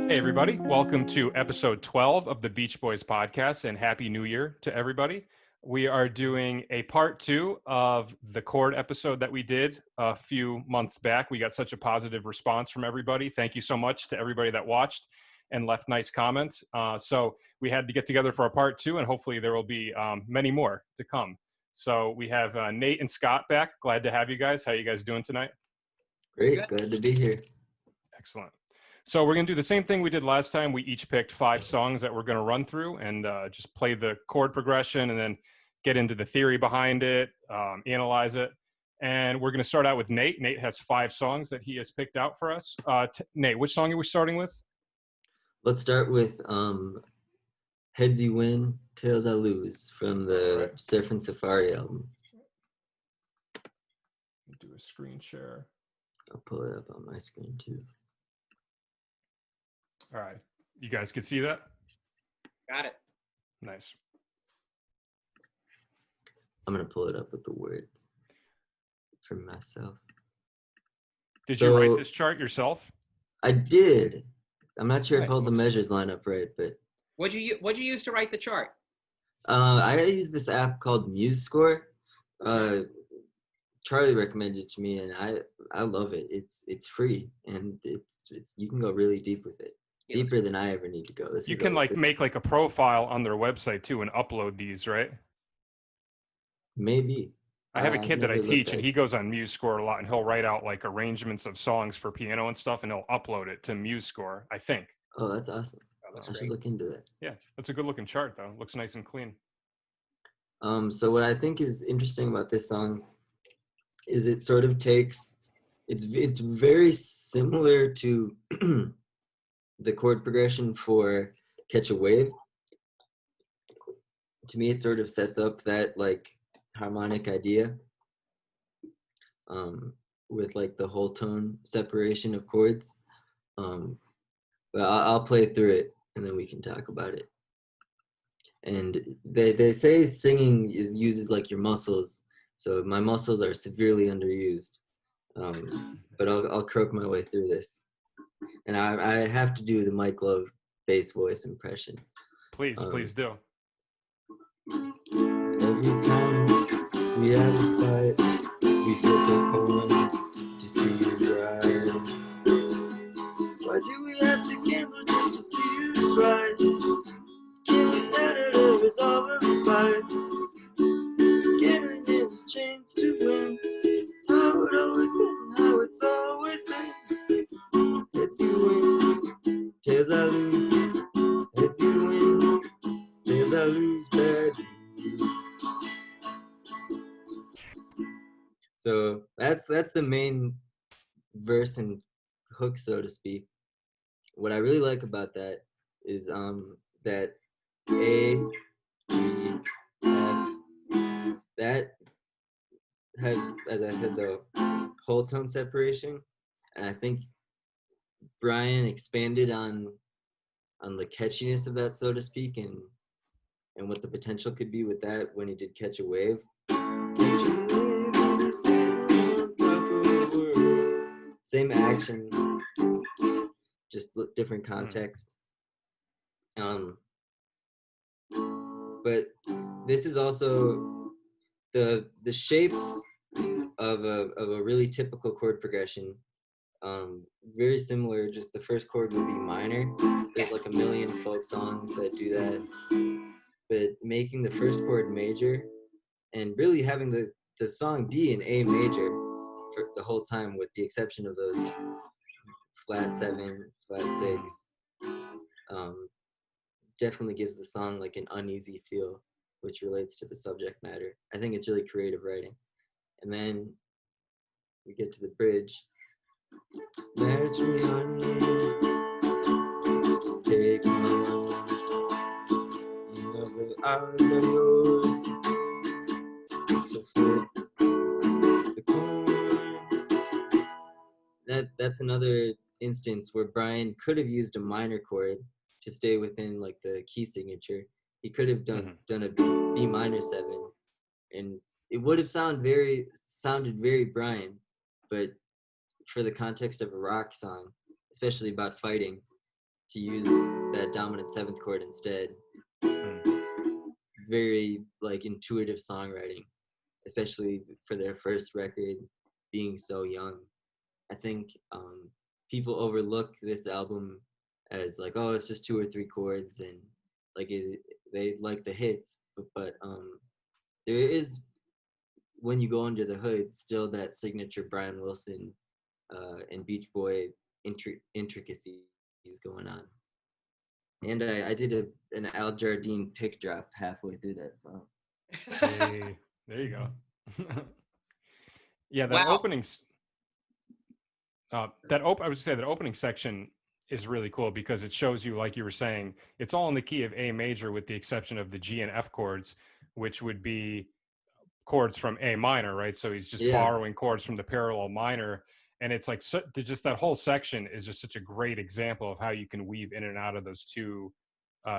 Hey, everybody. Welcome to episode 12 of the Beach Boys podcast, and Happy New Year to everybody. We are doing a part two of the Chord episode that we did a few months back. We got such a positive response from everybody. Thank you so much to everybody that watched and left nice comments. So we had to get together for a part two, and hopefully there will be many more to come. So we have Nate and Scott back. Glad to have you guys. How are you guys doing tonight? Great, glad to be here. Excellent. So we're going to do the same thing we did last time. We each picked 5 songs that we're going to run through and just play the chord progression and then get into the theory behind it, analyze it. And we're going to start out with Nate. Nate has 5 songs that he has picked out for us. Nate, which song are we starting with? Let's start with Heads You Win, Tails I Lose from the Surf and Safari album. Do a screen share. I'll pull it up on my screen too. All right. You guys can see that? Got it. Nice. I'm going to pull it up with the words for myself. Did you write this chart yourself? I did. I'm not sure Nice. if all the measures line up right, but... What'd you use to write the chart? I use this app called MuseScore. Charlie recommended it to me, and I love it. It's free, and it's you can go really deep with it. Deeper than I ever need to go. You can make like a profile on their website too and upload these, right? Maybe. I have a kid that I teach, and he goes on MuseScore a lot, and he'll write out like arrangements of songs for piano and stuff, and he'll upload it to MuseScore, I think. Oh, that's awesome. That's I great. should look into that. Yeah, that's a good looking chart though. Looks nice and clean. So what I think is interesting about this song is it sort of takes, it's very similar to the chord progression for Catch a Wave. To me, it sort of sets up that like harmonic idea with like the whole tone separation of chords. But I'll play through it and then we can talk about it. And they say singing uses like your muscles. So my muscles are severely underused. But I'll croak my way through this. And I have to do the Mike Love bass voice impression. Please do. Every time we have a fight, we flip a coin to see who's right. Why do we have to gamble just to see who's right? Can't let it resolve a fight. Giving is a chance to win. It's how it always been, how it's always been. Heads you win, tails I lose. Heads you win, tails I lose, bad news. So that's the main verse and hook, so to speak. What I really like about that is that A, G, F, that has, as I said, the whole tone separation, and I think Brian expanded on the catchiness of that, so to speak, and what the potential could be with that when he did Catch a Wave. Same action, just different context. But this is also the shapes of a really typical chord progression. Very similar, just the first chord would be minor. There's like a million folk songs that do that. But making the first chord major and really having the song be in A major for the whole time, with the exception of those flat 7, flat 6, definitely gives the song like an uneasy feel, which relates to the subject matter. I think it's really creative writing. And then we get to the bridge. Match me on you, take my the eyes are yours, so flip the coin. That's another instance where Brian could have used a minor chord to stay within like the key signature. He could have done a B minor 7, and it would have sounded very Brian, but for the context of a rock song, especially about fighting, to use that dominant seventh chord instead. Mm. Very like intuitive songwriting, especially for their first record, being so young. I think people overlook this album as like, oh, it's just 2 or 3 chords, and like they like the hits, but there is, when you go under the hood, still that signature Brian Wilson and Beach Boy intricacies going on. And I did an Al Jardine pick drop halfway through that song. Hey, there you go. Yeah, that Wow. I would say that opening section is really cool because it shows you, like you were saying, it's all in the key of A major with the exception of the G and F chords, which would be chords from A minor, right? So he's just Yeah. borrowing chords from the parallel minor. And it's like, just that whole section is just such a great example of how you can weave in and out of those two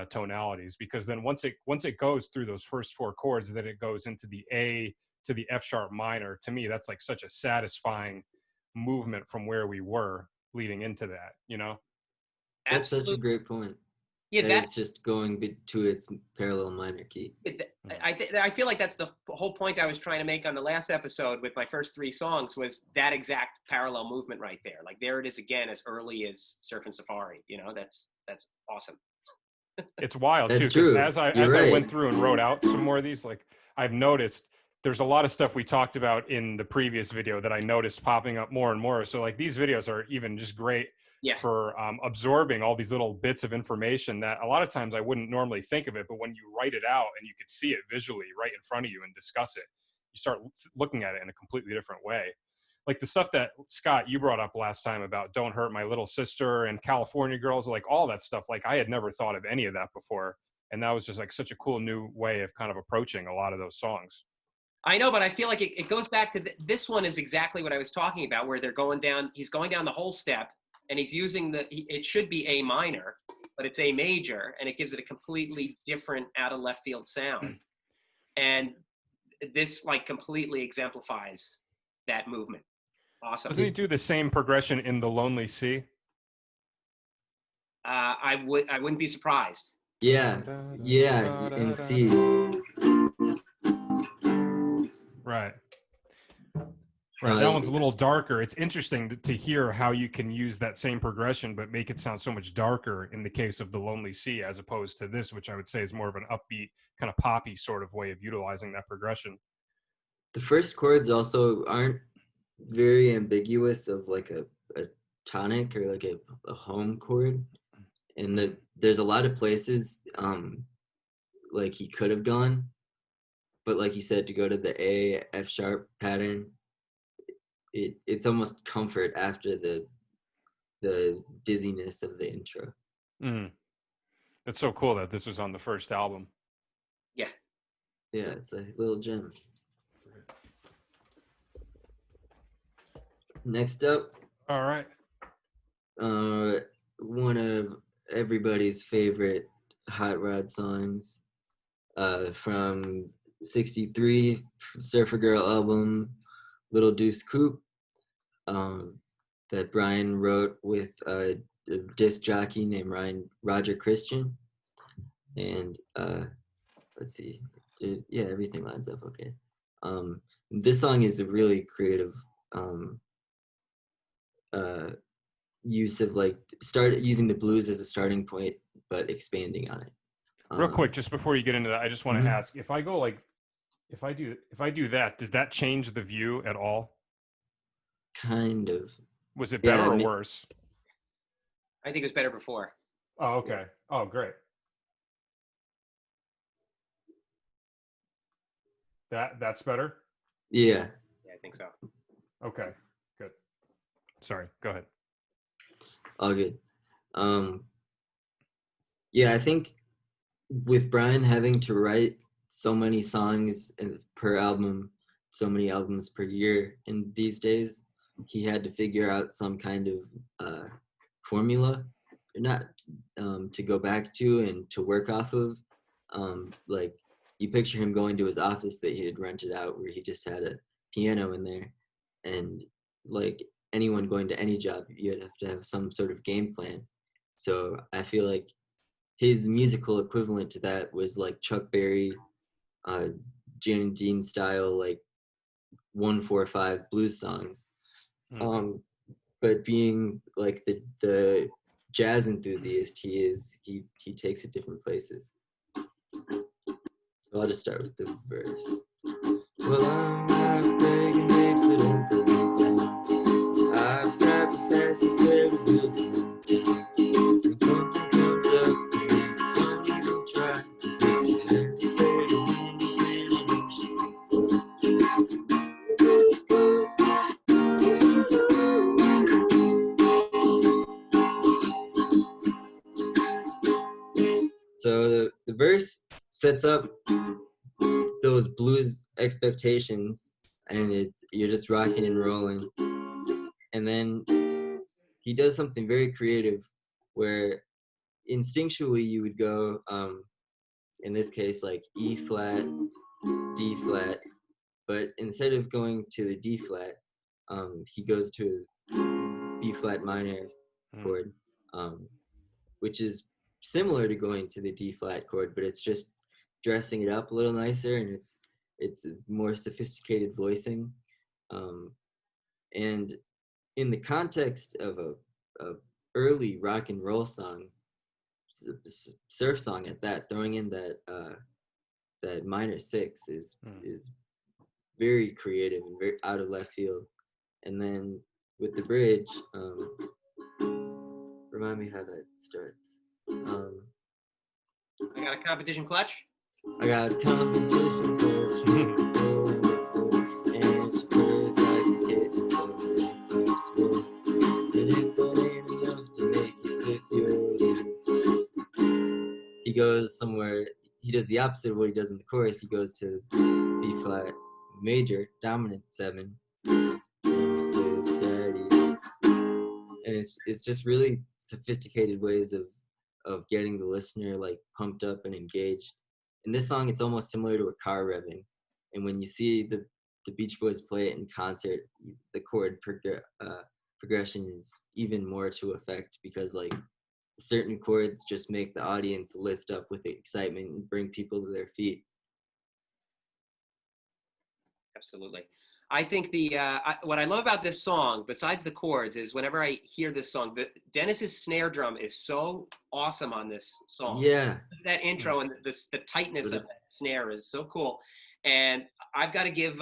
tonalities, because then once it goes through those first 4 chords, then it goes into the A to the F sharp minor. To me, that's like such a satisfying movement from where we were leading into that, you know? That's such a Absolutely. great point. Yeah, That that's it's just going to its parallel minor key. I feel like that's the whole point I was trying to make on the last episode with my first 3 songs, was that exact parallel movement right there. Like there it is again, as early as Surf and Safari. You know, that's awesome. It's wild too, That's because true. as I You're right. went through and wrote out some more of these, like I've noticed there's a lot of stuff we talked about in the previous video that I noticed popping up more and more. So like these videos are even just great Yeah. for absorbing all these little bits of information that a lot of times I wouldn't normally think of it, but when you write it out and you could see it visually right in front of you and discuss it, you start looking at it in a completely different way. Like the stuff that Scott, you brought up last time about Don't Hurt My Little Sister and California Girls, like all that stuff, like I had never thought of any of that before. And that was just like such a cool new way of kind of approaching a lot of those songs. I know, but I feel like it goes back to this one is exactly what I was talking about, where he's going down the whole step, and he's using it should be A minor, but it's A major, and it gives it a completely different out of left field sound. And this like completely exemplifies that movement. Awesome. Doesn't he do the same progression in The Lonely Sea? I wouldn't be surprised. Yeah, in C. Right. Right. That one's a little darker. It's interesting to hear how you can use that same progression, but make it sound so much darker in the case of The Lonely Sea, as opposed to this, which I would say is more of an upbeat, kind of poppy sort of way of utilizing that progression. The first chords also aren't very ambiguous of like a tonic or like a home chord. And there's a lot of places like he could have gone, but like you said, to go to the A F sharp pattern, it's almost comfort after the dizziness of the intro. That's so cool that this was on the first album. Yeah, it's a little gem. Next up, all right, one of everybody's favorite hot rod songs from '63 Surfer Girl album, Little Deuce Coupe, that Brian wrote with a disc jockey named Roger Christian. And let's see, everything lines up okay. This song is a really creative use of like start using the blues as a starting point, but expanding on it. Real quick, just before you get into that, I just want to ask, if I go like, if I do that, does that change the view at all? Kind of. Was it better or worse? I think it was better before. Oh, okay. Oh, great. That's better? Yeah, I think so. Okay, good. Sorry, go ahead. All good. I think with Brian having to write so many songs per album, so many albums per year in these days, he had to figure out some kind of formula, not to go back to and to work off of. Like you picture him going to his office that he had rented out, where he just had a piano in there, and like anyone going to any job, you'd have to have some sort of game plan. So I feel like his musical equivalent to that was like Chuck Berry, Jan and Dean style, like 1-4-5 blues songs. Mm. But being like the jazz enthusiast he is, he takes it different places. So I'll just start with the verse. Well, I'm not begging babes, but don't put me down. I've got the fastest way to do something. When something comes up to me, don't even try. Just if you have to say the wind is in an ocean. Let's go. So the verse sets up those blues expectations, and you're just rocking and rolling. And then he does something very creative where instinctually you would go, in this case, like E flat, D flat, but instead of going to the D flat, he goes to a B flat minor chord, which is similar to going to the D flat chord, but it's just dressing it up a little nicer, and it's more sophisticated voicing. And in the context of a early rock and roll song, surf song at that, throwing in that minor six is very creative and very out of left field. And then with the bridge, remind me how that starts. I got a competition clutch. I got a competition clutch, and she purrs like a kitten, and if that ain't enough to make you flip your he goes somewhere, he does the opposite of what he does in the chorus. He goes to B flat major, dominant 7, and it's just really sophisticated ways of getting the listener like pumped up and engaged. In this song, it's almost similar to a car revving, and when you see the Beach Boys play it in concert, the chord progression is even more to effect, because like certain chords just make the audience lift up with excitement and bring people to their feet. Absolutely. I think what I love about this song, besides the chords, is whenever I hear this song, Dennis's snare drum is so awesome on this song. Yeah. That intro and the tightness of that snare is so cool. And I've got to give,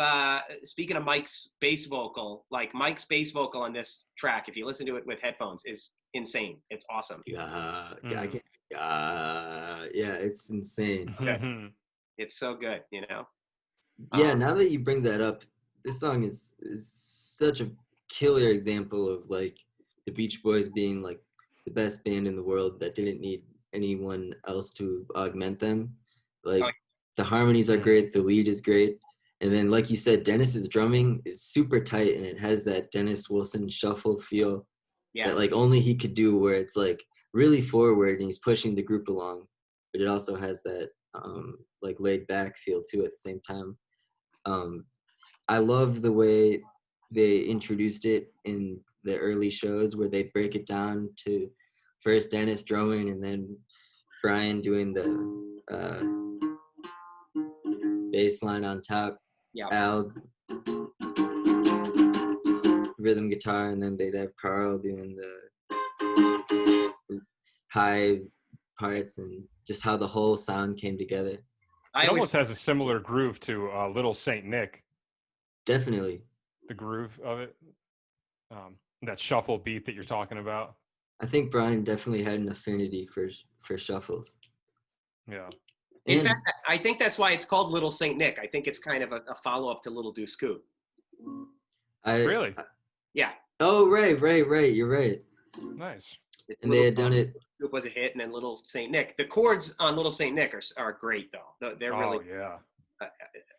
speaking of Mike's bass vocal, like Mike's bass vocal on this track, if you listen to it with headphones, is insane. It's awesome. Yeah, it's insane. Okay. It's so good, you know? Yeah, now that you bring that up, this song is such a killer example of like the Beach Boys being like the best band in the world that didn't need anyone else to augment them. Like the harmonies are great, the lead is great, and then like you said, Dennis's drumming is super tight, and it has that Dennis Wilson shuffle feel that like only he could do, where it's like really forward and he's pushing the group along, but it also has that like laid back feel too at the same time. I love the way they introduced it in the early shows, where they break it down to first Dennis drumming and then Brian doing the bass line on top, Al rhythm guitar, and then they'd have Carl doing the high parts, and just how the whole sound came together. It almost has a similar groove to Little Saint Nick. Definitely. The groove of it. That shuffle beat that you're talking about. I think Brian definitely had an affinity for shuffles. Yeah. In fact, I think that's why it's called Little Saint Nick. I think it's kind of a follow-up to Little Deuce Coupe. Really? Yeah. Oh, right. You're right. Nice. And they had done it. Coupe was a hit, and then Little Saint Nick. The chords on Little Saint Nick are great, though. They're really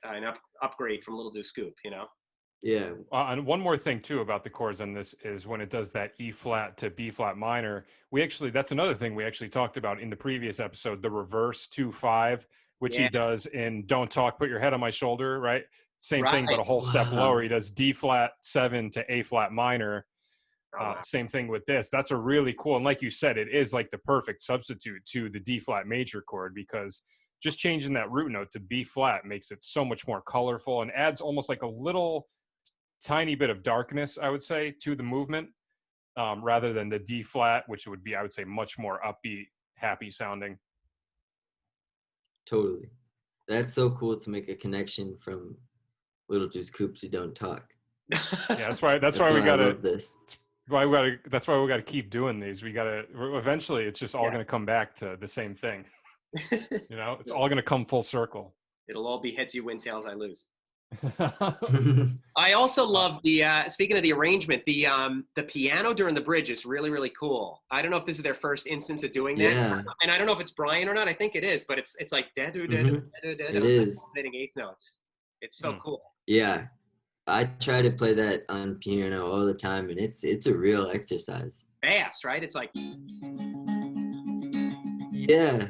an upgrade from Little Deuce Coupe, you know? Yeah. And one more thing too about the chords on this is when it does that E flat to B flat minor, that's another thing we actually talked about in the previous episode, the reverse 2-5, which he does in Don't Talk, Put Your Head on My Shoulder, right? Same thing, but a whole step lower. He does D flat 7 to A flat minor. Oh, wow. Same thing with this. That's a really cool, and like you said, it is like the perfect substitute to the D flat major chord, because just changing that root note to B flat makes it so much more colorful and adds almost like a little tiny bit of darkness, I would say, to the movement, rather than the D flat, which would be, I would say, much more upbeat, happy sounding. Totally. That's so cool to make a connection from Little Deuce Coupe to Don't Talk. Yeah, that's why That's we why I gotta love this. that's why we gotta keep doing these. We gotta eventually it's just all gonna come back to the same thing. You know, it's all gonna come full circle. It'll all be heads you win, tails I lose. I also love the speaking of the arrangement, the piano during the bridge is really, really cool. I don't know if this is their first instance of doing that. Yeah. And I don't know if it's Brian or not. I think it is, but it's like It is. eighth notes. It's so cool. Yeah. I try to play that on piano all the time, and it's a real exercise. Fast, right? It's like Yeah.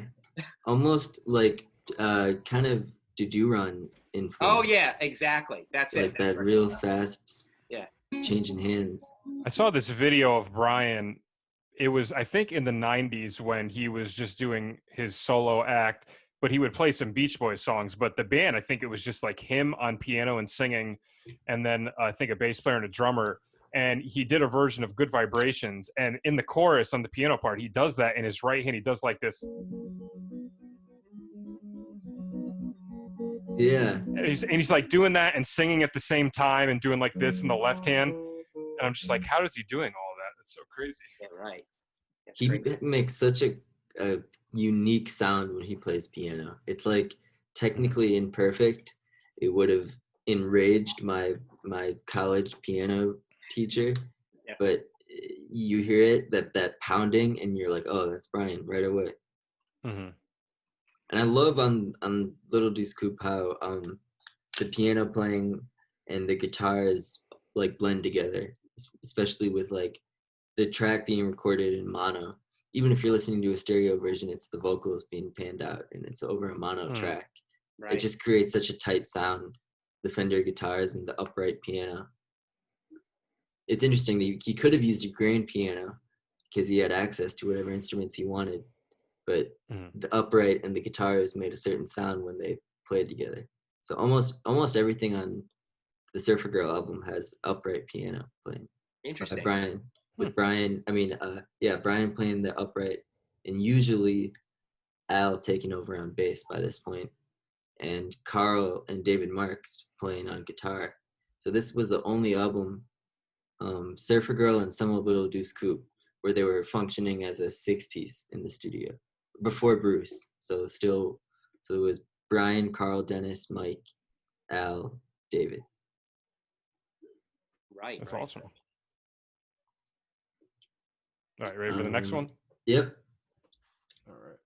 Almost like kind of Duduran influence. oh yeah, exactly. That's like it. that real fast changing hands. I saw this video of Brian. It was, I think, in the 90s when he was just doing his solo act, but he would play some Beach Boys songs. But the band, I think it was just like him on piano and singing, and then I think a bass player and a drummer. And he did a version of Good Vibrations. And in the chorus on the piano part, he does that in his right hand. He does like this. Yeah. And he's like doing that and singing at the same time and doing like this in the left hand. And I'm just like, how is he doing all of that? That's so crazy. Yeah, right. That's He great. makes such a unique sound when he plays piano. It's like technically imperfect. It would have enraged my college piano teacher, but you hear it, that pounding, and you're like, oh, that's Brian right away. Mm-hmm. And I love on Little Deuce Coupe how the piano playing and the guitars like blend together, especially with like the track being recorded in mono. Even if you're listening to a stereo version, it's the vocals being panned out and it's over a mono track. Right. It just creates such a tight sound, the Fender guitars and the upright piano. It's interesting that he could have used a grand piano because he had access to whatever instruments he wanted, but the upright and the guitars made a certain sound when they played together. So almost everything on the Surfer Girl album has upright piano playing. Interesting. Brian playing the upright, and usually Al taking over on bass by this point, and Carl and David Marks playing on guitar. So this was the only album, Surfer Girl and some of Little Deuce Coupe, where they were functioning as a 6-piece in the studio before Bruce. So it was Brian, Carl, Dennis, Mike, Al, David. Right. That's awesome. All right, ready for the next one? Yep. All right.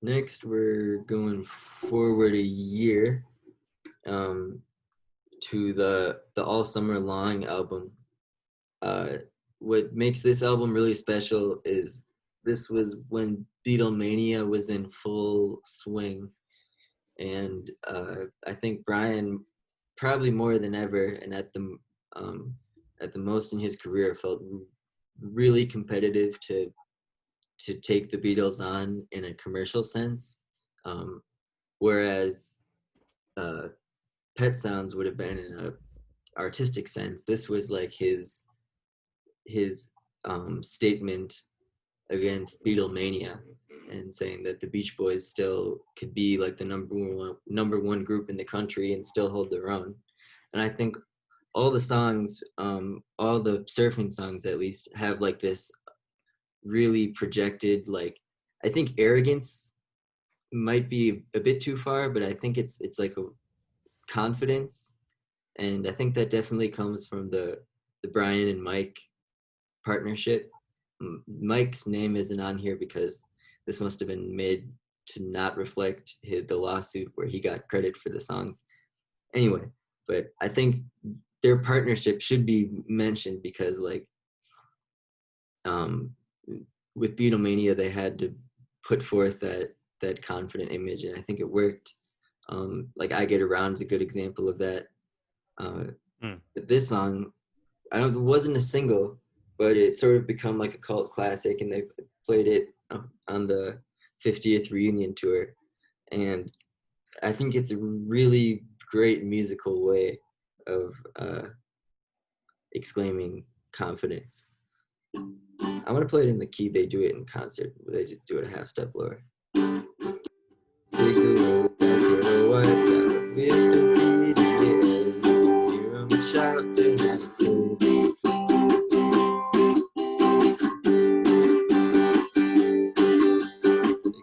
Next, we're going forward a year to the All Summer Long album. What makes this album really special is this was when Beatlemania was in full swing. And I think Brian, probably more than ever, and at the most in his career, felt really competitive to take the Beatles on in a commercial sense, whereas Pet Sounds would have been in a artistic sense. This was like his statement against Beatlemania and saying that the Beach Boys still could be like the number one group in the country and still hold their own. And I think all the songs, all the surfing songs at least, have like this really projected, like, I think arrogance might be a bit too far, but I think it's like a confidence. And I think that definitely comes from the Brian and Mike partnership. Mike's name isn't on here because this must have been made to not reflect the lawsuit where he got credit for the songs. Anyway, but I think their partnership should be mentioned because, like, with Beatlemania, they had to put forth that confident image, and I think it worked. Like, I Get Around is a good example of that. But this song, it wasn't a single, but it's sort of become like a cult classic, and they've played it on the 50th reunion tour. And I think it's a really great musical way of exclaiming confidence. I want to play it in the key they do it in concert, where they just do it a half step lower. Take the road that's gonna wipe out with the feet in the air. Hear 'em shout, they're not afraid. They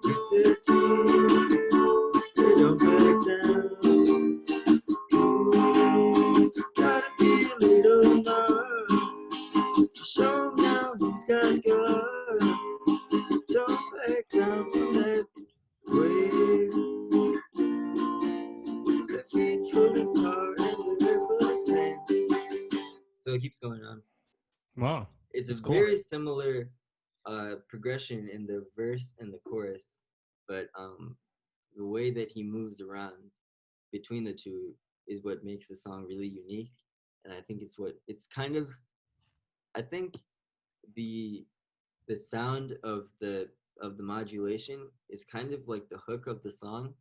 get their teeth, they don't back down. Gotta be a little more. Show 'em now who's got guts. Don't back down from that wave. Their feet full of tar and their hair full of sand. So it keeps going on. Wow. It's That's a cool. very similar progression in the verse and the chorus, but the way that he moves around between the two is what makes the song really unique. And I think it's kind of, I think the sound of the modulation is kind of like the hook of the song.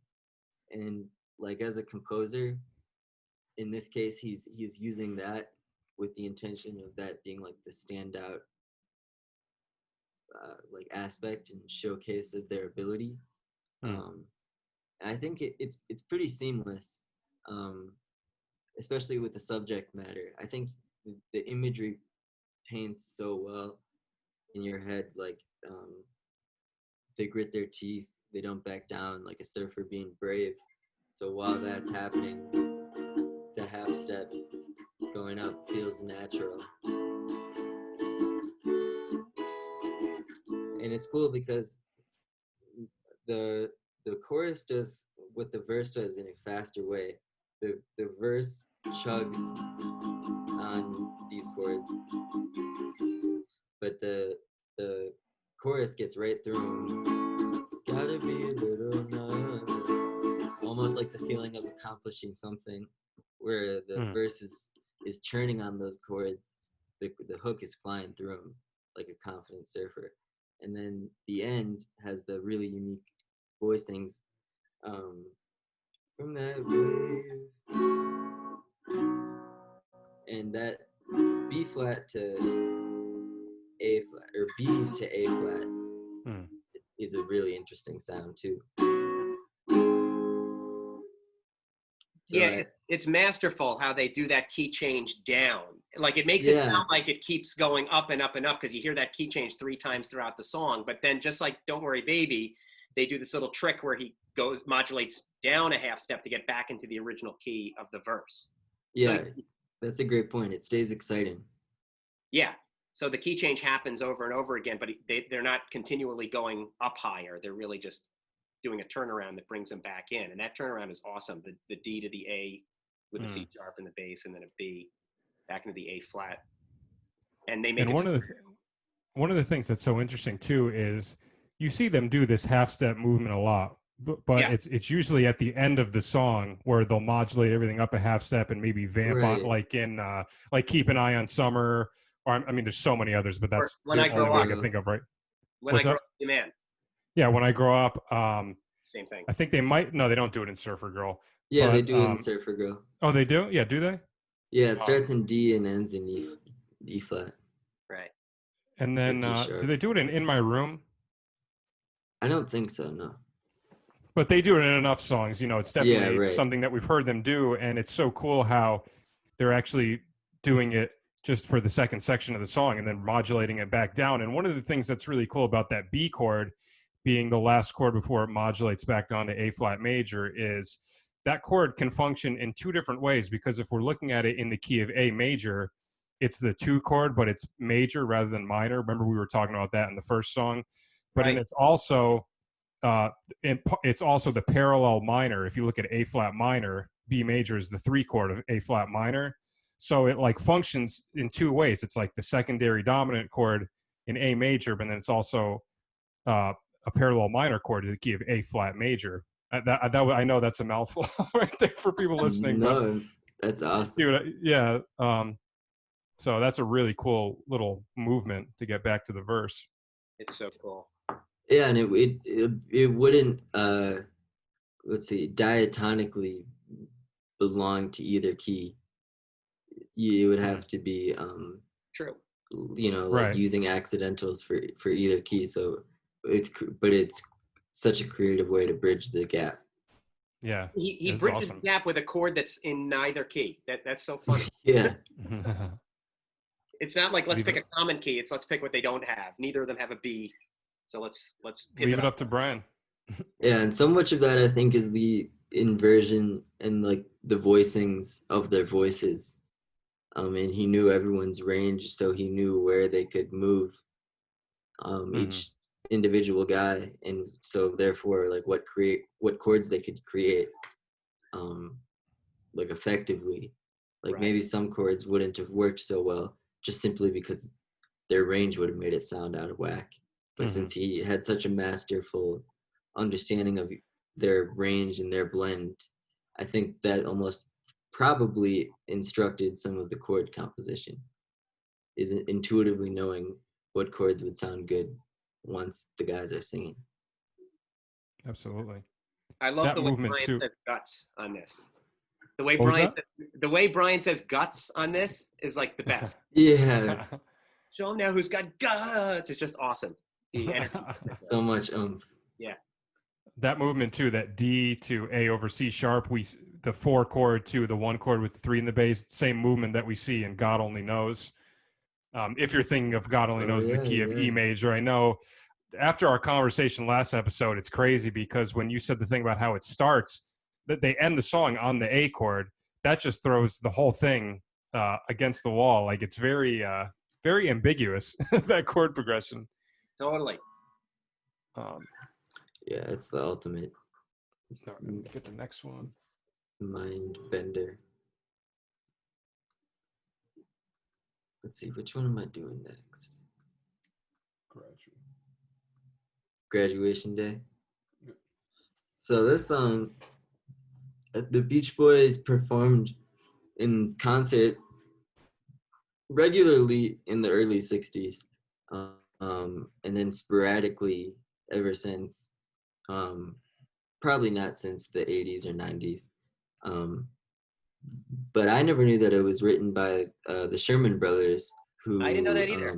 And like as a composer, in this case, he's using that with the intention of that being like the standout like aspect and showcase of their ability. And I think it's pretty seamless, especially with the subject matter. I think the imagery paints so well in your head, like they grit their teeth, they don't back down, like a surfer being brave. So while that's happening, the half step going up feels natural. And it's cool because the chorus does what the verse does in a faster way. The verse chugs on these chords, but the chorus gets right through them. Gotta be a little nervous. Almost like the feeling of accomplishing something, where the verse is churning on those chords. The hook is flying through them like a confident surfer. And then the end has the really unique voicings from that wave. And that B flat to A flat, or B to A flat, is a really interesting sound too. So yeah, it's masterful how they do that key change down. Like it makes it sound like it keeps going up and up and up, because you hear that key change 3 times throughout the song. But then just like Don't Worry Baby, they do this little trick where he modulates down a half step to get back into the original key of the verse. Yeah, so, that's a great point. It stays exciting. Yeah. So the key change happens over and over again, but they're not continually going up higher. They're really just doing a turnaround that brings them back in. And that turnaround is awesome. The D to the A with the C sharp and the bass, and then a B back into the A flat. And they make one of the things that's so interesting too is you see them do this half step movement a lot, but it's usually at the end of the song where they'll modulate everything up a half step and maybe vamp on, like in like Keep an Eye on Summer, or I mean there's so many others, but that's the only one I can think of, right? When I Grow Up, Man. Yeah, When I Grow Up. Same thing. I think they might. No, they don't do it in Surfer Girl. Yeah, they do it in Surfer Girl. Oh, they do? Yeah, do they? Yeah, it starts in D and ends in E flat. Right. And then do they do it in My Room? I don't think so, no. But they do it in enough songs. You know, it's definitely something that we've heard them do, and it's so cool how they're actually doing it just for the second section of the song and then modulating it back down. And one of the things that's really cool about that B chord being the last chord before it modulates back down to A flat major is that chord can function in 2 different ways, because if we're looking at it in the key of A major, it's the 2 chord, but it's major rather than minor. Remember we were talking about that in the first song, but and it's also the parallel minor. If you look at A flat minor, B major is the 3 chord of A flat minor. So it like functions in 2 ways. It's like the secondary dominant chord in A major, but then it's also a parallel minor chord to the key of A flat major. I know that's a mouthful right there for people listening. No, but that's awesome. Dude, yeah. So that's a really cool little movement to get back to the verse. It's so cool. Yeah, and it wouldn't let's see, diatonically belong to either key. You would have to be True. you know, like Right. using accidentals for either key. So it's such a creative way to bridge the gap. Yeah. He It's bridges awesome. the gap with a chord that's in neither key. That's so funny. Yeah. It's not like let's Leave pick it- a common key. It's let's pick what they don't have. Neither of them have a B, so let's Leave it up to Brian. Yeah, and so much of that I think is the inversion and like the voicings of their voices. And he knew everyone's range, so he knew where they could move each individual guy, and so therefore like what chords they could create like effectively. Like Right. maybe some chords wouldn't have worked so well just simply because their range would have made it sound out of whack. But since he had such a masterful understanding of their range and their blend, I think that almost probably instructed some of the chord composition, is intuitively knowing what chords would sound good once the guys are singing. Absolutely. I love That the way movement Brian too. says guts on this. The way What was Brian says guts on this is like the best. Yeah, Show him now who's got guts. It's just awesome. so much Yeah. That movement too, that D to A over C sharp, the 4 chord to the 1 chord with the 3 in the bass, same movement that we see in God Only Knows. If you're thinking of God Only Knows in the key of E major, I know after our conversation last episode, it's crazy because when you said the thing about how it starts, that they end the song on the A chord, that just throws the whole thing against the wall. Like it's very, very ambiguous, that chord progression. Totally. Yeah, it's the ultimate Get the next one. mind bender. Let's see, which one am I doing next? Graduation Day. So this song, the Beach Boys performed in concert regularly in the early 60s, and then sporadically ever since, probably not since the 80s or 90s. But I never knew that it was written by the Sherman Brothers, who I didn't know that either.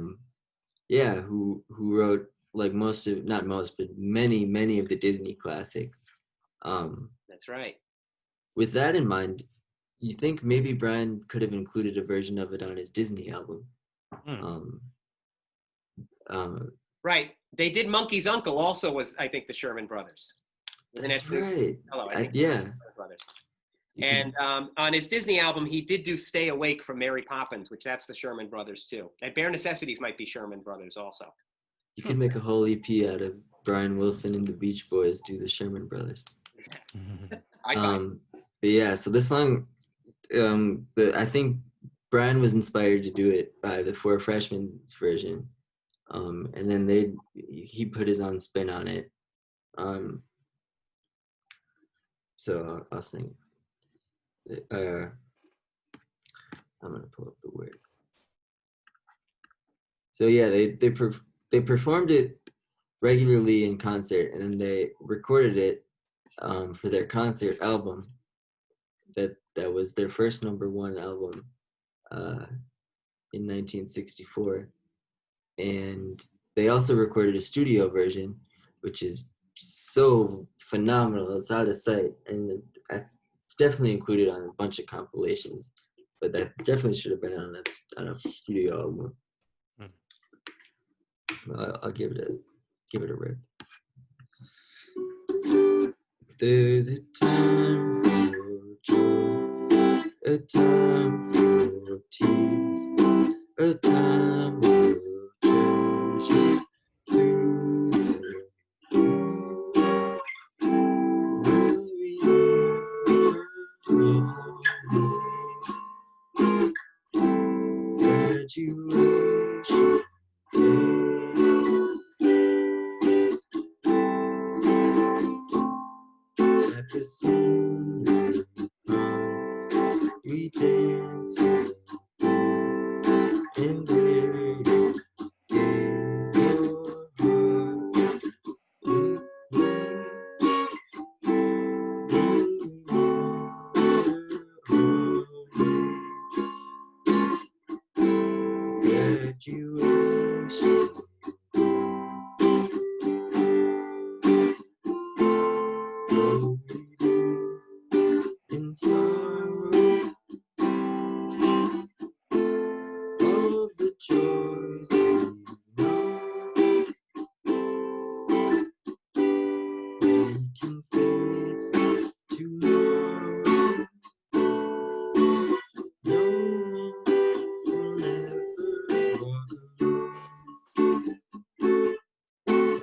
Yeah, who wrote like not most, but many of the Disney classics. That's right. With that in mind, you think maybe Brian could have included a version of it on his Disney album. Right. They did Monkey's Uncle also was, I think, the Sherman Brothers. That's right. Hello, I think Yeah. Brothers. And on his Disney album, he did do Stay Awake from Mary Poppins, which that's the Sherman Brothers too. And Bare Necessities might be Sherman Brothers also. You could make a whole EP out of Brian Wilson and the Beach Boys do the Sherman Brothers. But yeah, so this song, I think Brian was inspired to do it by the Four Freshmen's version, and then he put his own spin on it. So I'll sing. I'm gonna pull up the words. So yeah, they performed it regularly in concert, and then they recorded it for their concert album. That was their first #1 album in 1964, and they also recorded a studio version, which is so phenomenal. It's out of sight, and it's definitely included on a bunch of compilations. But that definitely should have been on a studio album. I'll give it a rip. There's a time for joy, a time for tears, a time of treasure through the years. Graduation at the senior prom, we dance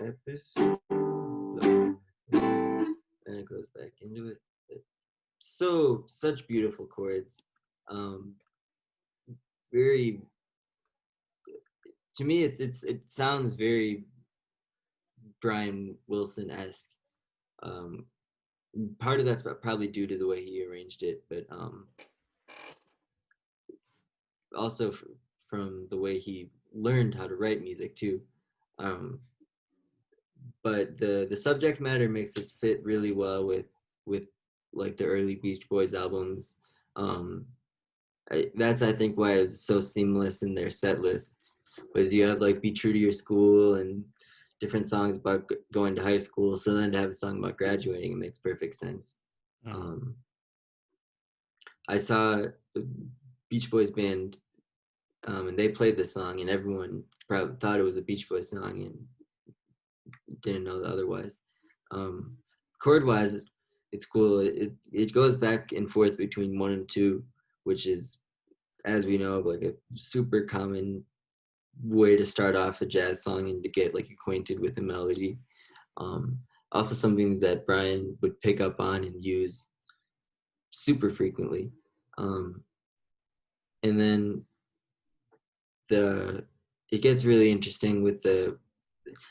at this, and it goes back into it. Such beautiful chords. Very, to me, it sounds very Brian Wilson-esque. Part of that's probably due to the way he arranged it, but also from the way he learned how to write music too. But the subject matter makes it fit really well with like the early Beach Boys albums. That's I think why it's so seamless in their set lists, was you have like Be True to Your School and different songs about going to high school, so then to have a song about graduating, it makes perfect sense. I saw the Beach Boys band, and they played the song, and everyone probably thought it was a Beach Boys song and didn't know otherwise. Chord wise, it's cool. It goes back and forth between 1 and 2, which is, as we know, like a super common way to start off a jazz song and to get like acquainted with the melody. Also something that Brian would pick up on and use super frequently. And then it gets really interesting with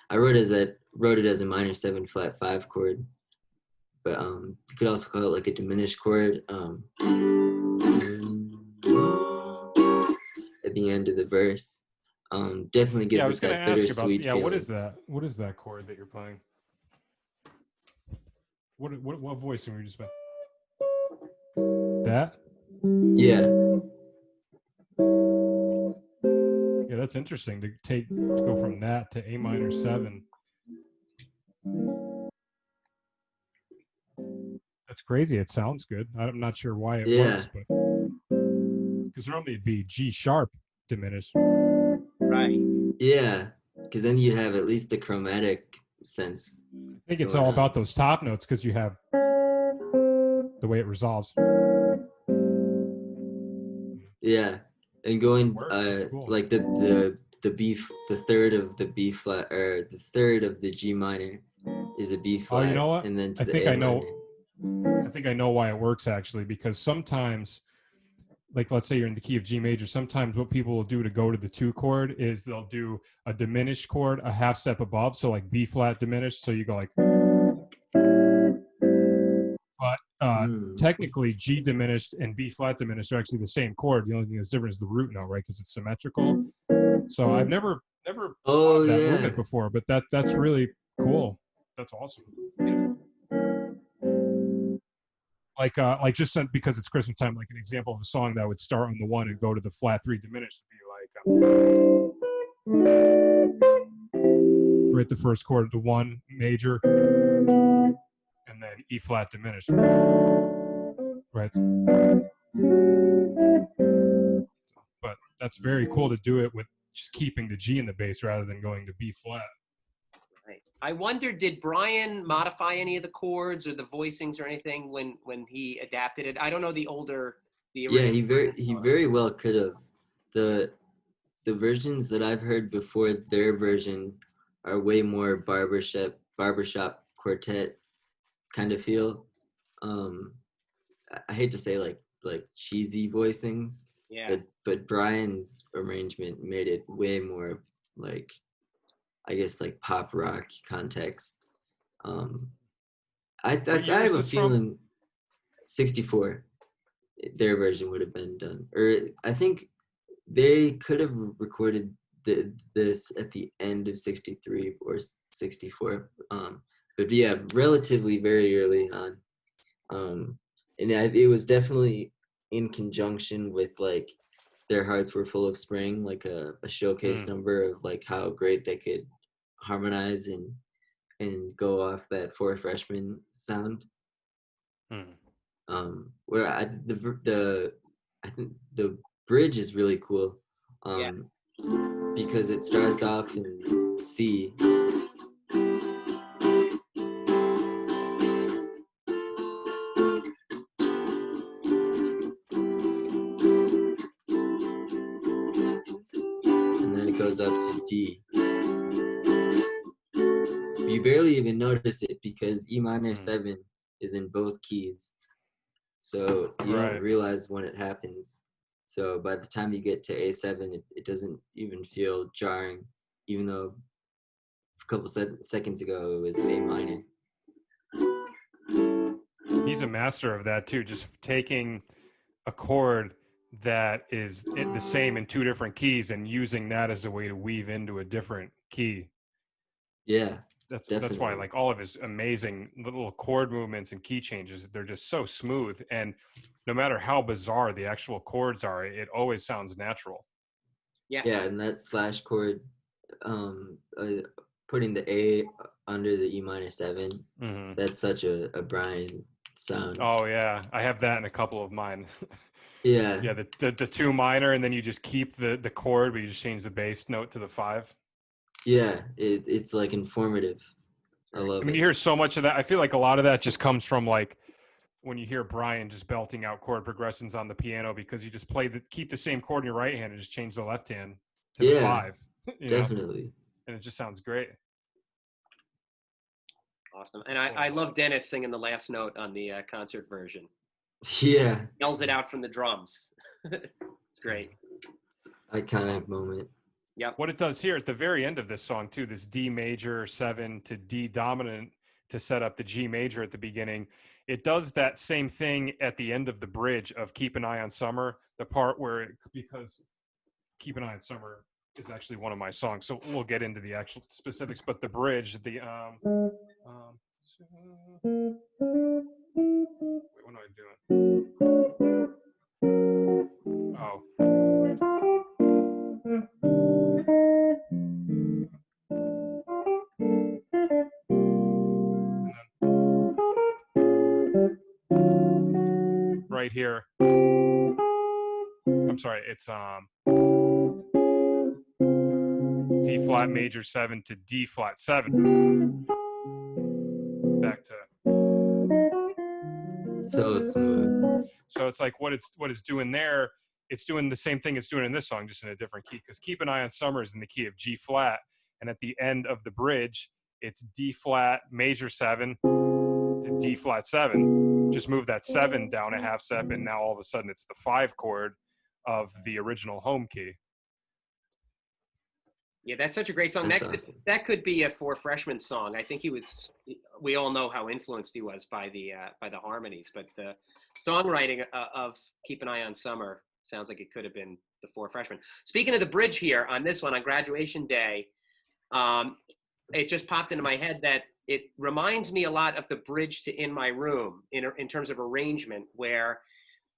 I wrote it as a minor 7 flat 5 chord, but you could also call it like a diminished chord at the end of the verse. Definitely gives it that bittersweet feeling. What is that? What is that chord that you're playing? What voicing were you just playing? That? Yeah. Yeah, that's interesting to go from that to A minor 7. That's crazy. It sounds good. I'm not sure why it works, but because normally it'd be G sharp diminished. Right. Yeah, because then you'd have at least the chromatic sense. I think it's all about those top notes, because you have the way it resolves. Yeah, and going cool. like the third of the B flat, or the third of the G minor is a B flat. Oh, you know what? And then I think I know why it works, actually, because sometimes, like let's say you're in the key of G major, sometimes what people will do to go to the 2 chord is they'll do a diminished chord a half step above, so like B flat diminished, so you go like, but technically G diminished and B flat diminished are actually the same chord. The only thing that's different is the root note, right? Because it's symmetrical. So I've never thought of that movement before, but that's really cool. That's awesome. Like just because it's Christmas time, like an example of a song that would start on the 1 and go to the flat 3 diminished would be like right the first chord of the 1 major and then E flat diminished, right? But that's very cool to do it with just keeping the G in the bass rather than going to B flat. Right. I wonder, did Brian modify any of the chords or the voicings or anything when he adapted it? I don't know the Yeah, he very well could have. The versions that I've heard before their version are way more barbershop quartet kind of feel. I hate to say like cheesy voicings. Yeah. But Brian's arrangement made it way more like, I guess, like pop rock context. I have a feeling 64, their version would have been done, or I think they could have recorded this at the end of 63 or 64. But yeah, relatively very early on. And it was definitely in conjunction with like Their Hearts Were Full of Spring, like a showcase number of like how great they could harmonize and go off that 4 freshman sound. Where I think the bridge is really cool. Because it starts off in C. And then it goes up to D. you barely even notice it because E minor 7 is in both keys. So you don't realize when it happens. So by the time you get to A7, it doesn't even feel jarring, even though a couple seconds ago it was A minor. He's a master of that too, just taking a chord that is the same in two different keys and using that as a way to weave into a different key. Yeah, that's why like all of his amazing little chord movements and key changes, they're just so smooth, and no matter how bizarre the actual chords are, it always sounds natural. Yeah, and that slash chord, putting the A under the E minor 7, that's such a Brian sound. Oh yeah, I have that in a couple of mine. Yeah, the 2 minor, and then you just keep the chord, but you just change the bass note to the 5. Yeah, it's like informative. I love it. I mean, you hear so much of that. I feel like a lot of that just comes from like when you hear Brian just belting out chord progressions on the piano, because you just keep the same chord in your right hand and just change the left hand to the 5. Definitely. Know? And it just sounds great. Awesome. And I love Dennis singing the last note on the concert version. Yeah. Yells it out from the drums. It's great. Iconic moment. Yep. What it does here at the very end of this song too, this D major 7 to D dominant to set up the G major at the beginning, it does that same thing at the end of the bridge of Keep an Eye on Summer, the part where, because Keep an Eye on Summer is actually one of my songs, so we'll get into the actual specifics, but the bridge, wait, what am I doing? Oh. Right here. I'm sorry, it's D flat major 7 to D flat 7. Back to so smooth. So it's like what it's doing there, it's doing the same thing it's doing in this song, just in a different key, because Keep an Eye on Summer is in the key of G flat, and at the end of the bridge it's D flat major 7 to D flat 7. Just move that 7 down a half step, and now all of a sudden it's the 5 chord of the original home key. Yeah, that's such a great song. Awesome. That could be a For Freshmen song. I think we all know how influenced he was by the harmonies, but the songwriting of Keep an Eye on Summer sounds like it could have been the For Freshmen. Speaking of the bridge here on this one, on graduation day, it just popped into my head that it reminds me a lot of the bridge to In My Room in terms of arrangement, where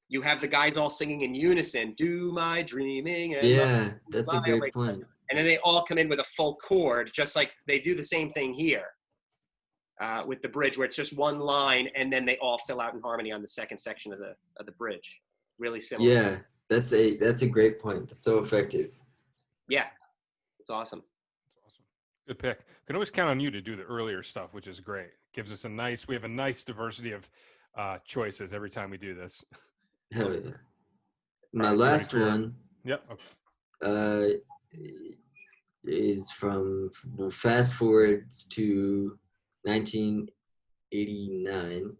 you have the guys all singing in unison, do my dreaming. And that's a great point. And then they all come in with a full chord, just like they do the same thing here with the bridge, where it's just one line, and then they all fill out in harmony on the second section of the bridge. Really similar. Yeah, that's a great point. That's so effective. Yeah, it's awesome. Good pick. Can always count on you to do the earlier stuff, which is great. Gives us we have a nice diversity of choices every time we do this. Hell yeah. My last one. Yep. Okay. Is from fast forwards to 1989.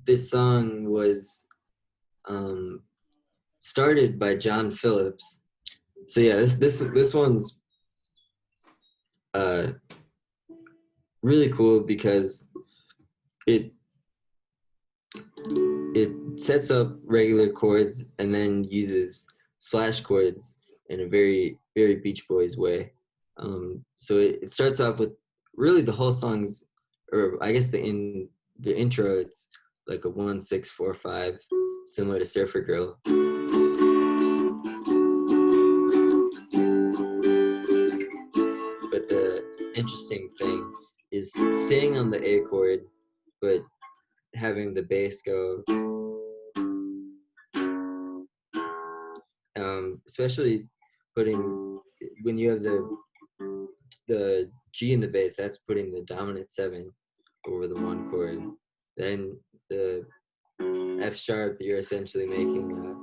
This song was started by John Phillips. So yeah, this one's really cool because it sets up regular chords and then uses slash chords in a very, very Beach Boys way. So it starts off with really the whole song's, or I guess in the intro, it's like a 1-6-4-5, similar to Surfer Girl. But the interesting thing is staying on the A chord, but having the bass go. Especially when you have the G in the bass, that's putting the dominant 7 over the 1 chord. Then the F sharp, you're essentially making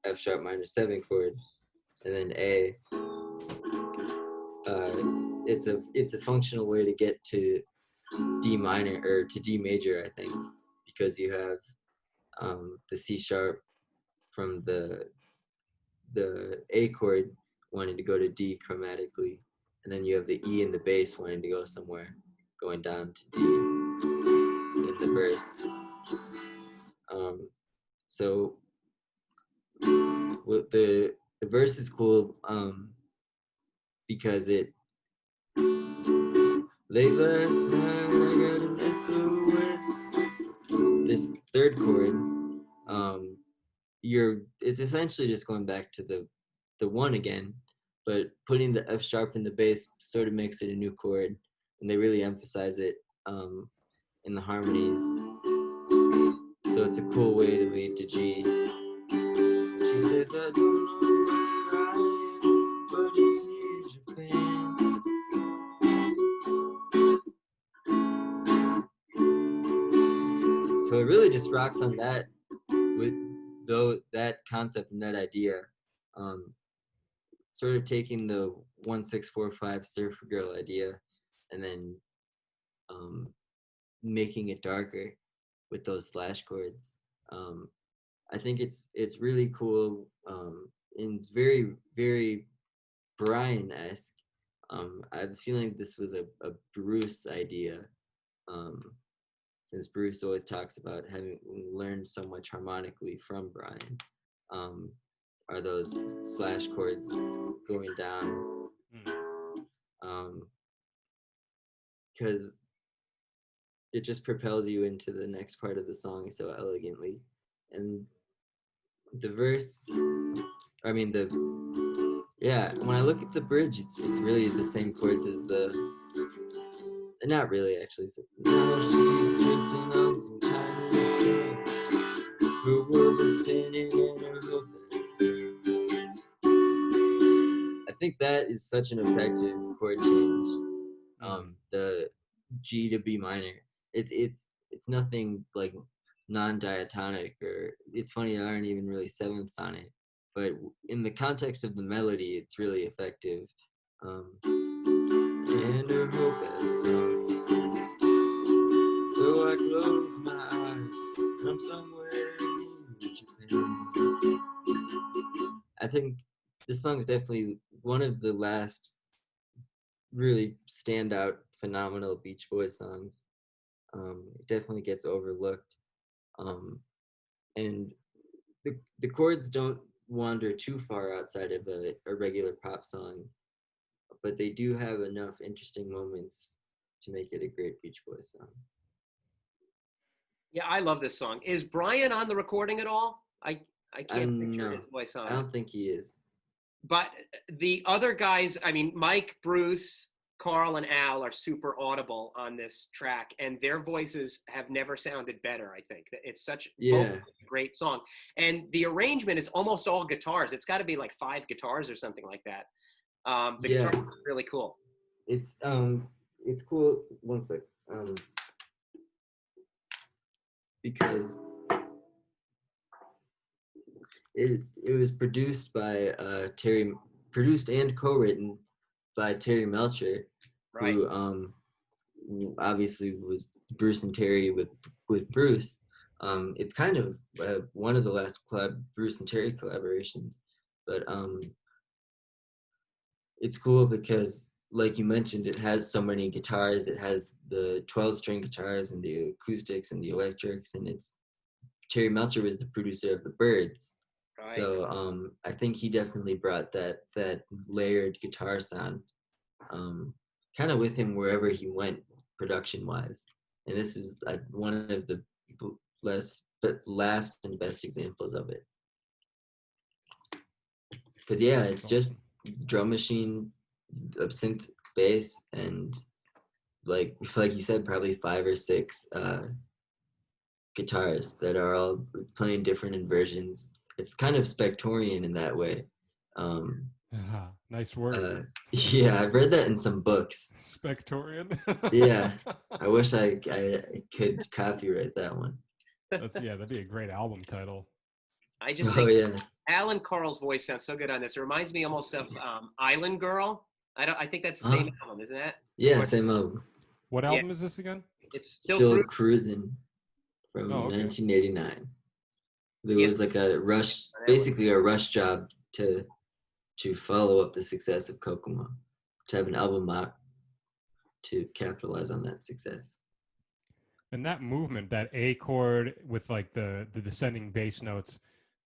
a F sharp minor 7 chord, and then A. it's a functional way to get to D minor or to D major, I think, because you have the C sharp from the A chord wanting to go to D chromatically, and then you have the E in the bass wanting to go somewhere, going down to D in the verse. So the verse is cool because it late last night I got an SOS. This third chord, it's essentially just going back to the one again, but putting the F sharp in the bass sort of makes it a new chord, and they really emphasize it in the harmonies. So it's a cool way to lead to G. She says, I don't know where I am, but it's near Japan. So it really just rocks on that, with that concept and that idea. Sort of taking the 1-6-4-5 surfer girl idea and then making it darker with those slash chords. I think it's really cool, and it's very, very Brian-esque. I have a feeling this was a Bruce idea, since Bruce always talks about having learned so much harmonically from Brian. Are those slash chords going down? Because it just propels you into the next part of the song so elegantly. And the verse, I mean when I look at the bridge, it's really the same chords as not really actually. So, now she's drifting on some tiny train. Her world is spinning and her hope is. I think that is such an effective chord change. The G to B minor. It's nothing like non-diatonic, or it's funny there aren't even really sevenths on it. But in the context of the melody, it's really effective. And her hope has sunk. So I close my eyes and I'm somewhere in Japan. I think this song is definitely one of the last really standout, phenomenal Beach Boys songs. It definitely gets overlooked. And the chords don't wander too far outside of a regular pop song, but they do have enough interesting moments to make it a great Beach Boys song. Yeah, I love this song. Is Brian on the recording at all? I can't picture No, his voice on I it. don't think he is. But the other guys, I mean, Mike, Bruce, Carl, and Al are super audible on this track, and their voices have never sounded better, I think. It's such a great song. And the arrangement is almost all guitars. It's got to be like 5 guitars or something like that. The guitar is really cool. It's cool. One sec. Because it was produced by produced and co-written by Terry Melcher, right. who obviously was Bruce and Terry with Bruce. It's kind of one of the last Bruce and Terry collaborations, but it's cool because, like you mentioned, it has so many guitars. It has the 12-string guitars and the acoustics and the electrics, and Terry Melcher was the producer of the Byrds. Right. So I think he definitely brought that layered guitar sound kind of with him wherever he went production-wise. And this is one of the last and best examples of it. Because it's just drum machine, synth, bass, and like you said, probably 5 or 6 guitars that are all playing different inversions. It's kind of Spectorian in that way. Nice word. Yeah, I've read that in some books. Spectorian. Yeah, I wish I could copyright that one. That'd be a great album title. I just think Alan Carl's voice sounds so good on this. It reminds me almost of Island Girl. I think that's the Huh? same album, isn't that? Yeah, Or- same album. What Yeah. album is this again? It's Still Cruising from Oh, okay. 1989. There Yes. was like a rush, On that one. basically a rush job to follow up the success of Kokomo, to have an album out to capitalize on that success. And that movement, that A chord with like the descending bass notes,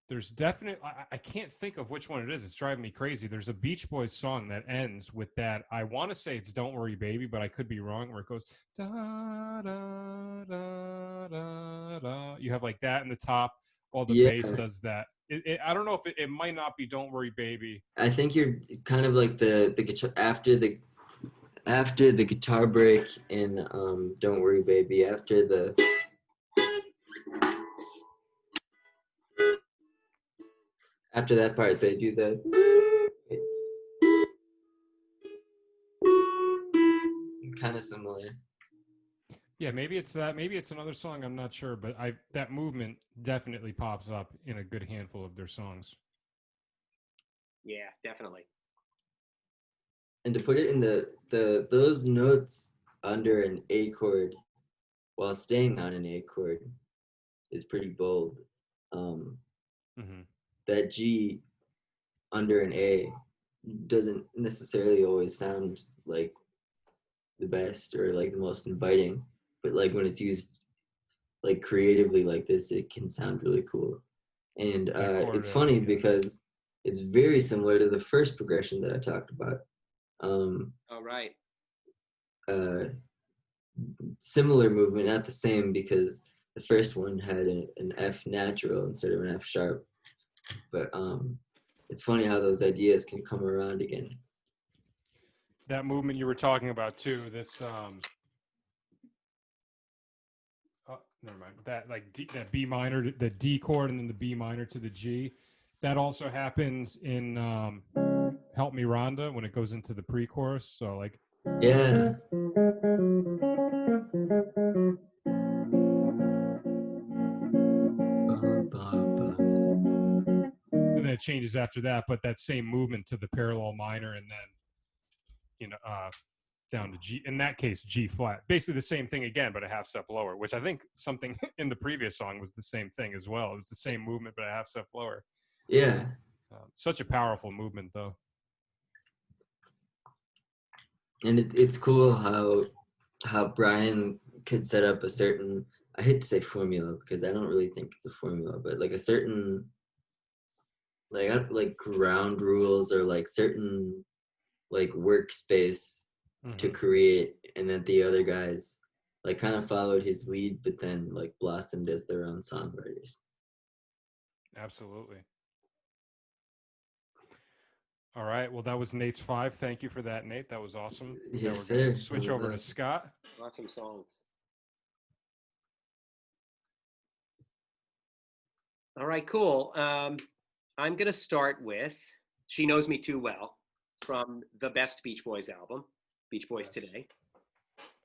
there's definite. I can't think of which one it is. It's driving me crazy. There's a Beach Boys song that ends with that. I want to say it's "Don't Worry, Baby," but I could be wrong. Where it goes da da da da da. You have like that in the top, while the Yeah. bass does that. I don't know if it might not be "Don't Worry, Baby." I think you're kind of like the guitar after the guitar break in Don't Worry Baby, after that part they do the kind of similar. Yeah, maybe it's that. Maybe it's another song. I'm not sure, but that movement definitely pops up in a good handful of their songs. Yeah, definitely. And to put it in those notes under an A chord while staying on an A chord is pretty bold. That G under an A doesn't necessarily always sound like the best or like the most inviting, but like when it's used like creatively like this, it can sound really cool. And it's funny because it's very similar to the first progression that I talked about. Oh, right. Similar movement, not the same, because the first one had an F natural instead of an F sharp. But it's funny how those ideas can come around again. That movement you were talking about too. This never mind. That like that B minor, the D chord, and then the B minor to the G. That also happens in "Help Me, Rhonda" when it goes into the pre-chorus. So like, yeah. And then it changes after that, but that same movement to the parallel minor, and then down to G. In that case, G flat. Basically the same thing again, but a half step lower. Which I think something in the previous song was the same thing as well. It was the same movement, but a half step lower. Yeah. Such a powerful movement, though. And it's cool how Brian could set up a certain, I hate to say formula because I don't really think it's a formula, but like a certain like ground rules or like certain like workspace to create, and then the other guys like kind of followed his lead, but then like blossomed as their own songwriters. Absolutely. All right. Well, that was Nate's 5. Thank you for that, Nate. That was awesome. Yes, we're gonna sir. switch over to Scott. Awesome songs. All right, cool. I'm going to start with She Knows Me Too Well from the best Beach Boys album, Beach Boys Today.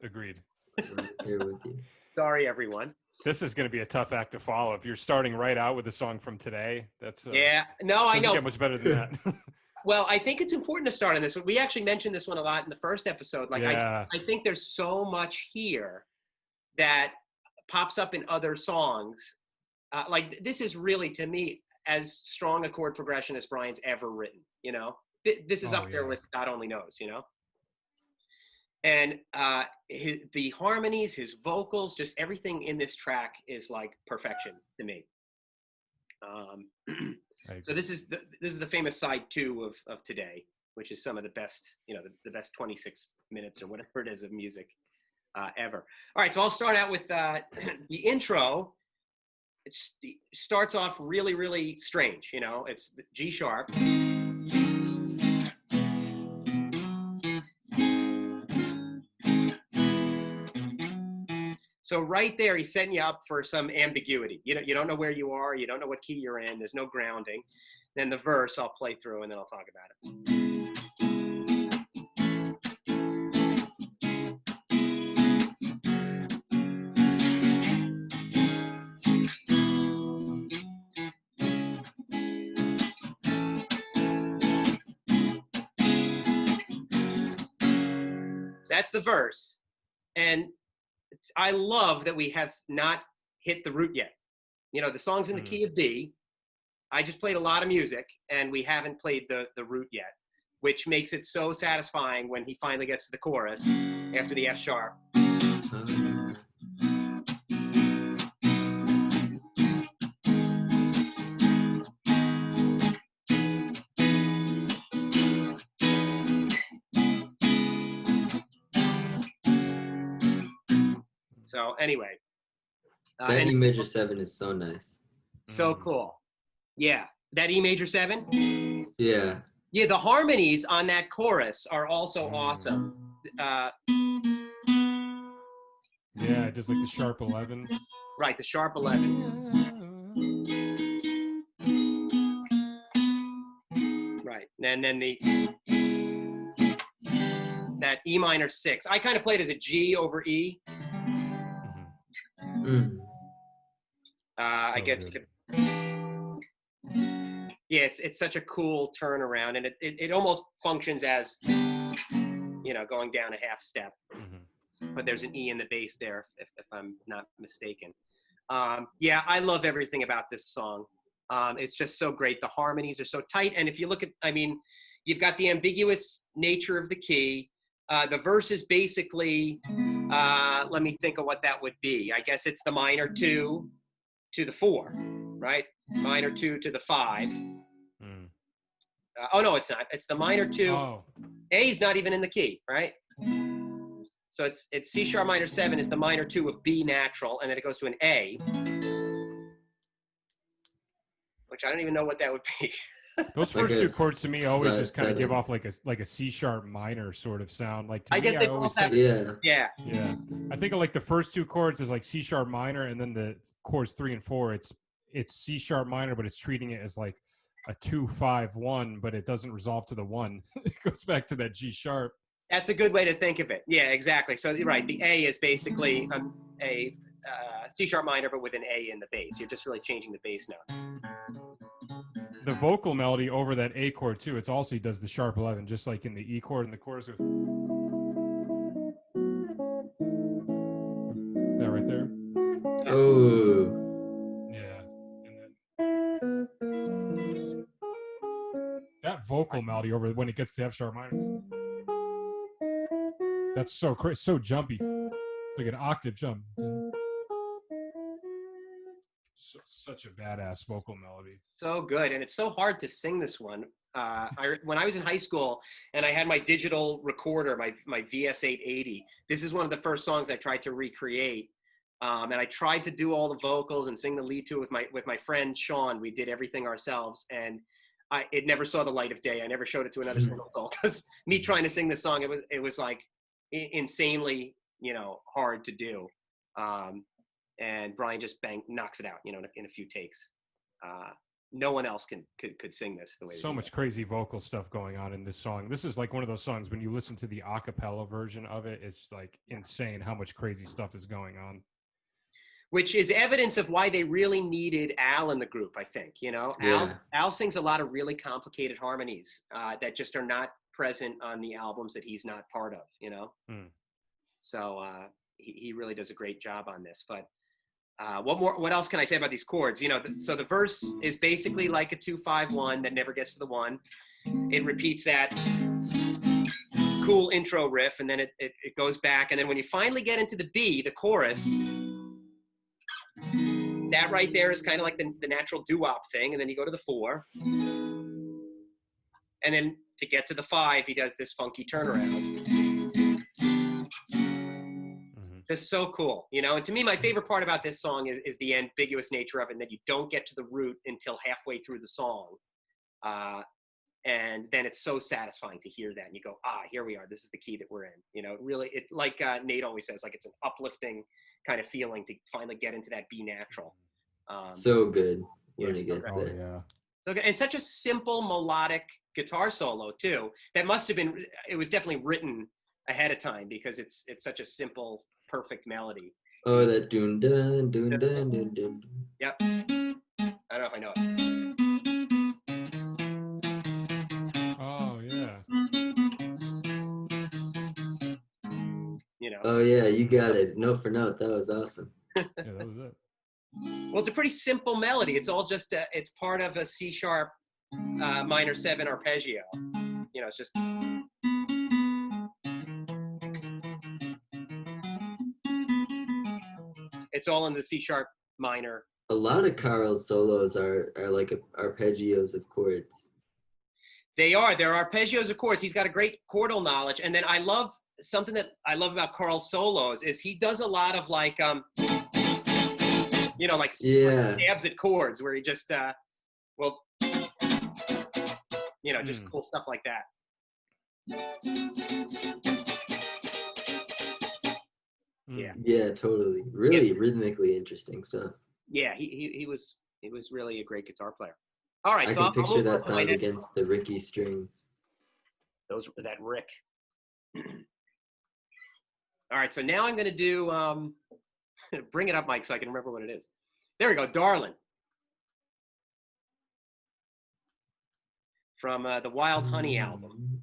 Agreed. I'm here with you. Sorry, everyone. This is going to be a tough act to follow. If you're starting right out with a song from today, that's yeah. No, I know. Doesn't get much better than that. Well, I think it's important to start on this one. We actually mentioned this one a lot in the first episode. Like, yeah. I think there's so much here that pops up in other songs. Like, this is really, to me, as strong a chord progression as Brian's ever written, you know? This is up there with God Only Knows, you know? And the harmonies, his vocals, just everything in this track is like perfection to me. So this is the famous side 2 of Today, which is some of the best, the best 26 minutes or whatever it is of music ever. All right, so I'll start out with the intro. It starts off really, really strange. It's the G sharp. So right there, he's setting you up for some ambiguity. You don't know where you are. You don't know what key you're in. There's no grounding. Then the verse I'll play through, and then I'll talk about it. So that's the verse. And I love that we have not hit the root yet. You know, the song's in the key of D. I just played a lot of music, and we haven't played the root yet, which makes it so satisfying when he finally gets to the chorus after the F sharp. So anyway. That E major 7 is so nice. So cool. Yeah. That E major 7? Yeah. Yeah, the harmonies on that chorus are also awesome. Yeah, just like the sharp 11. Right, the sharp 11. Right, and then that E minor 6. I kind of played as a G over E. I guess you could. Yeah, it's such a cool turnaround, and it almost functions as, you know, going down a half step. But there's an E in the bass there, if I'm not mistaken. Yeah, I love everything about this song. It's just so great. The harmonies are so tight, and if you look at, I mean, you've got the ambiguous nature of the key. The verse is basically, let me think of what that would be. I guess it's the minor 2 to the 4, right? Minor 2 to the 5. Oh, no, it's not. It's the minor 2. Oh. A is not even in the key, right? So it's C sharp minor 7 is the minor 2 of B natural, and then it goes to an A, which I don't even know what that would be. Those Like first two chords to me always flat just kind of give 7. off like a C sharp minor sort of sound. Like to I me, guess I they always both have. think, Yeah. I think of like the first two chords as like C sharp minor, and then the chords 3 and 4, it's C sharp minor, but it's treating it as like a 2-5-1, but it doesn't resolve to the 1. It goes back to that G sharp. That's a good way to think of it. Yeah, exactly. So right, the A is basically a C sharp minor, but with an A in the bass. You're just really changing the bass note. The vocal melody over that A chord too. It's also, he does the sharp 11, just like in the E chord and the chorus. That right there. Oh. Yeah. And then that vocal melody over when it gets to F sharp minor. That's so crazy, so jumpy. It's like an octave jump. Such a badass vocal melody. So good, and it's so hard to sing this one. When I was in high school and I had my digital recorder, my VS880, this is one of the first songs I tried to recreate. And I tried to do all the vocals and sing the lead to it with my friend Sean. We did everything ourselves, and it never saw the light of day. I never showed it to another single soul, because me trying to sing this song, it was like insanely, you know, hard to do. And Brian just knocks it out, you know, in a few takes. No one else could sing this the way. So much crazy vocal stuff going on in this song. This is like one of those songs when you listen to the a cappella version of it, it's like insane how much crazy stuff is going on. Which is evidence of why they really needed Al in the group, I think. You know, Al sings a lot of really complicated harmonies that just are not present on the albums that he's not part of, you know? So he really does a great job on this. But what else can I say about these chords? You know, so the verse is basically like a 2-5-1 that never gets to the 1. It repeats that cool intro riff, and then it goes back. And then when you finally get into the B, the chorus, that right there is kind of like the natural doo-wop thing. And then you go to the 4. And then to get to the 5, he does this funky turnaround. It's so cool, you know? And to me, my favorite part about this song is the ambiguous nature of it, and that you don't get to the root until halfway through the song. And then it's so satisfying to hear that. And you go, here we are. This is the key that we're in. You know, really, like Nate always says, like it's an uplifting kind of feeling to finally get into that B natural. So good when it gets there. Yeah. So good. And such a simple melodic guitar solo too. That must have been, it was definitely written ahead of time, because it's such a simple, perfect melody. Oh, that dun dun dun dun dun dun. Yep. I don't know if I know it. Oh yeah. Oh yeah, you got it. Note for note. That was awesome. Yeah, that was it. Well, it's a pretty simple melody. It's all just it's part of a C sharp minor 7 arpeggio. It's just. It's all in the C sharp minor. A lot of Carl's solos are like arpeggios of chords. They're arpeggios of chords. He's got a great chordal knowledge. And then something that I love about Carl's solos is he does a lot of like stabs at chords where he just just cool stuff like that. Yeah, totally. Really rhythmically interesting stuff. Yeah, he was really a great guitar player. All right, I can picture that sound against the Ricky strings. That Rick. All right, so now I'm going to do bring it up, Mike, so I can remember what it is. There we go, Darlin'. From the Wild Honey album.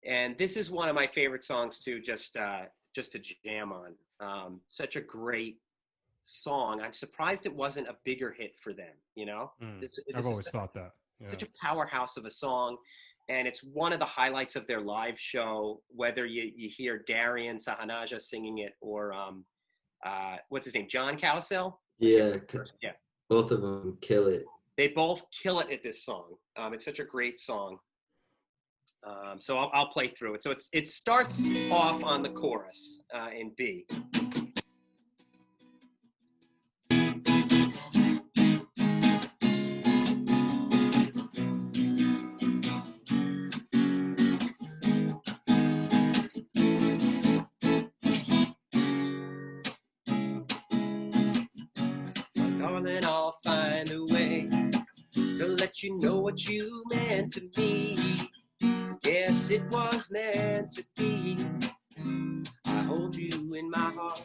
And this is one of my favorite songs too, just to jam on. Such a great song. I'm surprised it wasn't a bigger hit for them, I've always thought that. Yeah. Such a powerhouse of a song. And it's one of the highlights of their live show, whether you hear Darian Sahanaja singing it or what's his name, John Cowsell? Yeah. Yeah. Both of them kill it. They both kill it at this song. It's such a great song. So I'll play through it. So it starts off on the chorus in B. Darling, I'll find a way to let you know what you meant to me. Yes, it was meant to be. I hold you in my heart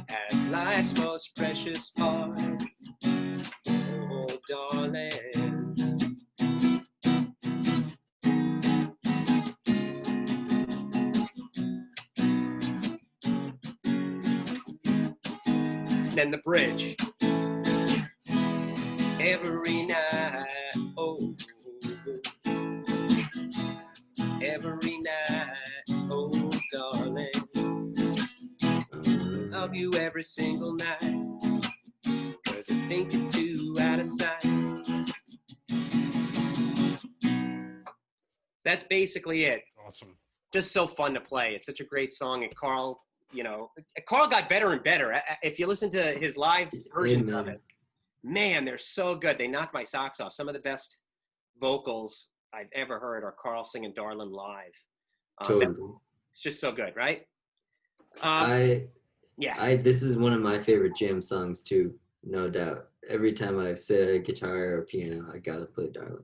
as life's most precious part. Oh, darling. Then the bridge. Every night, oh, every night, oh, darling, love you every single night, 'cause I think you're too out of sight. That's basically it. Awesome. Just so fun to play. It's such a great song, and Carl got better and better. If you listen to his live versions of it, man, they're so good. They knock my socks off. Some of the best vocals I've ever heard are Carl singing Darlin' live. Totally. It's just so good, right? This is one of my favorite jam songs too, no doubt. Every time I sit at a guitar or a piano, I gotta play Darlin'.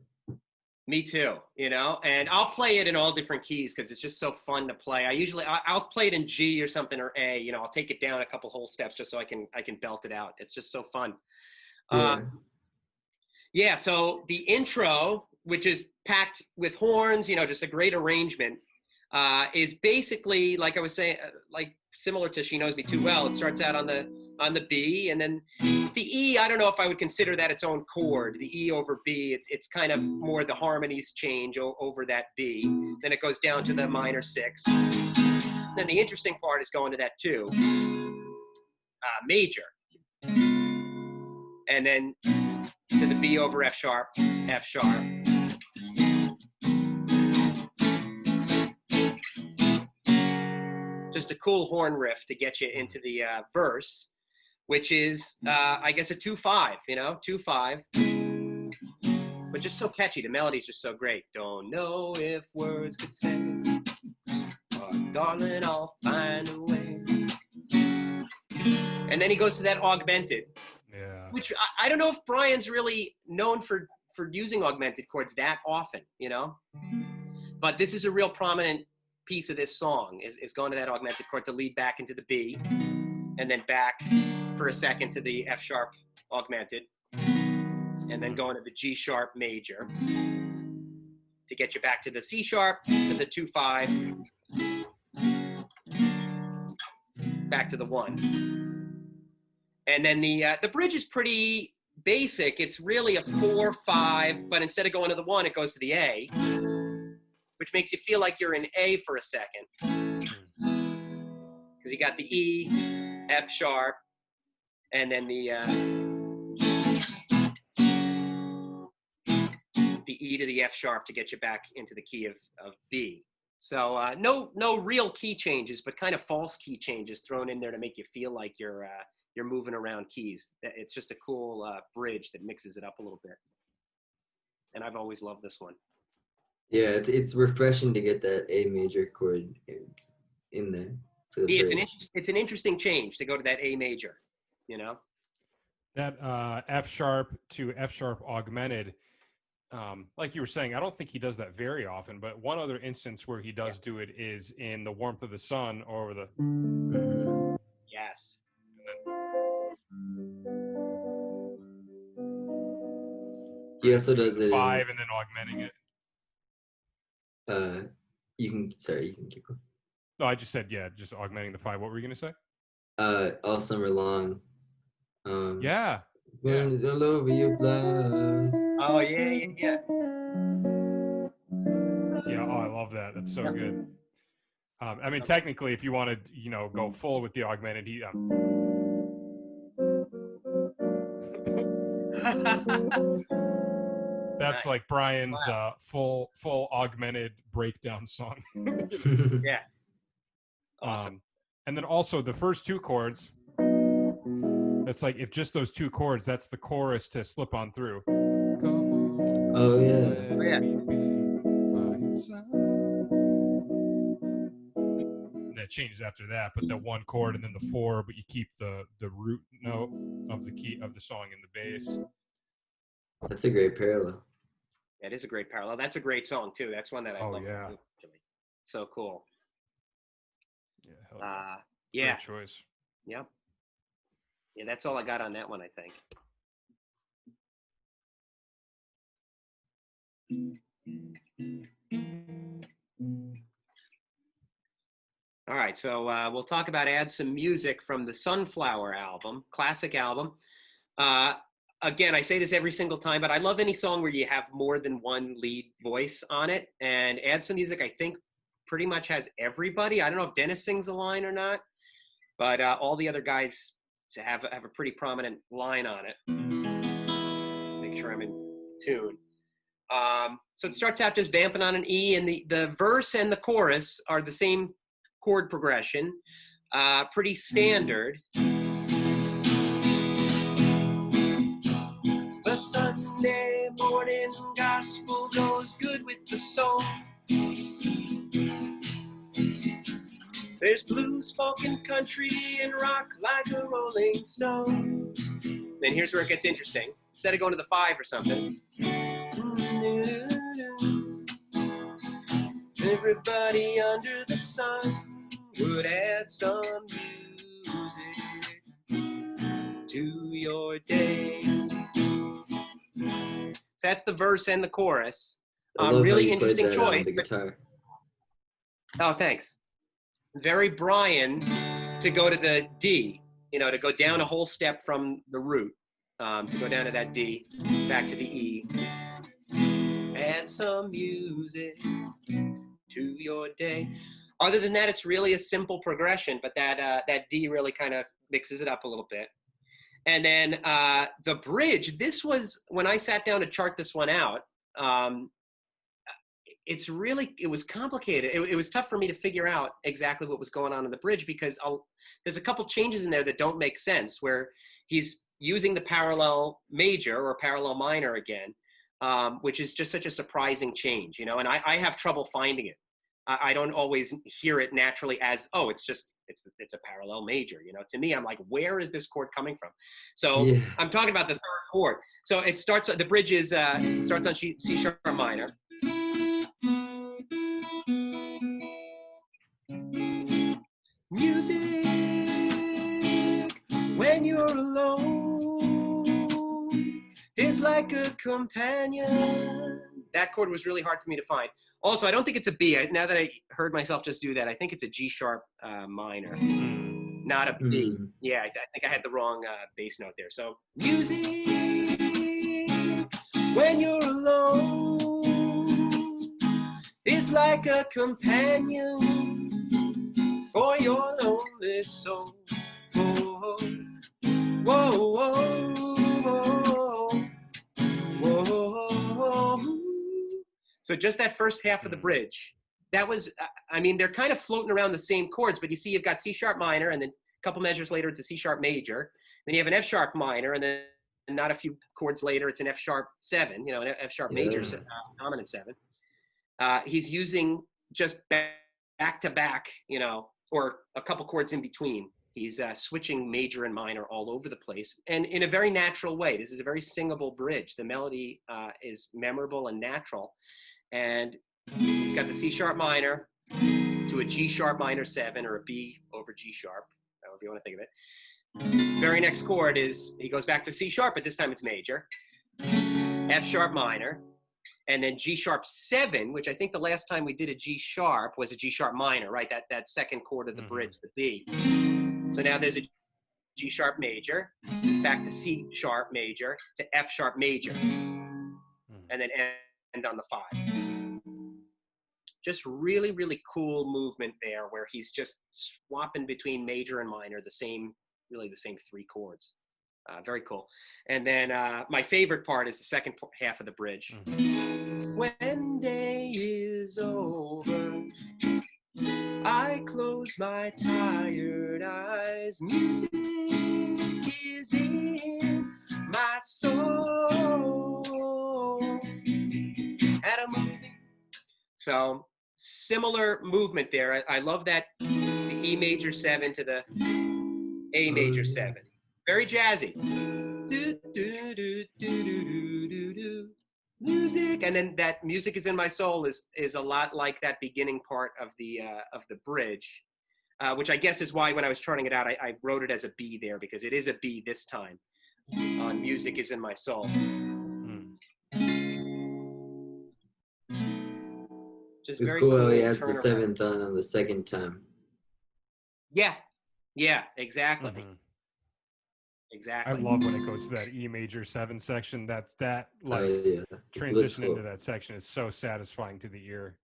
Me too, and I'll play it in all different keys because it's just so fun to play. I'll play it in G or something or A, I'll take it down a couple whole steps just so I can belt it out. It's just so fun. So the intro, which is packed with horns, just a great arrangement, is basically, like I was saying, like similar to She Knows Me Too Well. It starts out on the B, and then the E, I don't know if I would consider that its own chord. The E over B, it's kind of more the harmonies change over that B. Then it goes down to the minor 6. Then the interesting part is going to that 2, major. And then to the B over F sharp, F sharp. Just a cool horn riff to get you into the verse, which is, I guess, a 2-5, 2-5. But just so catchy. The melody's just so great. Don't know if words could say, oh, darling, I'll find a way. And then he goes to that augmented. Yeah. Which I don't know if Brian's really known for using augmented chords that often, But this is a real prominent piece of this song, is going to that augmented chord to lead back into the B, and then back for a second to the F sharp augmented, and then going to the G sharp major. to get you back to the C sharp, to the 2-5, back to the 1. And then the bridge is pretty basic. It's really a 4-5, but instead of going to the 1, it goes to the A, which makes you feel like you're in A for a second. Because you got the E, F sharp, and then the E to the F sharp to get you back into the key of B. So no real key changes, but kind of false key changes thrown in there to make you feel like you're moving around keys. It's just a cool bridge that mixes it up a little bit. And I've always loved this one. Yeah, it's refreshing to get that A major chord in there. For the it's an interesting change to go to that A major, you know? That F sharp to F sharp augmented, like you were saying, I don't think he does that very often, but one other instance where he does do it is in The Warmth of the Sun or the... Yes. He also does it 5 and then augmenting it. You can keep going. No, I just said, yeah, just augmenting the 5. What were you going to say? All Summer Long. Yeah. When all over your blouse. Oh, yeah. Yeah, oh, I love that. That's so good. I mean, technically, if you want to, go full with the augmented, that's nice. Like Brian's full augmented breakdown song. Yeah. Awesome. And then also the first 2 chords, that's like, if just those 2 chords, that's the chorus to Slip On Through. Oh, yeah. That changes after that, but the 1 chord and then the 4, but you keep the root note of the key of the song in the bass. That's a great parallel. That is a great parallel. That's a great song too. That's one that I love. Yeah. So cool. Yeah. Great choice. Yep. Yeah, that's all I got on that one, I think. All right, so we'll talk about Add Some Music from the Sunflower album, classic album. Again, I say this every single time, but I love any song where you have more than one lead voice on it. And Add Some Music, I think, pretty much has everybody. I don't know if Dennis sings a line or not, but all the other guys have a pretty prominent line on it. Make sure I'm in tune. So it starts out just vamping on an E, and the verse and the chorus are the same chord progression, pretty standard. The Sunday morning gospel goes good with the soul. There's blues, folk, and country, and rock like a rolling stone. Then here's where it gets interesting. Instead of going to the 5 or something. Everybody under the sun would add some music to your day. So that's the verse and the chorus. Really interesting choice. The guitar. Oh, thanks. Very Brian to go to the D, to go down a whole step from the root, to go down to that D, back to the E. Add some music to your day. Other than that, it's really a simple progression, but that D really kind of mixes it up a little bit. And then the bridge, this was, when I sat down to chart this one out, it was complicated. It was tough for me to figure out exactly what was going on in the bridge, because there's a couple changes in there that don't make sense, where he's using the parallel major or parallel minor again, which is just such a surprising change, and I have trouble finding it. I don't always hear it naturally as, oh, it's a parallel major, To me, I'm like, where is this chord coming from? So yeah. I'm talking about the 3rd chord. So it starts, the bridge is, starts on C sharp minor. Music when you're alone is like a companion that chord was really hard for me to find. Also, I don't think it's a B. Now that I heard myself just do that, I think it's a G sharp minor, not a B. Yeah, I think I had the wrong bass note there. So music when you're alone is like a companion for your lonely soul. Whoa, whoa, whoa, whoa, whoa. So just that first half of the bridge, that was, I mean, they're kind of floating around the same chords, but you see you've got C sharp minor, and then a couple measures later, it's a C sharp major. Then you have an F sharp minor, and then not a few chords later, it's an F sharp 7, you know, an F sharp major, dominant 7. He's using just back to back, you know, or a couple chords in between. He's switching major and minor all over the place, and in a very natural way. This is a very singable bridge. The melody is memorable and natural, and he's got the C sharp minor to a G sharp minor 7 or a B over G sharp, however you want to think of it. Very next chord is, he goes back to C sharp, but this time it's major, F sharp minor, and then G sharp 7, which I think the last time we did a G sharp was a G sharp minor, right? That second chord of the bridge, the B. So now there's a G sharp major, back to C sharp major, to F sharp major, and then end on the 5. Just really, really cool movement there where he's just swapping between major and minor, really the same 3 chords. Very cool. And then my favorite part is the second half of the bridge. When day is over, I close my tired eyes. Music is in my soul. And I'm moving. So similar movement there. I love that, the E major 7 to the A major 7. Very jazzy. Do, do, do, do, do, do, do. Music, and then that music is in my soul is a lot like that beginning part of the bridge, which I guess is why when I was charting it out, I wrote it as a B there, because it is a B this time on music is in my soul. Just it's very cool cool how he had the turnaround. 7th on the second time. Yeah, exactly. Exactly. I love when it goes to that E major 7 section. That transition Blissful. into that section is so satisfying to the ear.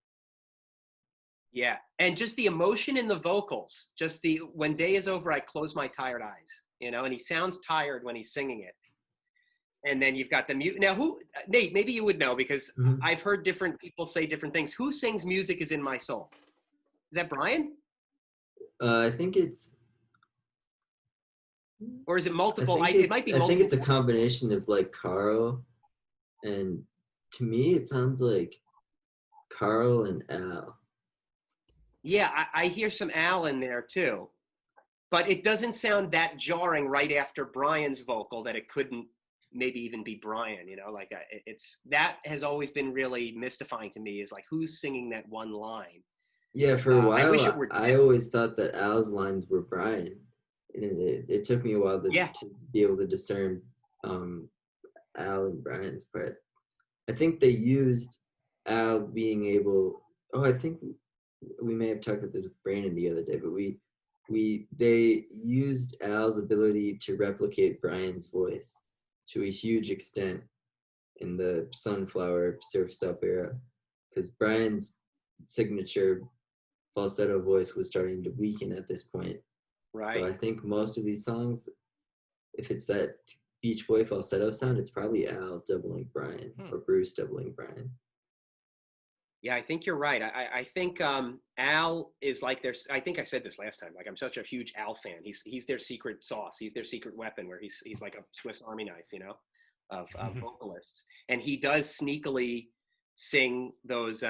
Yeah, and just the emotion in the vocals, just the when day is over, I close my tired eyes, you know, and he sounds tired when he's singing it. And then you've got the mute. Now, Nate, maybe you would know, because I've heard different people say different things. Who sings Music is in My Soul? Is that Brian? I think it's... Or is it multiple? It might be multiple. I think it's a combination of like Carl, and to me it sounds like Carl and Al. Yeah, I hear some Al in there too, but it doesn't sound that jarring right after Brian's vocal that it couldn't maybe even be Brian. You know, like it's that has always been really mystifying to me, is like who's singing that one line. Yeah, for a while I wish it were. I always thought that Al's lines were Brian. And it took me a while to be able to discern Al and Brian's part. I think they used Al being able. I think we may have talked about this with Brandon the other day, but they used Al's ability to replicate Brian's voice to a huge extent in the Sunflower Surf's Up era, because Brian's signature falsetto voice was starting to weaken at this point. Right. So I think most of these songs, if it's that Beach Boy falsetto sound, it's probably Al doubling Brian or Bruce doubling Brian. Yeah, I think you're right. I think Al is like I think I said this last time. Like, I'm such a huge Al fan. He's their secret sauce. He's their secret weapon, where he's like a Swiss Army knife, you know, of vocalists. And he does sneakily sing those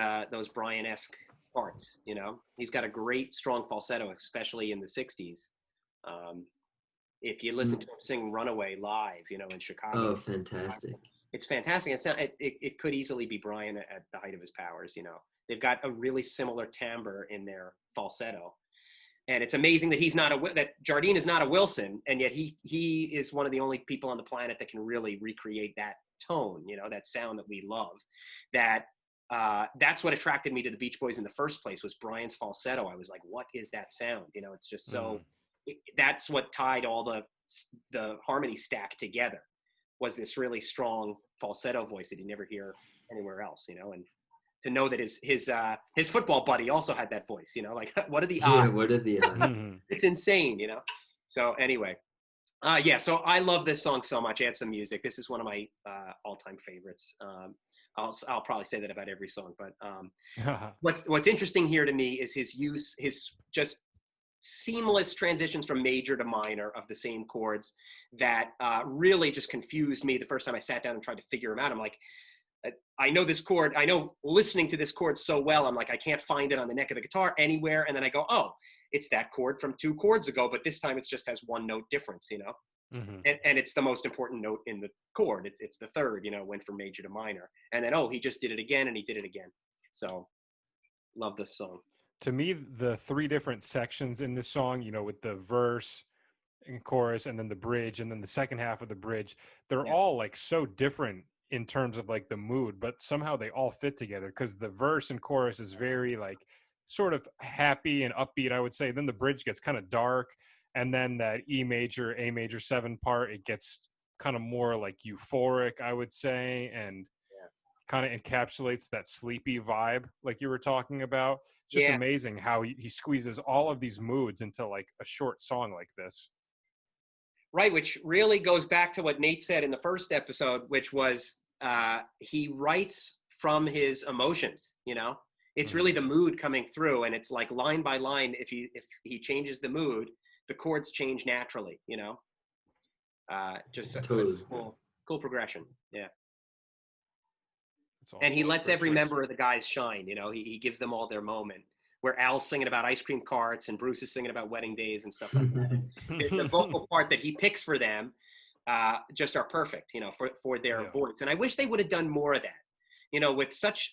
Brian-esque parts. You know, he's got a great strong falsetto, especially in the '60s. If you listen to him sing "Runaway" live, you know, in Chicago. Oh, fantastic! It's fantastic. It could easily be Brian at the height of his powers. You know, they've got a really similar timbre in their falsetto, and it's amazing that that Jardine is not a Wilson, and yet he is one of the only people on the planet that can really recreate that tone, that sound that we love. That's what attracted me to the Beach Boys in the first place, was Brian's falsetto. I was like, what is that sound? It's just so, that's what tied all the harmony stack together, was this really strong falsetto voice that you never hear anywhere else, and to know that his football buddy also had that voice, like what are the odds? Yeah, what are the odds? It's insane, So anyway, so I love this song so much. Add some music. This is one of my all-time favorites. I'll probably say that about every song, but what's interesting here to me is his just seamless transitions from major to minor of the same chords that really just confused me the first time I sat down and tried to figure them out. I'm like, I know this chord. I know listening to this chord so well. I'm like, I can't find it on the neck of the guitar anywhere. And then I go, oh, it's that chord from 2 chords ago, but this time it just has 1 note difference, Mm-hmm. And it's the most important note in the chord. It's the third, went from major to minor. And then, he just did it again, and he did it again. So love this song. To me, the 3 different sections in this song, with the verse and chorus and then the bridge and then the second half of the bridge, they're all like so different in terms of like the mood, but somehow they all fit together, because the verse and chorus is very like sort of happy and upbeat, I would say. Then the bridge gets kind of dark, and then that A major 7 part, it gets kind of more like euphoric, I would say, and kind of encapsulates that sleepy vibe like you were talking about. It's just amazing how he squeezes all of these moods into like a short song like this. Right, which really goes back to what Nate said in the first episode, which was he writes from his emotions, It's really the mood coming through, and it's like line by line. If he changes the mood, the chords change naturally, Just Totally. cool progression, yeah. And he lets every member of the guys shine, He gives them all their moment. Where Al's singing about ice cream carts and Bruce is singing about wedding days and stuff like that. The vocal part that he picks for them just are perfect, for their voice. And I wish they would have done more of that.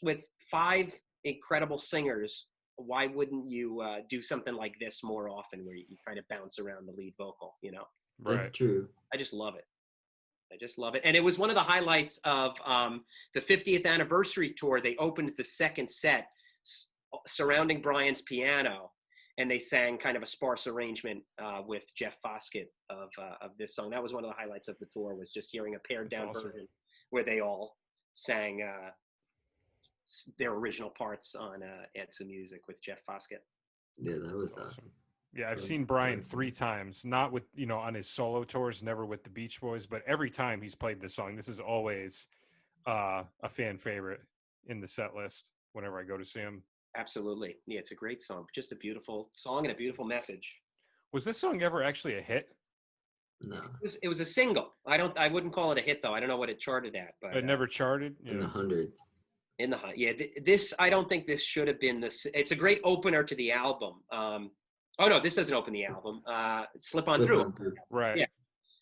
With 5 incredible singers, why wouldn't you do something like this more often, where you kind of bounce around the lead vocal, That's true. I just love it. And it was one of the highlights of the 50th anniversary tour. They opened the second set surrounding Brian's piano, and they sang kind of a sparse arrangement with Jeff Foskett of this song. That was one of the highlights of the tour, was just hearing a pared down version where they all sang their original parts on Add Some Music with Jeff Foskett. Yeah, that was awesome. Yeah, I've seen Brian 3 times, not with, on his solo tours, never with the Beach Boys, but every time he's played this song, this is always a fan favorite in the set list whenever I go to see him. Absolutely. Yeah, it's a great song. Just a beautiful song and a beautiful message. Was this song ever actually a hit? No. It was a single. I wouldn't call it a hit, though. I don't know what it charted at, but it never charted in the hundreds. This, I don't think this should have been this. It's a great opener to the album. Oh no, this doesn't open the album. Slip on Through. Right. Yeah.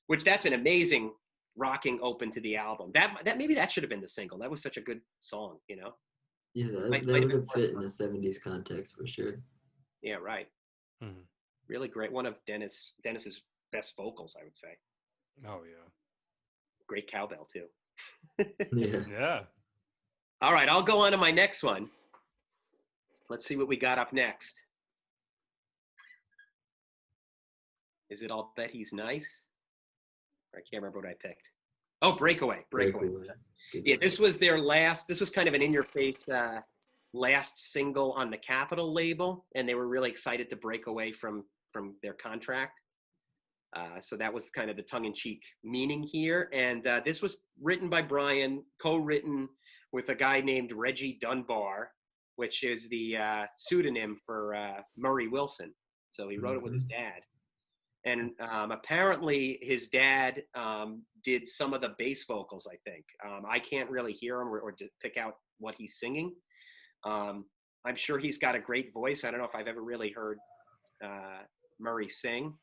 Which, that's an amazing rocking open to the album. That maybe that should have been the single. That was such a good song, Yeah, that would have fit in a 70s context for sure. Yeah, right. Mm-hmm. Really great. One of Dennis's best vocals, I would say. Oh yeah. Great cowbell too. Yeah. All right, I'll go on to my next one. Let's see what we got up next. Is it I'll Bet He's Nice? I can't remember what I picked. Oh, Breakaway. Yeah, this was kind of an in-your-face last single on the Capitol label, and they were really excited to break away from their contract. So that was kind of the tongue-in-cheek meaning here. And this was written by Brian, co-written with a guy named Reggie Dunbar, which is the pseudonym for Murray Wilson. So he wrote it with his dad. And apparently his dad did some of the bass vocals, I think. I can't really hear him or pick out what he's singing. I'm sure he's got a great voice. I don't know if I've ever really heard Murray sing.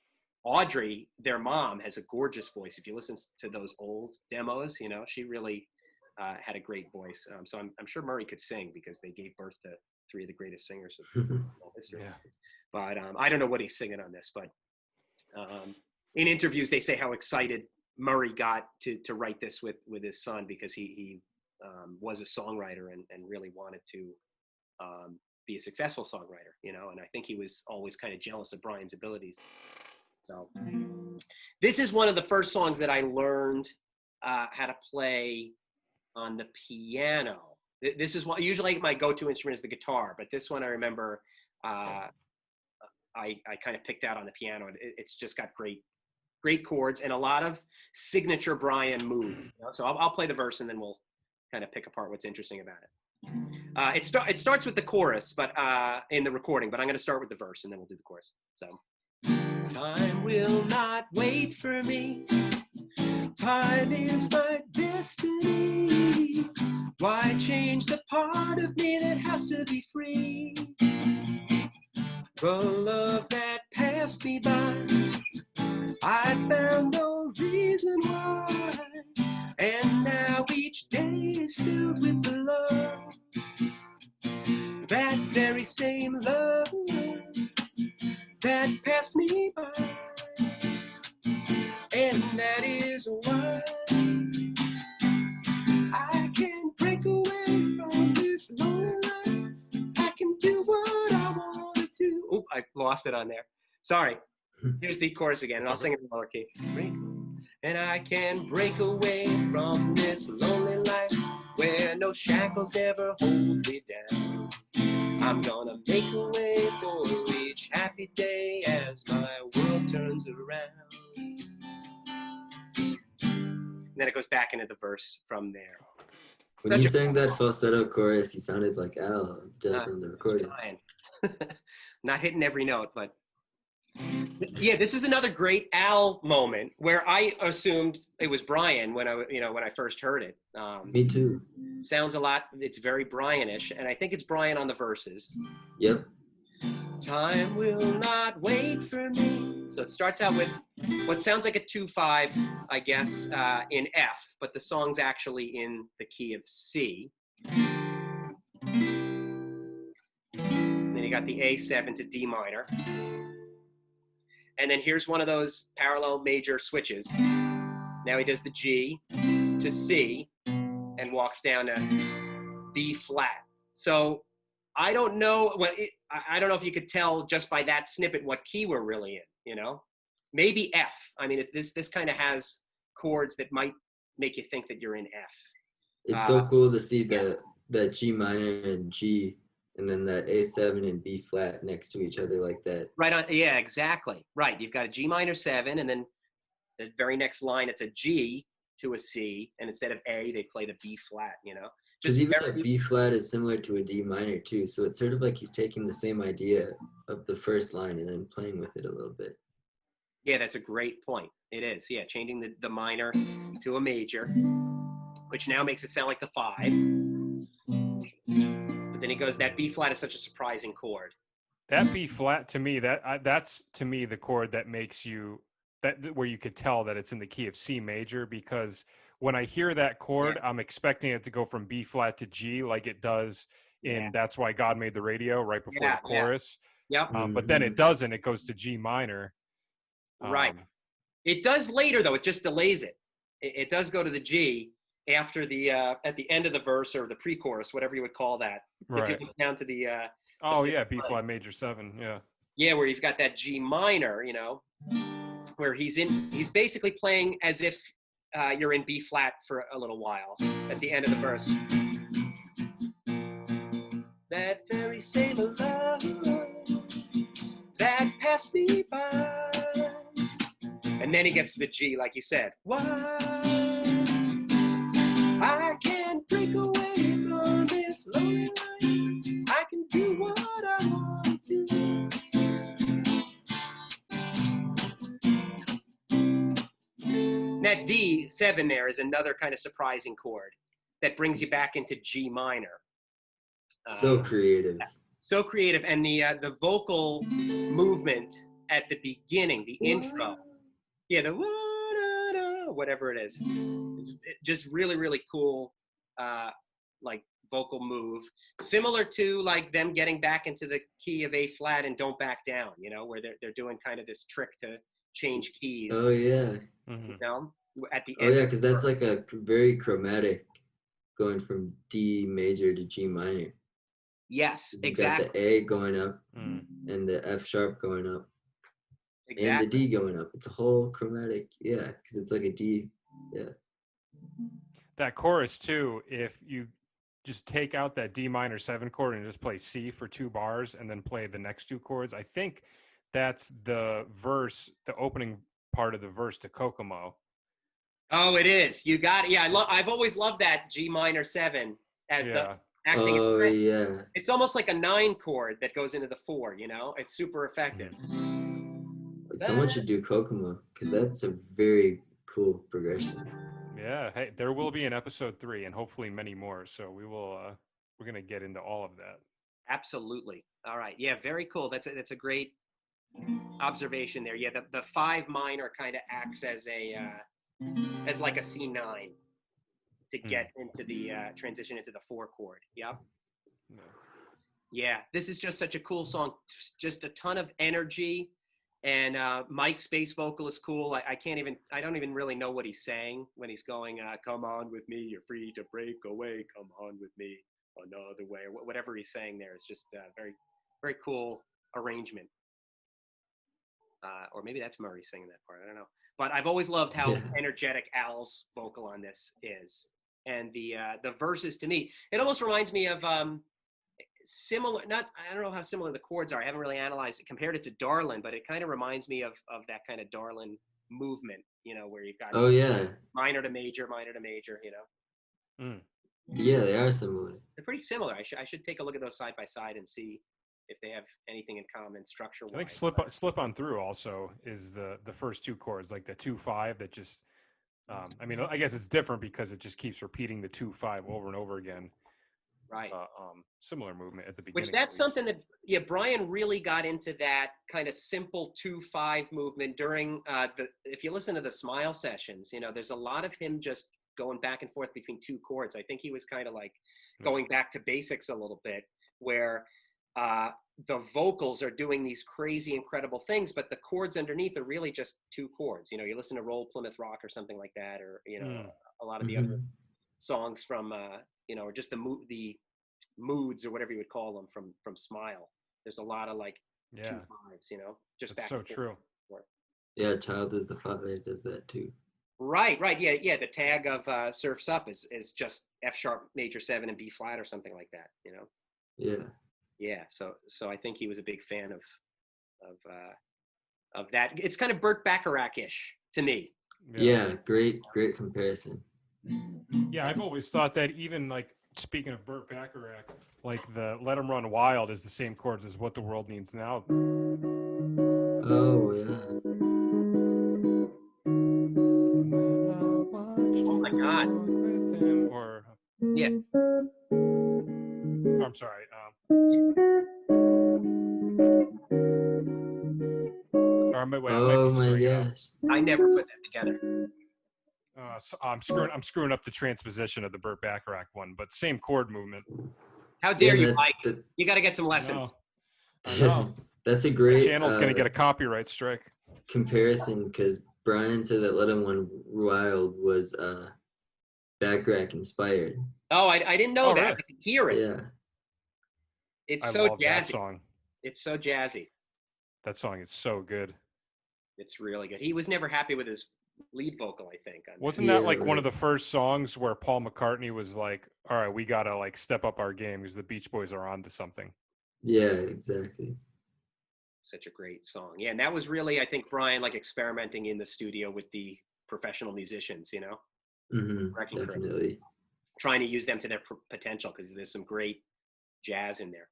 Audrey, their mom, has a gorgeous voice. If you listen to those old demos, she really had a great voice. So I'm sure Murray could sing, because they gave birth to 3 of the greatest singers of all history. Yeah. But I don't know what he's singing on this, but in interviews, they say how excited Murray got to write this with his son, because he was a songwriter and really wanted to be a successful songwriter, you know, and I think he was always kind of jealous of Brian's abilities. So this is one of the first songs that I learned how to play on the piano. This is what usually my go-to instrument is the guitar, but this one I remember I kind of picked out on the piano. It's just got great chords and a lot of signature Brian moves. You know? So I'll play the verse and then we'll kind of pick apart what's interesting about it. It starts with the chorus, but in the recording. But I'm going to start with the verse and then we'll do the chorus. So. Time will not wait for me. Time is my destiny. Why change the part of me that has to be free? The love that passed me by, I found no reason why. And now each day is filled with the love, that very same love that passed me by. And that is why I can break away from this lonely life. I can do what I want to do. Oh, I lost it on there. Sorry. Here's the chorus again, and I'll sing it in lower key. And I can break away from this lonely life where no shackles ever hold me down. I'm gonna make a way for each happy day as my world turns around. And then it goes back into the verse from there. When you sang that falsetto chorus, you sounded like Al does on the recording. Not hitting every note, but yeah, this is another great Al moment where I assumed it was Brian when I first heard it. Me too. Sounds a lot. It's very Brianish, and I think it's Brian on the verses. Yep. Time will not wait for me. So it starts out with what sounds like a 2/5, I guess, in F, but the song's actually in the key of C. Then you got the A7 to D minor. And then here's one of those parallel major switches. Now he does the G to C and walks down to B flat. So I don't know I don't know if you could tell just by that snippet what key we're really in, you know? Maybe F. I mean, this kind of has chords that might make you think that you're in F. It's so cool to see that G minor and G, and then that A7 and B flat next to each other like that. Right on. Yeah, exactly. Right. You've got a G minor 7, and then the very next line, it's a G to a C, and instead of A, they play the B flat, you know? Because even that B flat is similar to a D minor too, so it's sort of like he's taking the same idea of the first line and then playing with it a little bit. Yeah, that's a great point. It is, yeah, changing the minor to a major, which now makes it sound like the 5. But then he goes, that B flat is such a surprising chord. That B flat to me, that's to me the chord that makes you where you could tell that it's in the key of C major, because when I hear that chord, I'm expecting it to go from B flat to G like it does in That's Why God Made the Radio right before the chorus. Yep. But then it doesn't. It goes to G minor. Right. It does later though. It just delays it. It does go to the G after the at the end of the verse or the pre-chorus, whatever you would call that. Right. If you look down to the B flat major 7. Yeah. Yeah, where you've got that G minor, you know, where he's basically playing as if you're in B flat for a little while at the end of the verse. That very same love that passed me by. And then he gets to the G, like you said. Why I can't break away from this lonely life. I can do what I want to do. That D7 there is another kind of surprising chord that brings you back into G minor. So creative. So creative. And the vocal movement at the beginning, the intro. Yeah, the whatever it is. It's just really, really cool, like vocal move. Similar to like them getting back into the key of A flat and Don't Back Down, you know, where they're doing kind of this trick to change keys. Oh, yeah. You know? at the Oh end. yeah, because that's like a very chromatic, going from D major to G minor. Yes, You've exactly. got the A going up Mm. and the F sharp going up Exactly. and the D going up. It's a whole chromatic, yeah, because it's like a D, yeah. That chorus too, if you just take out that D minor 7 chord and just play C for 2 bars and then play the next 2 chords, I think that's the verse, the opening part of the verse to Kokomo. Oh, it is. You got it. Yeah, I've always loved that G minor 7 as the acting. Oh yeah. It's almost like a 9 chord that goes into the 4. You know, it's super effective. Someone should do Kokomo because that's a very cool progression. Yeah, hey, there will be an episode 3 and hopefully many more. So we will. We're gonna get into all of that. Absolutely. All right. Yeah, very cool. That's a great observation there. Yeah, the 5 minor kind of acts as as like a C9 to get into the transition into the 4 chord. Yep. Yeah, this is just such a cool song. Just a ton of energy. And Mike's bass vocal is cool. I don't even really know what he's saying when he's going, come on with me, you're free to break away, come on with me, another way, or whatever he's saying there is just very, very cool arrangement. Or maybe that's Murray singing that part, I don't know. But I've always loved how energetic Al's vocal on this is. And the verses, to me, it almost reminds me of similar, I don't know how similar the chords are. I haven't really analyzed it, compared it to Darlin', but it kind of reminds me of that kind of Darlin' movement, you know, where you've got minor to major, you know. Yeah, they are similar. They're pretty similar. I should take a look at those side by side and see if they have anything in common structure-wise. I think slip on through also is the first 2 chords, like the 2-5 that just. I mean, I guess it's different because it just keeps repeating the 2-5 over and over again. Right. Similar movement at the beginning. Which that's something that, yeah, Brian really got into that kind of simple 2-5 movement during if you listen to the Smile sessions, you know, there's a lot of him just going back and forth between 2 chords. I think he was kind of like going back to basics a little bit, where the vocals are doing these crazy, incredible things, but the chords underneath are really just 2 chords. You know, you listen to Roll Plymouth Rock or something like that, or, you know, a lot of the other songs from, you know, or just the moods or whatever you would call them from Smile. There's a lot of like 2-5s, you know, just that's so true. Yeah, Child is the Father does that too. Right. Yeah. The tag of Surf's Up is just F sharp major 7 and B flat or something like that, you know? Yeah. So I think he was a big fan of that. It's kind of Burt Bacharach-ish to me. Yeah, great comparison. Yeah, I've always thought that, even like, speaking of Burt Bacharach, like the Let 'Em Run Wild is the same chords as What the World Needs Now. Oh yeah. Oh my God. Or yeah. I'm sorry. Oh my gosh. I never put that together. So I'm screwing up the transposition of the Burt Bacharach one, but same chord movement. How dare you, Mike? You got to get some lessons. I know. That's a great. The channel's going to get a copyright strike. Comparison, because Brian said that Let 'Em Run Wild was Bacharach inspired. Oh, I didn't know that. Really? I could hear it. Yeah. It's so love jazzy. That song. It's so jazzy. That song is so good. It's really good. He was never happy with his lead vocal, I think. Wasn't that like one of the first songs where Paul McCartney was like, all right, we got to like step up our game because the Beach Boys are on to something. Yeah, exactly. Such a great song. Yeah, and that was really, I think, Brian like experimenting in the studio with the professional musicians, you know? Definitely. Trying to use them to their potential, because there's some great jazz in there.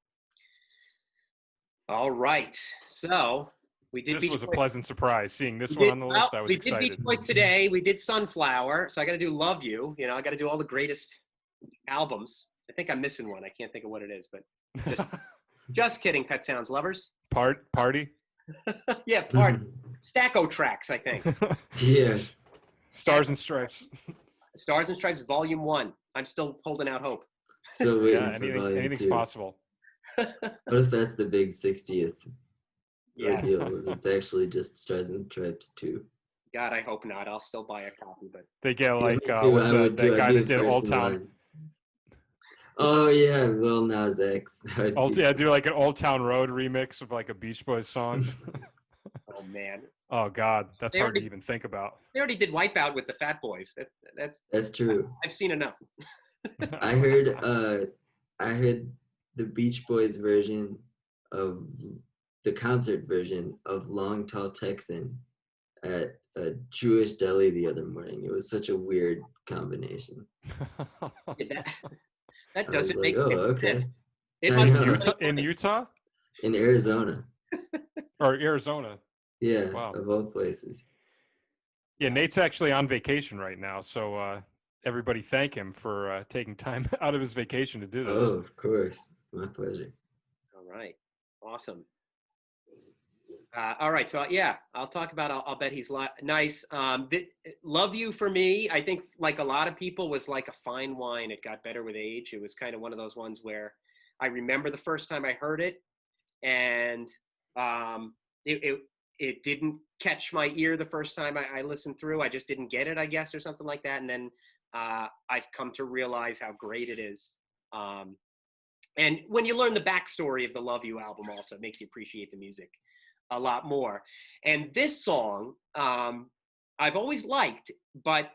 All right. So we did. This was a pleasant surprise seeing this one on the list. I was excited. We did Beach Boys today. We did Sunflower. So I got to do Love You. You know, I got to do all the greatest albums. I think I'm missing one. I can't think of what it is, but just kidding. Pet Sounds lovers. Party. Yeah, Party. Stacko Tracks, I think. Yes. Stars and Stripes. Stars and Stripes, Volume 1. I'm still holding out hope. Still waiting for anything's 2. possible. What if that's the big 60th Yeah. reveal? It's actually just Stars and Stripes 2. God, I hope not. I'll still buy a copy, but They get like I what's would that too. I'd guy be that did first Old in Town? line. Oh yeah, Lil Nas X. That would be Yeah, so- do like an Old Town Road remix of like a Beach Boys song. oh man, Oh God, that's They hard to already- even think about. they already did Wipeout with the Fat Boys. That's true. I've seen enough. I heard the Beach Boys version of the concert version of Long Tall Texan at a Jewish deli the other morning. It was such a weird combination. Yeah, that I was doesn't like, make oh, any okay. sense. It I must know. be really in funny. Utah In Arizona. or Arizona. Yeah, Wow. of all places. Yeah, Nate's actually on vacation right now, so everybody thank him for taking time out of his vacation to do this. Oh, of course. My pleasure. All right, awesome. All right, so yeah, I'll talk about. I'll bet he's nice. Love You for me, I think, like a lot of people, was like a fine wine. It got better with age. It was kind of one of those ones where I remember the first time I heard it, and it didn't catch my ear the first time I listened through. I just didn't get it, I guess, or something like that. And then I've come to realize how great it is. And when you learn the backstory of the Love You album, also, it makes you appreciate the music a lot more. And this song, I've always liked, but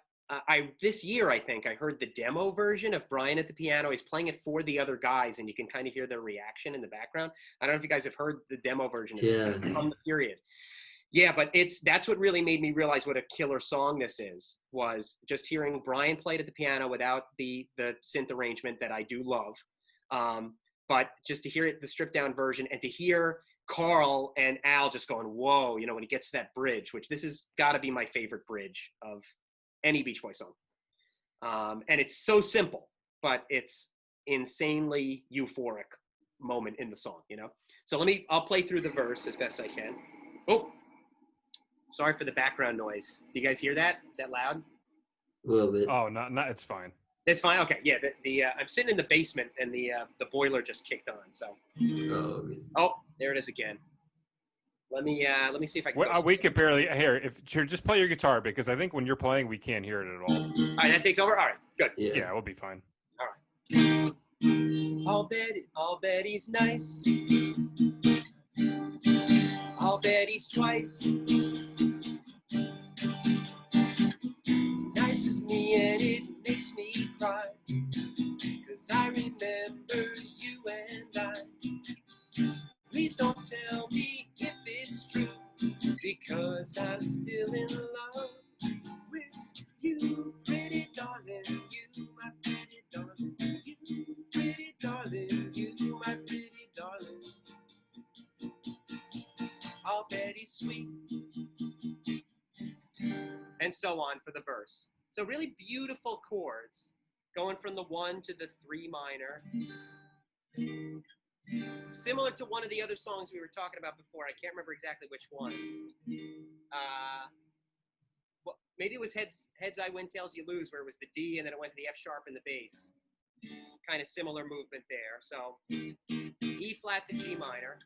this year, I think I heard the demo version of Brian at the piano. He's playing it for the other guys, and you can kind of hear their reaction in the background. I don't know if you guys have heard the demo version of it from the period. Yeah, but that's what really made me realize what a killer song this is, was just hearing Brian play it at the piano without the synth arrangement that I do love. But just to hear it, the stripped down version, and to hear Carl and Al just going, whoa, when he gets to that bridge, which this has got to be my favorite bridge of any Beach Boy song. And it's so simple, but it's insanely euphoric moment in the song, So I'll play through the verse as best I can. Oh, sorry for the background noise. Do you guys hear that? Is that loud? A little bit. Oh, not it's fine. It's fine. Okay, yeah. I'm sitting in the basement, and the boiler just kicked on. So. Oh, there it is again. Let me see if I can. We can barely hear. Just play your guitar, because I think when you're playing, we can't hear it at all. All right, that takes over. All right, good. Yeah, we'll be fine. All right. I'll bet he's nice. I'll bet he's twice as nice as me, and it makes me cry, 'cause I remember you and I. Please don't tell me if it's true, because I'm still in love with you, pretty darling, you, my pretty darling, you, pretty darling, you, my pretty darling. I'll bet he's sweet. And so on for the verse. So really beautiful chords, going from the 1 to the 3 minor. Similar to one of the other songs we were talking about before. I can't remember exactly which one. Well, maybe it was Heads I Win, Tails You Lose, where it was the D and then it went to the F sharp and the bass. Kind of similar movement there. So E flat to G minor,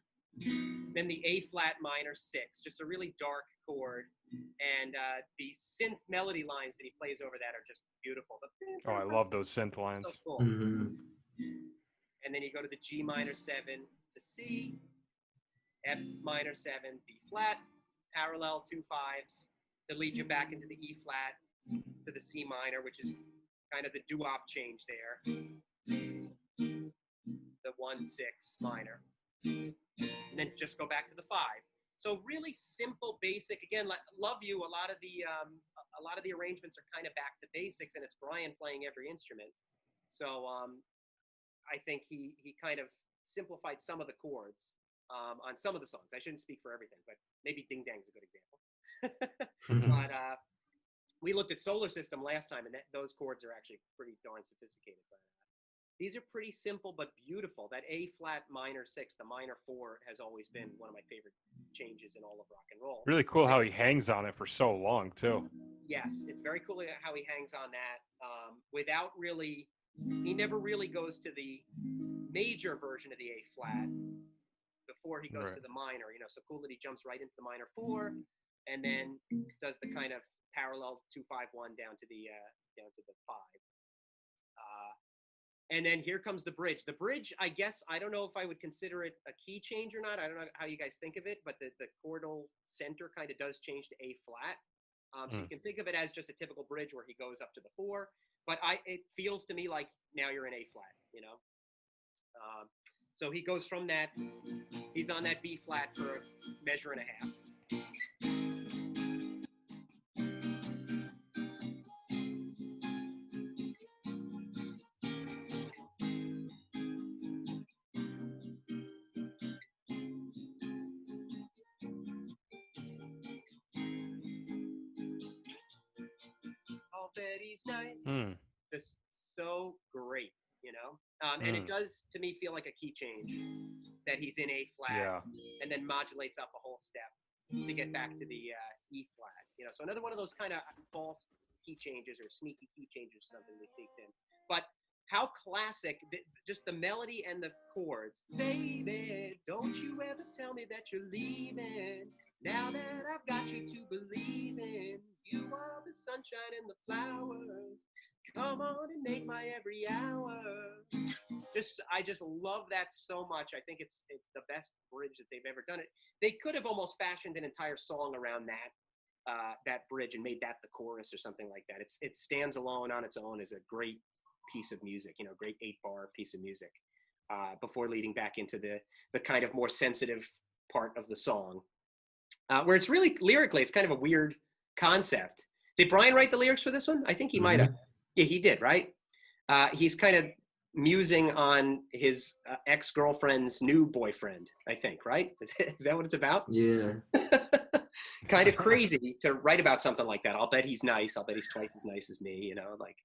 then the A flat minor 6, just a really dark chord. And the synth melody lines that he plays over that are just beautiful. Oh, I love those synth lines. So cool. Mm-hmm. And then you go to the G minor 7 to C, F minor 7, B flat, parallel 2 5s to lead you back into the E flat to the C minor, which is kind of the doo-wop change there. The 1 6 minor. And then just go back to the 5. So really simple, basic. Again, Love You. A lot of the arrangements are kind of back to basics, and it's Brian playing every instrument. So I think he kind of simplified some of the chords on some of the songs. I shouldn't speak for everything, but maybe Ding Dang's a good example. But we looked at Solar System last time, and those chords are actually pretty darn sophisticated. But these are pretty simple but beautiful. That A flat minor 6, the minor 4, has always been one of my favorite changes in all of rock and roll. Really cool how he hangs on it for so long too. Yes, it's very cool how he hangs on that without really. He never really goes to the major version of the A flat before he goes to the minor. So cool that he jumps right into the minor 4, and then does the kind of parallel 2-5-1 down to the 5. And then here comes the bridge. The bridge, I guess, I don't know if I would consider it a key change or not. I don't know how you guys think of it, but the chordal center kind of does change to A flat. So you can think of it as just a typical bridge where he goes up to the 4. But it feels to me like now you're in A flat, you know. So he goes from that. He's on that B flat for a measure and a half. I'll bet he's nice. Just so great, you know. And it does to me feel like a key change that he's in A flat and then modulates up a whole step to get back to the E flat, you know. So another one of those kind of false key changes or sneaky key changes, something that sneaks in. But how classic, just the melody and the chords. Baby, don't you ever tell me that you're leaving. Now that I've got you to believe in, you are the sunshine and the flowers. Come on and make my every hour. I just love that so much. I think it's the best bridge that they've ever done. It. They could have almost fashioned an entire song around that bridge and made that the chorus or something like that. It stands alone on its own as a great piece of music, you know, great 8-bar piece of music. Before leading back into the kind of more sensitive part of the song, where it's really lyrically, it's kind of a weird concept. Did Brian write the lyrics for this one? I think he might have. Yeah, he did, right? He's kind of musing on his ex-girlfriend's new boyfriend, I think, right? Is that what it's about? Yeah. Kind of crazy to write about something like that. I'll bet he's nice. I'll bet he's twice as nice as me, you know, like.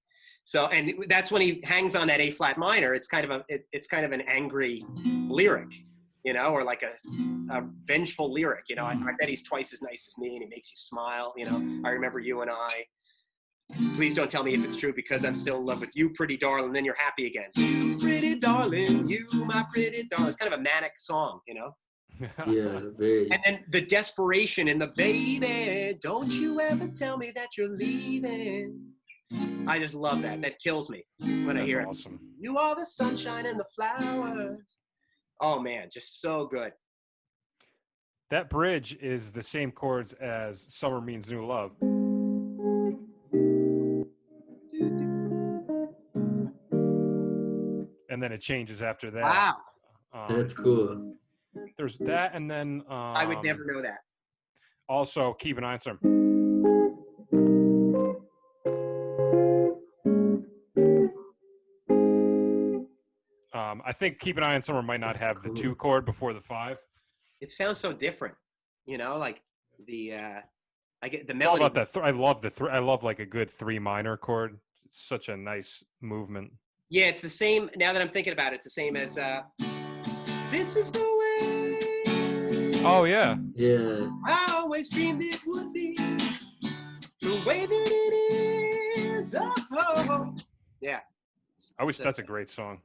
So, and that's when he hangs on that A flat minor. It's kind of an angry lyric, you know, or like a vengeful lyric, you know. I bet he's twice as nice as me and he makes you smile, you know. I remember you and I. Please don't tell me if it's true because I'm still in love with you, pretty darling. Then you're happy again. You pretty darling, you my pretty darling. It's kind of a manic song, you know. Yeah, very. And then the desperation in the baby, don't you ever tell me that you're leaving. I just love that. That kills me when I hear awesome. it. You are the sunshine and the flowers. Oh man, just so good. That bridge is the same chords as Summer Means New Love. And then it changes after that. Wow. That's cool. There's that, and then I would never know that. Also, Keep an Eye on Summer. I think Keep an Eye on Summer might not have the 2 chord before the 5. It sounds so different, you know, like I get the melody. It's all about that. I love I love like a good 3 minor chord. It's such a nice movement. Yeah, it's the same. Now that I'm thinking about it, it's the same as This Is the Way. Oh yeah. Yeah. I always dreamed it would be the way that it is. Oh. Yeah. That's a great song.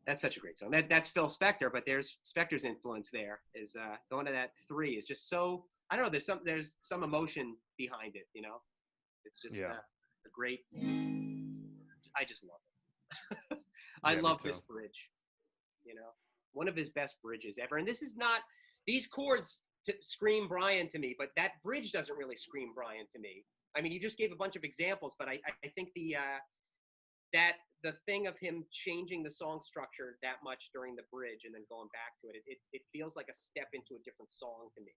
That's such a great song. That's Phil Spector, but there's Spector's influence there. Is going to that 3 is just so, I don't know. There's some emotion behind it. You know, it's just a great. I just love it. I love this bridge. You know, one of his best bridges ever. And this is not these chords scream Brian to me, but that bridge doesn't really scream Brian to me. I mean, you just gave a bunch of examples, but I think the thing of him changing the song structure that much during the bridge and then going back to it, it feels like a step into a different song to me.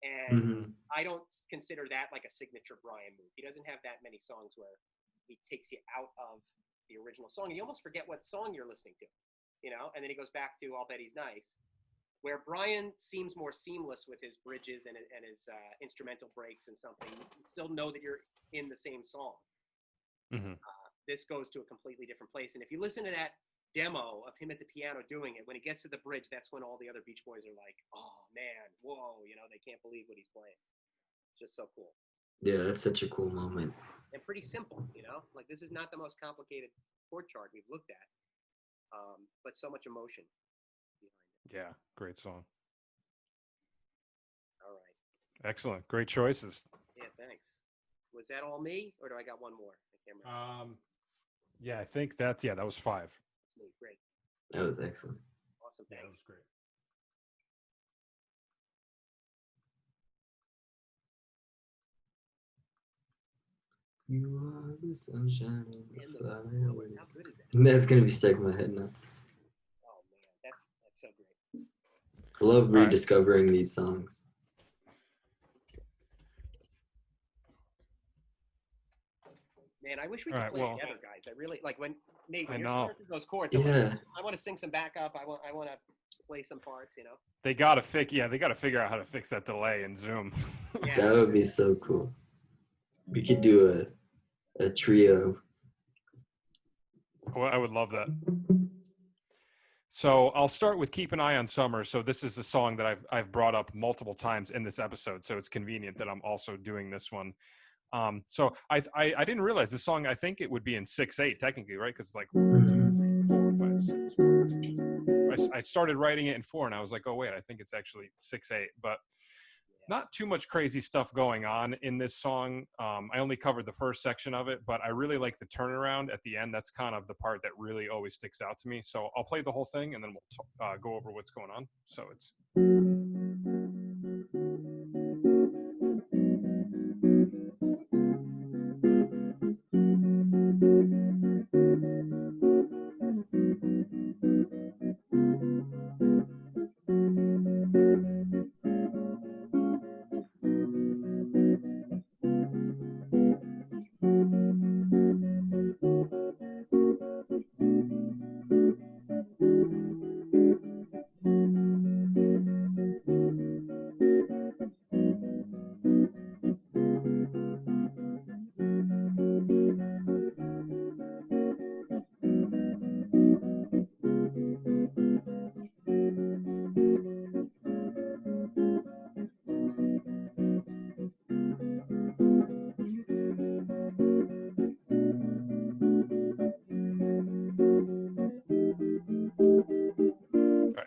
And I don't consider that like a signature Brian move. He doesn't have that many songs where he takes you out of the original song. You almost forget what song you're listening to, you know? And then he goes back to I'll Bet He's Nice, where Brian seems more seamless with his bridges and his instrumental breaks and something. You still know that you're in the same song. This goes to a completely different place. And if you listen to that demo of him at the piano doing it, when he gets to the bridge, that's when all the other Beach Boys are like, oh man, whoa, you know, they can't believe what he's playing. It's just so cool. Yeah, that's such a cool moment. And pretty simple, you know, like this is not the most complicated chord chart we've looked at, but so much emotion behind it. Yeah, great song. All right. Excellent. Great choices. Yeah, thanks. Was that all me, or do I got one more? I can't remember. Yeah, I think that was 5. That's me. Great. That was excellent. Awesome. Yeah, that Thanks. was great. You are the sunshine And of the the flowers. How flowers. good is that? That's gonna be stuck in my head now. Oh man, that's so great. I love All right. rediscovering these songs. Man, I wish we All could right, play well, together, guys. I really like when Nate, I when you're know. going through those chords. I'm like, Yeah, I want to sing some backup. I want to play some parts. You know. they got to figure out how to fix that delay in Zoom. Yeah. that would be so cool. We could do a trio. Well, I would love that. So I'll start with "Keep an Eye on Summer." So this is a song that I've brought up multiple times in this episode. So it's convenient that I'm also doing this one. So I didn't realize this song. I think it would be in 6/8 technically, right? Because it's like 1, 2, 3, 4, 5, 6. 1, 2, 3. I started writing it in 4, and I was like, oh wait, I think it's actually 6/8. But not too much crazy stuff going on in this song. I only covered the first section of it, but I really like the turnaround at the end. That's kind of the part that really always sticks out to me. So I'll play the whole thing, and then we'll go over what's going on. So it's.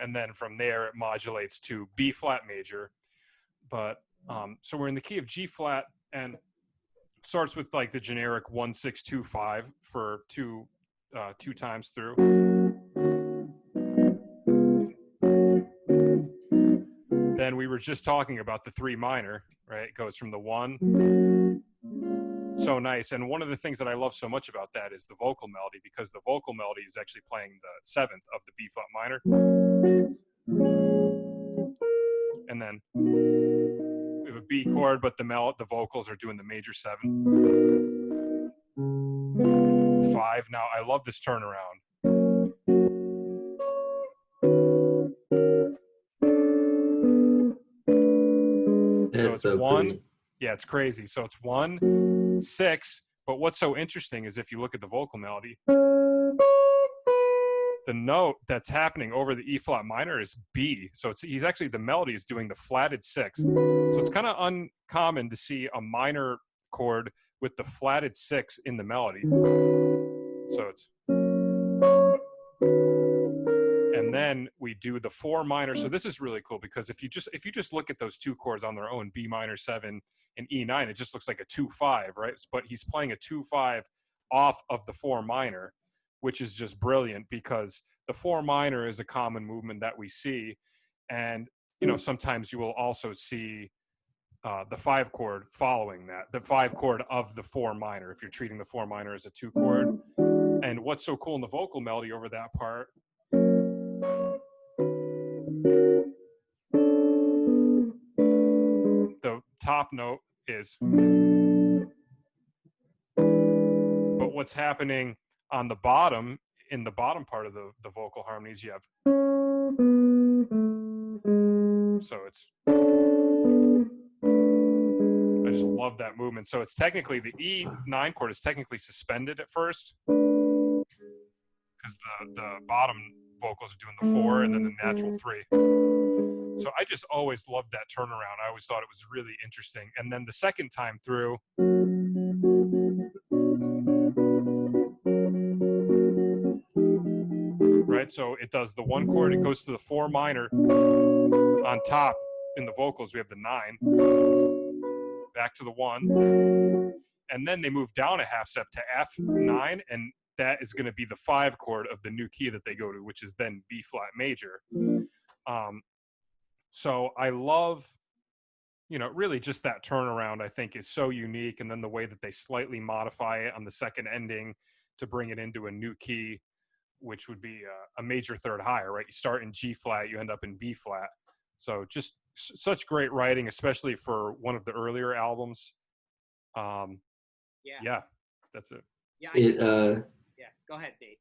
And then from there it modulates to B flat major. But so we're in the key of G flat, and starts with like the generic 1-6-2-5 for two times through. Then we were just talking about the 3 minor, right? It goes from the 1. So nice. And one of the things that I love so much about that is the vocal melody, because the vocal melody is actually playing the 7th of the B flat minor. And then we have a B chord, but the vocals are doing the major 7. 5. Now I love this turnaround. That's so it's 1. pretty. Yeah, it's crazy. So it's 1, 6. But what's so interesting is if you look at the vocal melody, the note that's happening over the E flat minor is B. So he's actually, the melody is doing the flatted 6. So it's kind of uncommon to see a minor chord with the flatted 6 in the melody. So it's. And then we do the 4 minor. So this is really cool, because if you just look at those 2 chords on their own, B minor 7 and E9, it just looks like a 2-5, right? But he's playing a 2-5 off of the 4 minor, which is just brilliant, because the 4 minor is a common movement that we see. And, sometimes you will also see the 5 chord following that, the 5 chord of the 4 minor, if you're treating the 4 minor as a 2 chord. And what's so cool in the vocal melody over that part, the top note is, but what's happening on the bottom, in the bottom part of the vocal harmonies, you have, so it's, I just love that movement. So it's technically, the E9 chord is technically suspended at first, because the bottom vocals are doing the 4 and then the natural 3. So I just always loved that turnaround. I always thought it was really interesting. And then the second time through, right? So it does the 1 chord, it goes to the 4 minor on top. In the vocals, we have the 9. back to the 1, and then they move down a half step to F9, and that is going to be the 5 chord of the new key that they go to, which is then B flat major. So I love, really just that turnaround, I think, is so unique. And then the way that they slightly modify it on the second ending to bring it into a new key, which would be a major third higher, right? You start in G flat, you end up in B flat. So just such great writing, especially for one of the earlier albums. Yeah, that's it. Yeah. Go ahead, Dave.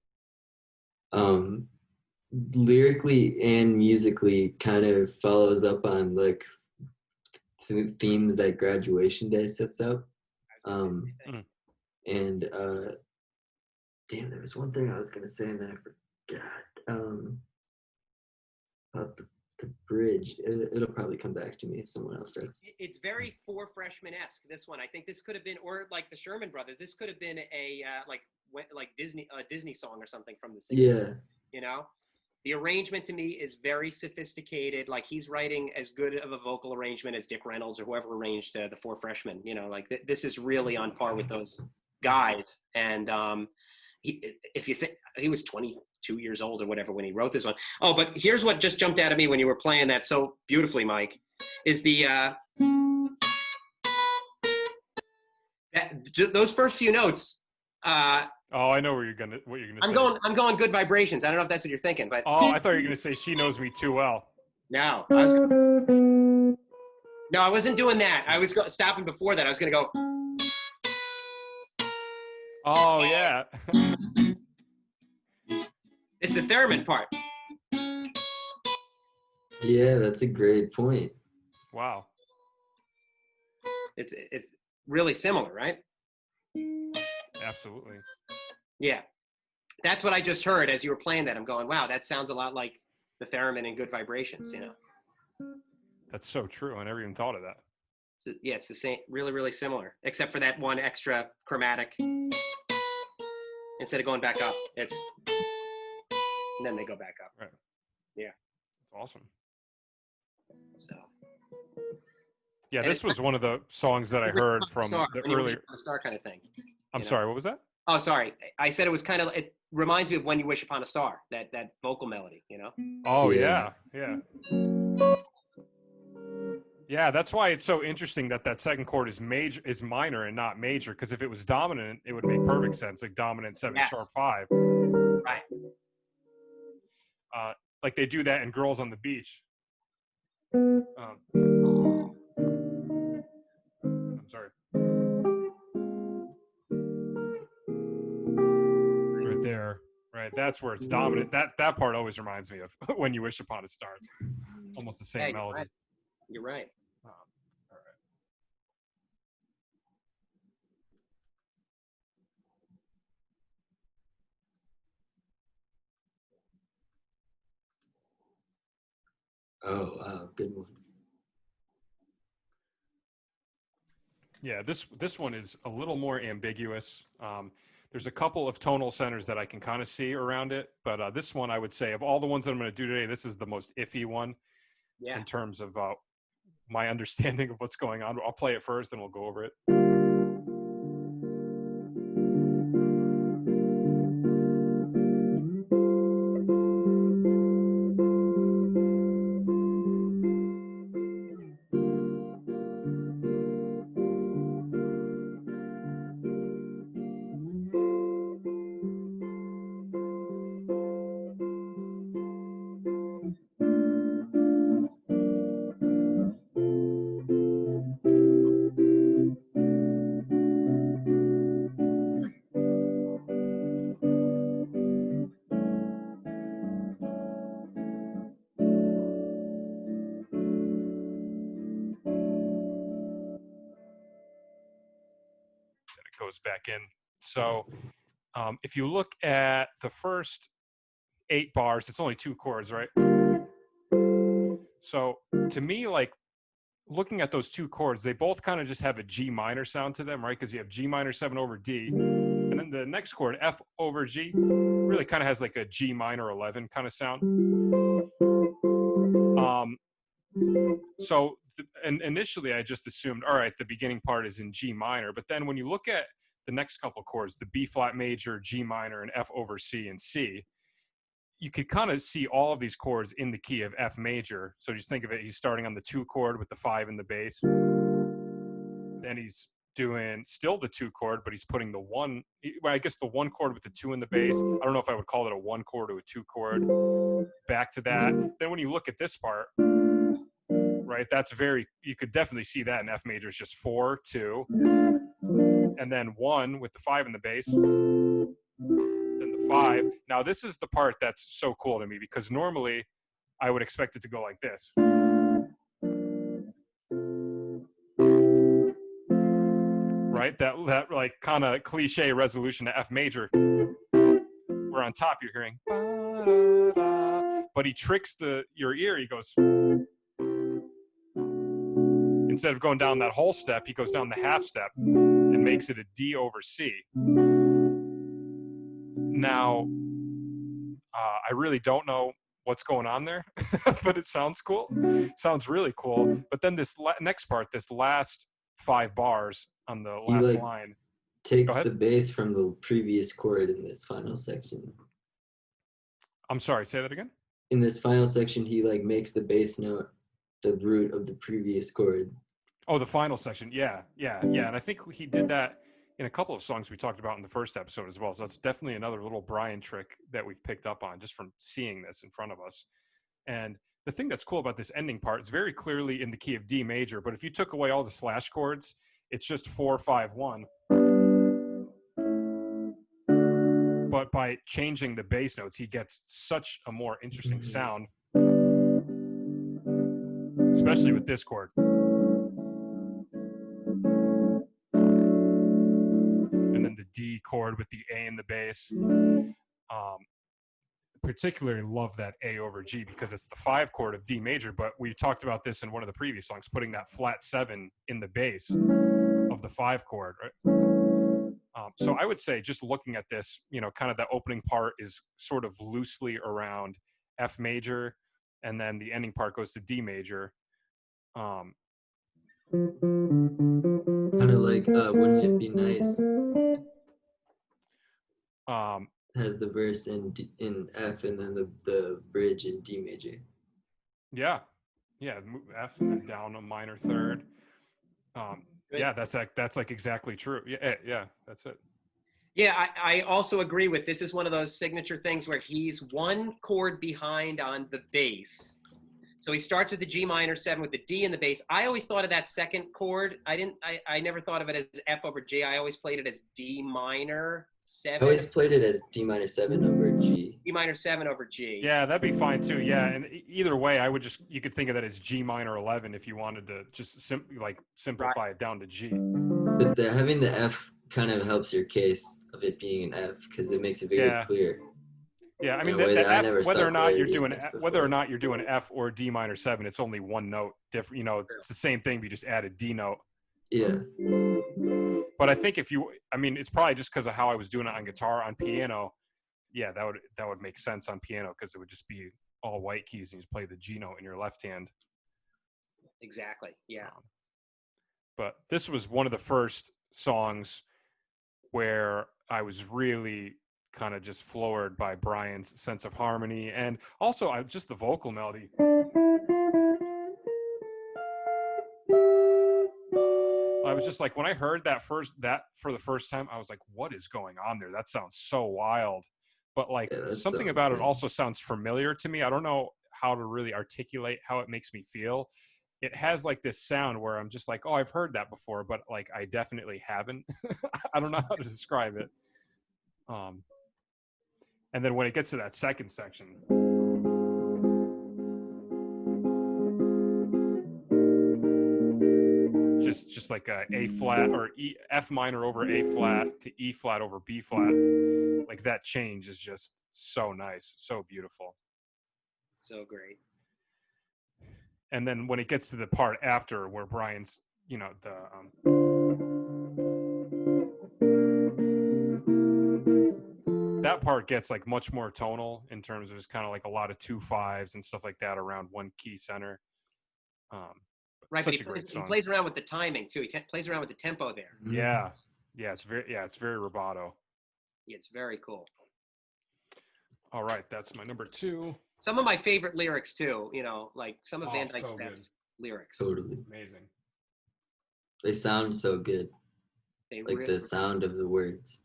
Lyrically and musically kind of follows up on like themes that Graduation Day sets up. And damn, there was one thing I was gonna say and then I forgot. About the bridge. It'll probably come back to me if someone else starts. It's very Four Freshmen-esque, this one. I think this could have been, or like the Sherman Brothers, this could have been a like Disney song or something from the 60s. Yeah. The arrangement to me is very sophisticated. Like he's writing as good of a vocal arrangement as Dick Reynolds or whoever arranged the Four Freshmen. Like this is really on par with those guys. And if you think he was 22 years old or whatever when he wrote this one. Oh, but here's what just jumped out at me when you were playing that so beautifully, Mike, is those first few notes. I know what you're gonna say. I'm going Good Vibrations. I don't know if that's what you're thinking, but I thought you were gonna say She Knows Me Too Well. No, I wasn't doing that. I was stopping before that. I was gonna go. Oh yeah. It's the theremin part. Yeah, that's a great point. Wow. It's really similar, right? Absolutely. Yeah. That's what I just heard as you were playing that. I'm going, wow, that sounds a lot like the theremin in Good Vibrations, That's so true. I never even thought of that. It's the same, really, really similar, except for that one extra chromatic. Instead of going back up, and then they go back up. Right. Yeah. That's awesome. So. Yeah, this was one of the songs that I heard from the earlier star kind of thing. I'm sorry, what was that? Oh, sorry. I said it was kind of. It reminds me of When You Wish Upon a Star. That vocal melody, Oh yeah. Yeah, that's why it's so interesting that second chord is minor and not major. Because if it was dominant, it would make perfect sense, like dominant 7 sharp 5. Right. Like they do that in Girls on the Beach. I'm sorry. Right there. Right, that's where it's dominant. That part always reminds me of When You Wish Upon a Star. It's almost the same melody. Right. You're right. All right. Oh, wow, good one. Yeah, this one is a little more ambiguous. There's a couple of tonal centers that I can kind of see around it, but this one, I would say, of all the ones that I'm going to do today, this is the most iffy one in terms of my understanding of what's going on. I'll play it first, and we'll go over it. Goes back in. So if you look at the first 8 bars, it's only 2 chords, right? So to me, like looking at those 2 chords, they both kind of just have a G minor sound to them, right? Because you have G minor 7 over D, and then the next chord, F over G, really kind of has like a G minor 11 kind of sound. And initially I just assumed, all right, the beginning part is in G minor, but then when you look at the next couple chords, the B flat major, G minor, and F over C and C, you could kind of see all of these chords in the key of F major. So just think of it, he's starting on the 2 chord with the 5 in the bass. Then he's doing still the 2 chord, but he's putting the 1, well, I guess the 1 chord with the 2 in the bass. I don't know if I would call it a 1 chord or a 2 chord. Back to that. Then when you look at this part, right, that's you could definitely see that in F major is just 4, 2, and then 1 with the 5 in the bass, then the 5. Now this is the part that's so cool to me, because normally I would expect it to go like this. Right, that like kind of cliche resolution to F major, where on top you're hearing, but he tricks your ear. He goes, instead of going down that whole step, he goes down the half step and makes it a D over C. Now, I really don't know what's going on there, but it sounds cool. Sounds really cool. But then this next part, this last 5 bars on the last line, takes the bass from the previous chord in this final section. I'm sorry, say that again? In this final section, he like makes the bass note the root of the previous chord. Oh, the final section. Yeah. And I think he did that in a couple of songs we talked about in the first episode as well. So that's definitely another little Brian trick that we've picked up on just from seeing this in front of us. And the thing that's cool about this ending part is very clearly in the key of D major, but if you took away all the slash chords, it's just 4, 5, 1. But by changing the bass notes, he gets such a more interesting sound, especially with this chord. And then the D chord with the A in the bass. Particularly love that A over G because it's the 5 chord of D major, but we talked about this in one of the previous songs, putting that flat 7 in the bass of the 5 chord, right? So I would say, just looking at this, kind of the opening part is sort of loosely around F major, and then the ending part goes to D major. Kind of like Wouldn't It Be Nice? Has the verse in F and then the bridge in D major. Yeah, F and then down a minor third. Yeah, that's like exactly true. Yeah, that's it. Yeah, I also agree with this. Is one of those signature things where he's 1 chord behind on the bass. So he starts with the G minor 7 with the D in the bass. I always thought of that second chord. I never thought of it as F over G. I always played it as D minor 7. I always played it as D minor 7 over G. D minor 7 over G. Yeah, that'd be fine too. Yeah, and either way, you could think of that as G minor 11 if you wanted to just simplify it down to G. But having the F kind of helps your case of it being an F because it makes it very clear. Yeah, I mean the F, whether or not you're doing F or D minor 7, it's only 1 note different. It's the same thing, but you just add a D note. Yeah. But I think it's probably just because of how I was doing it on guitar. On piano, yeah, that would make sense on piano because it would just be all white keys and you just play the G note in your left hand. Exactly. Yeah. But this was one of the first songs where I was really kind of just floored by Brian's sense of harmony and also just the vocal melody. I was just like, when I heard that for the first time, I was like, what is going on there? That sounds so wild. But something about it also sounds familiar to me. I don't know how to really articulate how it makes me feel. It has like this sound where I'm just like, oh, I've heard that before, but like I definitely haven't. I don't know how to describe it. And then when it gets to that second section, just like a A flat or F minor over A flat to E flat over B flat, like that change is just so nice, so beautiful, so great. And then when it gets to the part after where Brian's, that part gets like much more tonal in terms of just kind of like a lot of 2 5s and stuff like that around 1 key center. Right, Such but a great he song. plays around with the timing too. He plays around with the tempo there. Yeah, it's very rubato. Yeah, it's very cool. All right, that's my number 2. Some of my favorite lyrics too. You know, like some of Van Dyke's so good. best lyrics. Totally. Amazing. They sound so good. They Like really, the sound of the words.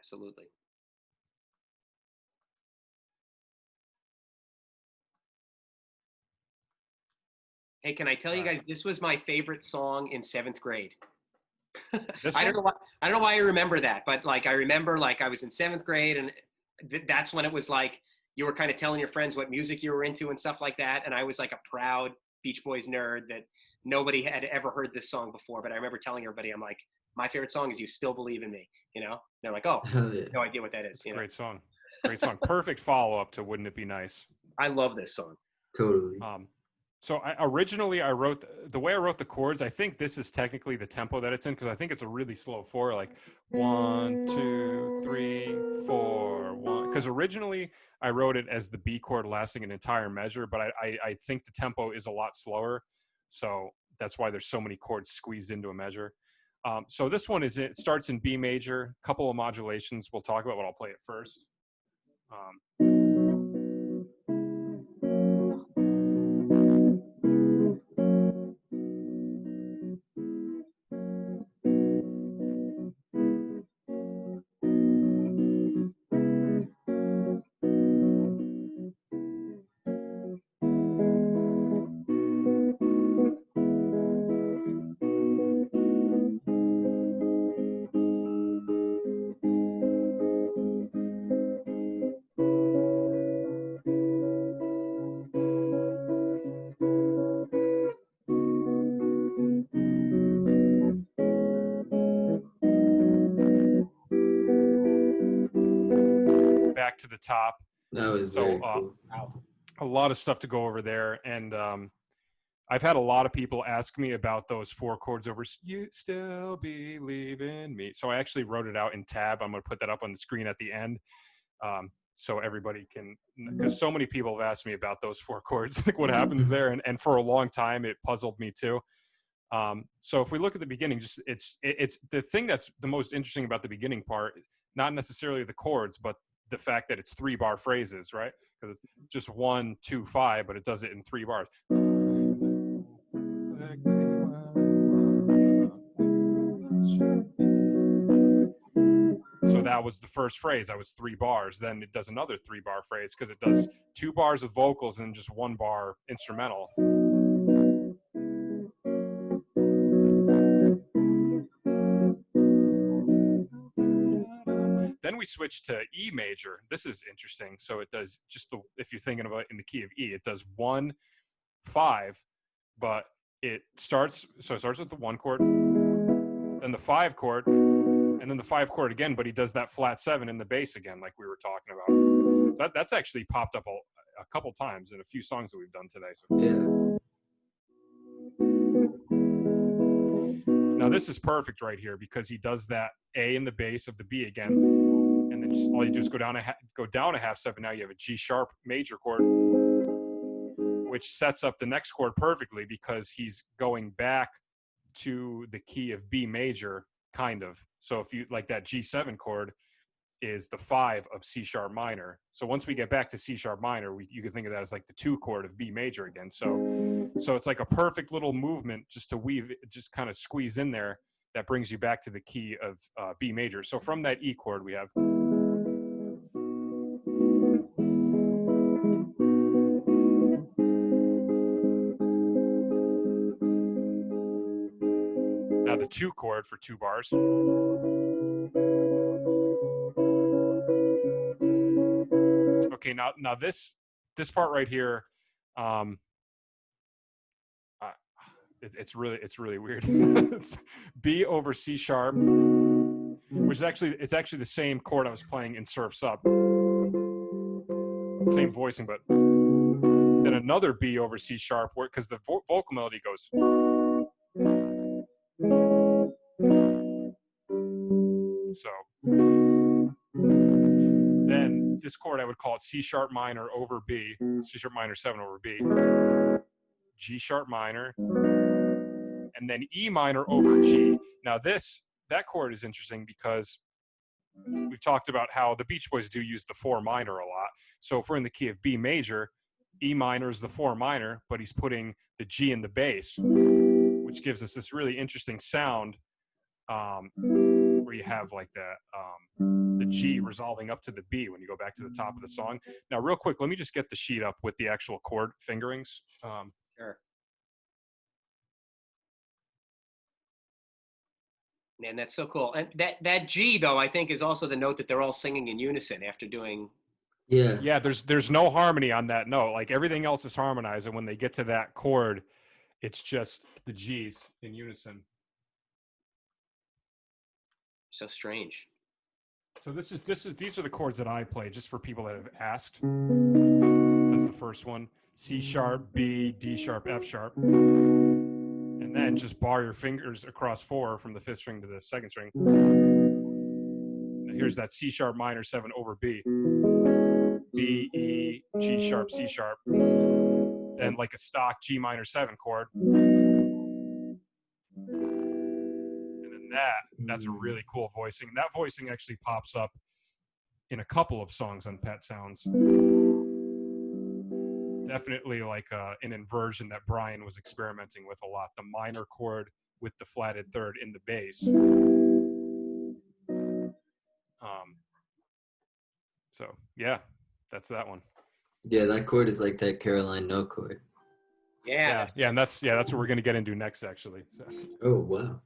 absolutely. Hey, can I tell you guys, this was my favorite song in 7th grade. This I one? don't know why. I don't know why I remember that, but like I remember, like I was in 7th grade, and that's when it was like you were kind of telling your friends what music you were into and stuff like that. And I was like a proud Beach Boys nerd that nobody had ever heard this song before. But I remember telling everybody, I'm like, my favorite song is "You Still Believe in Me." You know? And they're like, "Oh, Hell yeah. no idea what that is." You know? Great song. Great song. Perfect follow-up to "Wouldn't It Be Nice." I love this song. Totally. So originally I wrote the way I wrote the chords. I think this is technically the tempo that it's in because I think it's a really slow 4, like 1, 2, 3, 4, 1. Because originally I wrote it as the B chord lasting an entire measure, but I think the tempo is a lot slower, so that's why there's so many chords squeezed into a measure. So this one it starts in B major, couple of modulations we'll talk about, but I'll play it first. Back to the top. That was very cool. A lot of stuff to go over there, and I've had a lot of people ask me about those 4 chords over "You Still Believe in Me." So I actually wrote it out in tab. I'm going to put that up on the screen at the end, so everybody can, because so many people have asked me about those 4 chords, like what happens there, and for a long time it puzzled me too. So if we look at the beginning, just it's the thing that's the most interesting about the beginning part, not necessarily the chords, but the fact that it's 3-bar phrases, right? Because it's just 1, 2, 5, but it does it in 3 bars. So that was the first phrase. That was 3 bars. Then it does another 3-bar phrase because it does 2 bars with vocals and just 1 bar instrumental. Then we switch to E major. This is interesting. So it does if you're thinking about it in the key of E, it does 1, 5, but it starts with the 1 chord, then the 5 chord, and then the 5 chord again, but he does that flat 7 in the bass again, like we were talking about. So that's actually popped up a couple times in a few songs that we've done today. So. Yeah. Now this is perfect right here because he does that A in the bass of the B again, and then all you do is go down a half step, and now you have a G sharp major chord, which sets up the next chord perfectly because he's going back to the key of B major, kind of. So if you like that G7 chord is the 5 of C sharp minor. So once we get back to C sharp minor, you can think of that as like the 2 chord of B major again. So it's like a perfect little movement just to weave, just kind of squeeze in there that brings you back to the key of B major. So from that E chord, we have. Now the 2 chord for 2 bars. Okay, now this part right here, it's really weird. It's B over C sharp, which is actually the same chord I was playing in Surf's Up. Same voicing, but then another B over C sharp, because the vocal melody goes. So then this chord, I would call it C sharp minor over B, C sharp minor 7 over B, G sharp minor, and then E minor over G. Now that chord is interesting because we've talked about how the Beach Boys do use the 4 minor a lot. So if we're in the key of B major, E minor is the 4 minor, but he's putting the G in the bass, which gives us this really interesting sound where you have like the G resolving up to the B when you go back to the top of the song. Now, real quick, let me just get the sheet up with the actual chord fingerings. Sure. Man, that's so cool. And that G, though, I think is also the note that they're all singing in unison after doing. Yeah, there's no harmony on that note. Like everything else is harmonized, and when they get to that chord, it's just the G's in unison. So strange. So these are the chords that I play, just for people that have asked. That's the first one: C sharp, B, D sharp, F sharp, and then just bar your fingers across 4 from the 5th string to the 2nd string. Now here's that C sharp minor 7 over B, B, E, G sharp, C sharp, then like a stock G minor 7 chord. That's a really cool voicing. That voicing actually pops up in a couple of songs on Pet Sounds. Definitely like an inversion that Brian was experimenting with a lot. The minor chord with the flatted 3rd in the bass. So yeah, that's that one. Yeah, that chord is like that Caroline no chord. Yeah, and that's what we're gonna get into next, actually. So. Oh wow.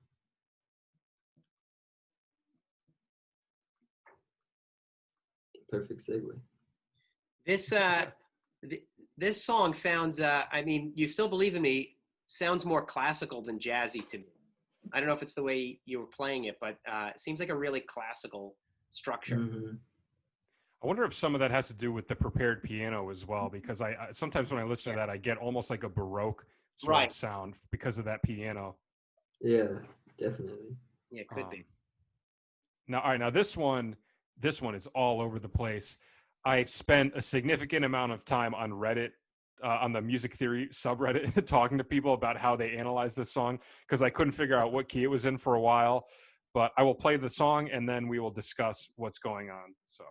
Perfect segue. This song sounds. I mean, You Still Believe in Me sounds more classical than jazzy to me. I don't know if it's the way you were playing it, but it seems like a really classical structure. Mm-hmm. I wonder if some of that has to do with the prepared piano as well, because I sometimes when I listen to that, I get almost like a Baroque sort of sound because of that piano. Yeah, definitely. Yeah, it could be. Now, all right, now this one is all over the place. I've spent a significant amount of time on Reddit, on the music theory subreddit, talking to people about how they analyze this song, because I couldn't figure out what key it was in for a while. But I will play the song and then we will discuss what's going on. So.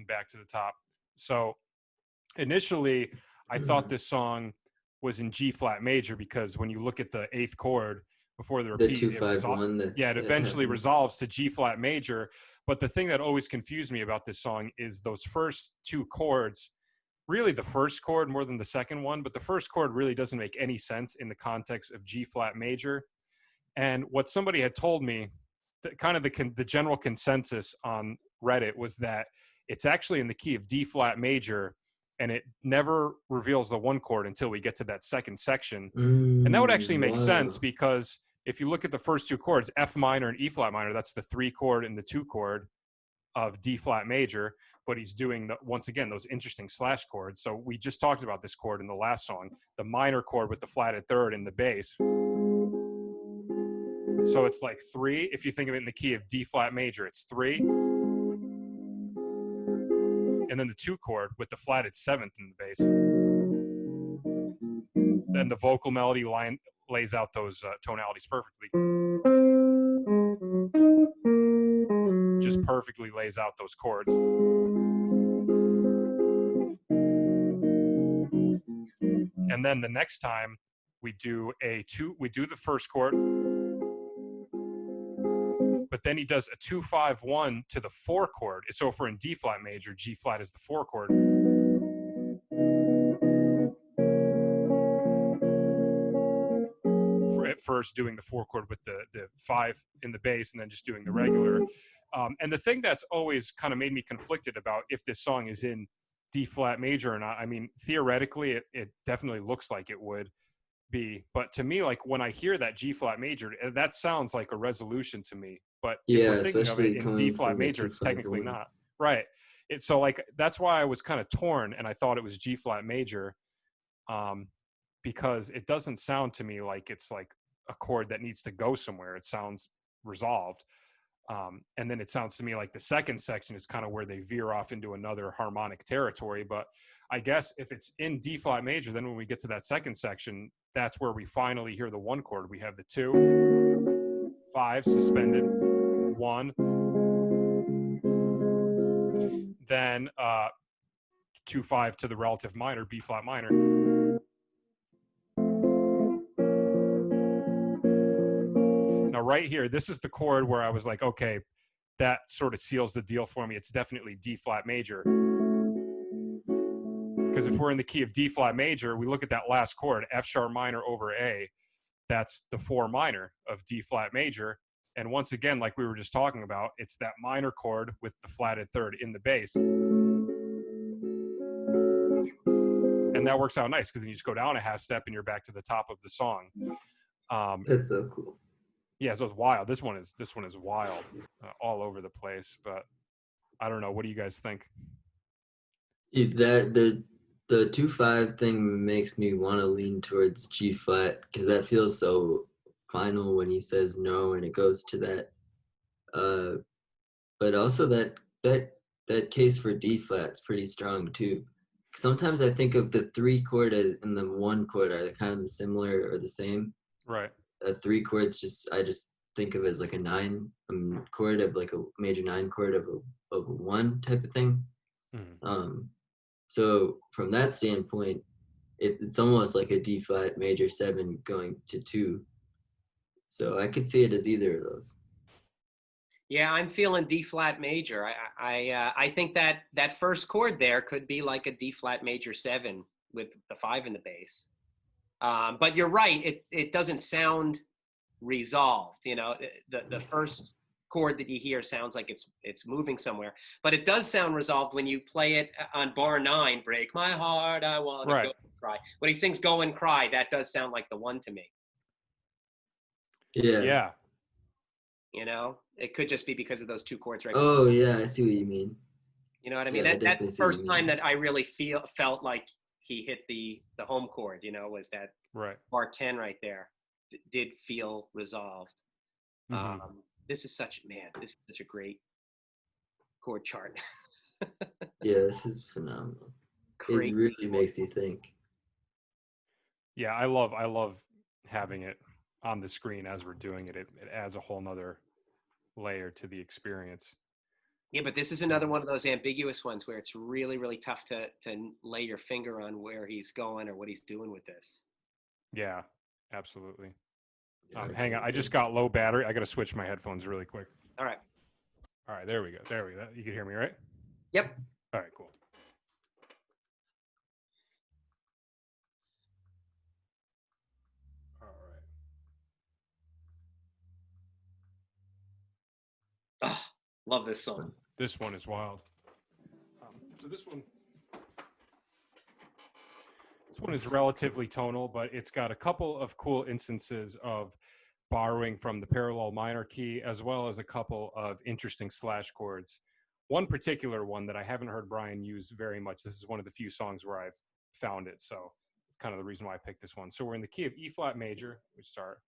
Back to the top. So initially I thought this song was in G flat major, because when you look at the 8th chord before the repeat, the 2-5-1, it eventually resolves to G flat major. But the thing that always confused me about this song is those first 2 chords, really the first chord more than the second one, but the first chord really doesn't make any sense in the context of G flat major. And what somebody had told me, kind of the general consensus on Reddit was that it's actually in the key of D flat major, and it never reveals the 1 chord until we get to that second section. And that would actually make sense, because if you look at the first 2 chords, F minor and E flat minor, that's the 3 chord and the 2 chord of D flat major, but he's doing once again those interesting slash chords. So we just talked about this chord in the last song, the minor chord with the flatted 3rd in the bass. So it's like 3. If you think of it in the key of D flat major, it's 3. And then the 2 chord with the flatted 7th in the bass. Then the vocal melody line lays out those tonalities perfectly. Just just perfectly lays out those chords. And then the next time we do the first chord, but then he does a 2-5-1 to the 4 chord. So if we're in D flat major, G flat is the 4 chord. At first doing the 4 chord with the 5 in the bass, and then just doing the regular. And the thing that's always kind of made me conflicted about if this song is in D flat major or not, I mean, theoretically, it definitely looks like it would be. But to me, like when I hear that G flat major, that sounds like a resolution to me. But if we're thinking of it in D flat major, it's technically not. Right. So like, that's why I was kind of torn, and I thought it was G flat major. Because it doesn't sound to me like it's like a chord that needs to go somewhere. It sounds resolved. And then it sounds to me like the second section is kind of where they veer off into another harmonic territory. But I guess if it's in D flat major, then when we get to that second section, that's where we finally hear the 1 chord. We have the 2, 5 suspended, 1, then 2-5 to the relative minor, B flat minor. Now, right here, this is the chord where I was like, okay, that sort of seals the deal for me. It's definitely D flat major. Because if we're in the key of D flat major, we look at that last chord, F sharp minor over A. That's the 4 minor of D flat major. And once again, like we were just talking about, it's that minor chord with the flatted third in the bass. And that works out nice because then you just go down a half step and you're back to the top of the song. That's so cool. Yeah, so it's wild. This one is wild, all over the place. But I don't know. What do you guys think? The 2-5 thing makes me want to lean towards G flat because that feels so final when he says no and it goes to that. But also that case for D flat's pretty strong too. Sometimes I think of the 3 chord and the 1 chord are kind of similar or the same. Right. 3 chords I just think of as like a 9 chord of like a major 9 chord of a 1 type of thing. Mm-hmm. So from that standpoint, it's almost like a D flat major 7 going to 2. So I could see it as either of those. Yeah, I'm feeling D flat major. I think that first chord there could be like a D flat major 7 with the 5 in the bass. But you're right. It doesn't sound resolved. You know, the first chord that you hear sounds like it's moving somewhere, but it does sound resolved when you play it on bar 9. Break my heart, I want to go and cry. When he sings "Go and Cry," that does sound like the 1 to me. Yeah. You know, it could just be because of those 2 chords right Oh before. yeah, I see what you mean. You know what I mean? Yeah, That's the first time that I really felt like he hit the home chord. You know, was that bar 10 right there did feel resolved. Mm-hmm. This is such a great chord chart. Yeah, this is phenomenal. It really makes you think. Yeah, I love having it on the screen as we're doing it. It adds a whole nother layer to the experience. Yeah, but this is another one of those ambiguous ones where it's really, really tough to lay your finger on where he's going or what he's doing with this. Yeah, absolutely. Yeah, Hang on, I just got low battery. I got to switch my headphones really quick. All right, there we go. You can hear me, right? Yep. All right, cool. All right. Oh, love this song. This one is wild. So this one is relatively tonal, but it's got a couple of cool instances of borrowing from the parallel minor key, as well as a couple of interesting slash chords. One particular one that I haven't heard Brian use very much. This is one of the few songs where I've found it, so it's kind of the reason why I picked this one. So we're in the key of E flat major. We start.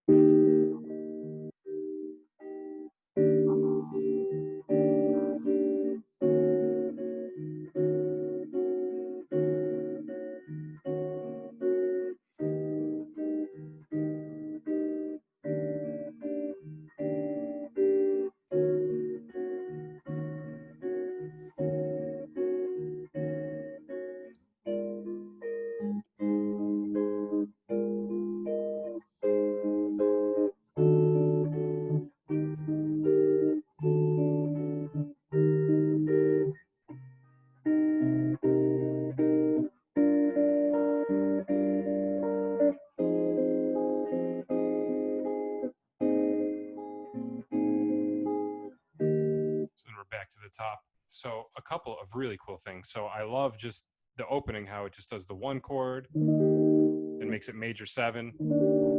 So a couple of really cool things. So I love just the opening, how it just does the 1 chord, then makes it major 7,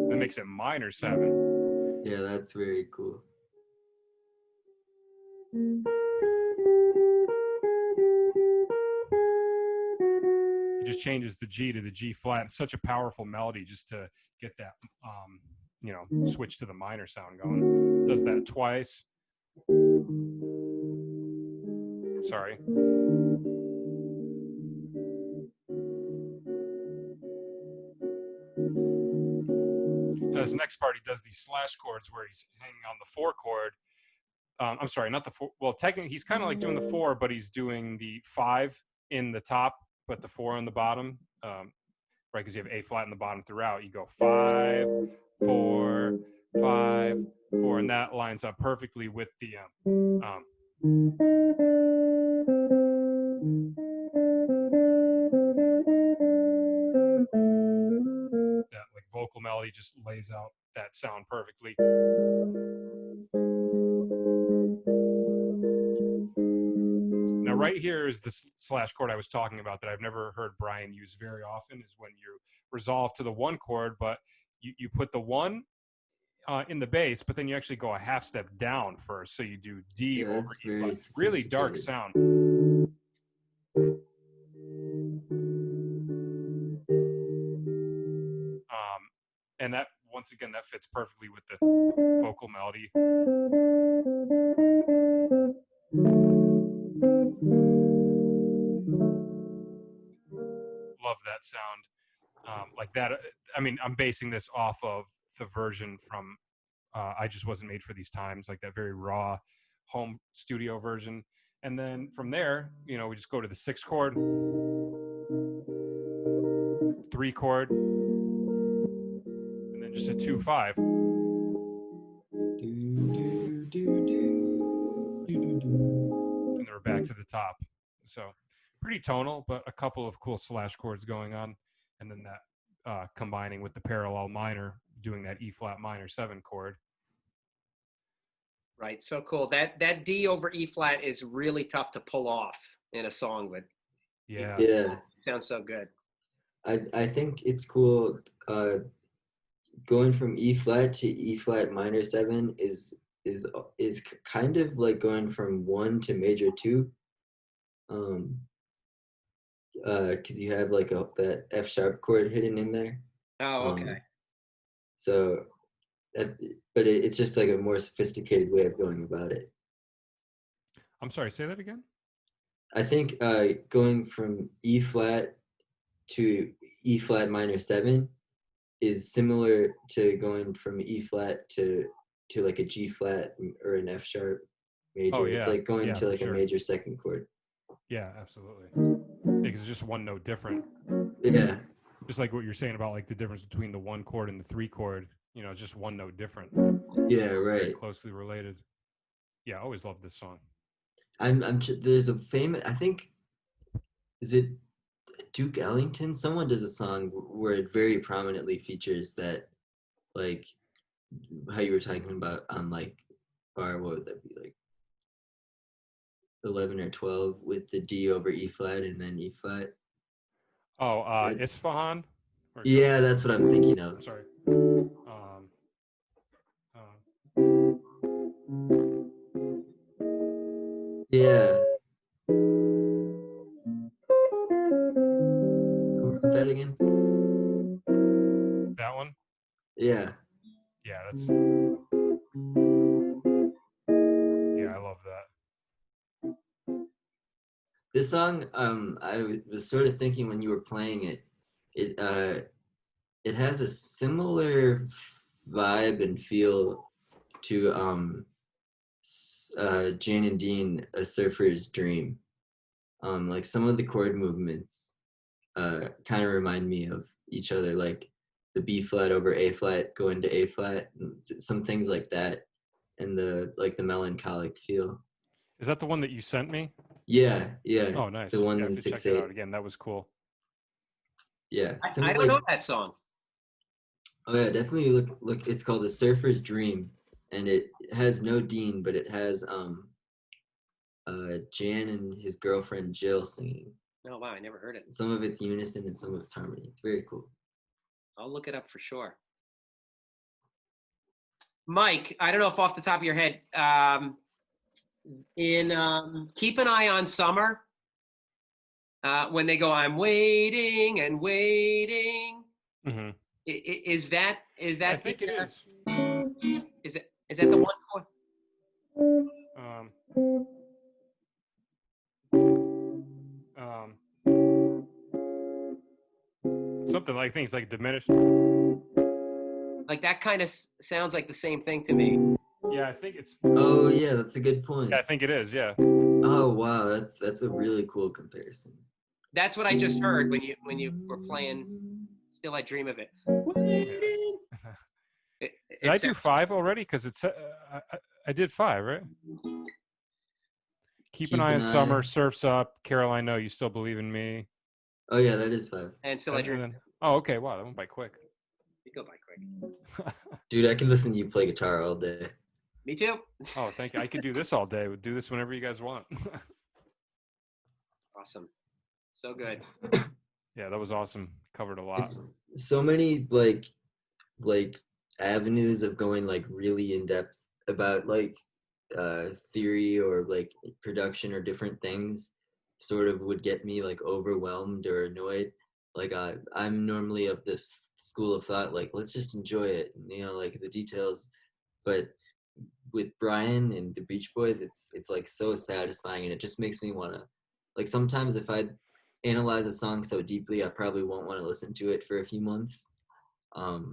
then makes it minor 7. Yeah, that's very cool. He just changes the G to the G flat. It's such a powerful melody just to get that, switch to the minor sound going. Does that twice. Sorry. This next part, he does these slash chords where he's hanging on the 4 chord. I'm sorry, not the 4. Well, technically, he's kind of like doing the 4, but he's doing the 5 in the top, but the 4 on the bottom. Right, because you have A flat in the bottom throughout. You go 5, 4, 5, 4, and that lines up perfectly with the that like vocal melody just lays out that sound perfectly. Now, right here is the slash chord I was talking about that I've never heard Brian use very often, is when you resolve to the 1 chord, but you put the 1 in the bass, but then you actually go a half step down first. So you do D over E flat. Really dark sound. And that, once again, that fits perfectly with the vocal melody. Love that sound. Like that. I mean, I'm basing this off of the version from I Just Wasn't Made for These Times, like that very raw home studio version. And then from there, we just go to the 6 chord, 3 chord, and then just a 2-5. And then we're back to the top. So pretty tonal, but a couple of cool slash chords going on. And then that combining with the parallel minor, doing that E flat minor 7 chord. Right, so cool. That D over E flat is really tough to pull off in a song with. Yeah. It sounds so good. I think it's cool. Going from E flat to E flat minor 7 is kind of like going from 1 to major 2. Because you have like that F sharp chord hidden in there. Oh, okay. So, but it's just like a more sophisticated way of going about it. I'm sorry, say that again? I think going from E flat to E flat minor 7 is similar to going from E flat to like a G flat or an F sharp major. Oh, yeah. It's like going to like a major 2nd chord. Yeah, absolutely. Because it's just one note different. Yeah. Just like what you're saying about like the difference between the 1 chord and the 3 chord, it's just one note different. Yeah, right. Very closely related. Yeah, I always loved this song. There's a famous, I think, is it Duke Ellington? Someone does a song where it very prominently features that, like, how you were talking about on like bar, what would that be, like 11 or 12 with the D over E flat and then E flat. Oh, Isfahan? Yeah, that's what I'm thinking of. I'm sorry. Yeah. Who wrote that again? That one? Yeah. Yeah, I love that. This song, I was sort of thinking when you were playing it, it has a similar vibe and feel to Jane and Dean, A Surfer's Dream. Like some of the chord movements kind of remind me of each other, like the B flat over A flat going to A flat, and some things like that, and the melancholic feel. Is that the one that you sent me? Yeah. Oh, nice. The one I in have to check 6/8. that out again. That was cool. Yeah. I don't know that song. Oh yeah, definitely look. It's called The Surfer's Dream, and it has no Dean, but it has Jan and his girlfriend Jill singing. Oh wow, I never heard it. Some of it's unison and some of it's harmony. It's very cool. I'll look it up for sure. Mike, I don't know if off the top of your head, in Keep an Eye on Summer, when they go, I'm waiting and waiting. Mm-hmm. Is that I think it is. Is that the one chord? Something like things like diminished. Like that kind of sounds like the same thing to me. Yeah, I think it's. Oh yeah, that's a good point. Yeah, I think it is. Yeah. Oh wow, that's a really cool comparison. That's what I just heard when you were playing Still I Dream of It. Did I do 5 already? Because it's I did 5, right? Keep an eye on summer, surfs up. Carol, I know you still believe in me. Oh yeah, that is 5. And Still I Dream. Then, oh, okay. Wow, that went by quick. You go by quick. Dude, I can listen to you play guitar all day. Me too. Oh, thank you. I could do this all day. We'll do this whenever you guys want. Awesome. So good. Yeah, that was awesome. Covered a lot. It's so many like avenues of going like really in depth about like theory or like production or different things sort of would get me like overwhelmed or annoyed. Like I'm normally of the school of thought like let's just enjoy it, you know, like the details. But with Brian and the Beach Boys, it's like so satisfying, and it just makes me want to like sometimes if I analyze a song so deeply, I probably won't want to listen to it for a few months. But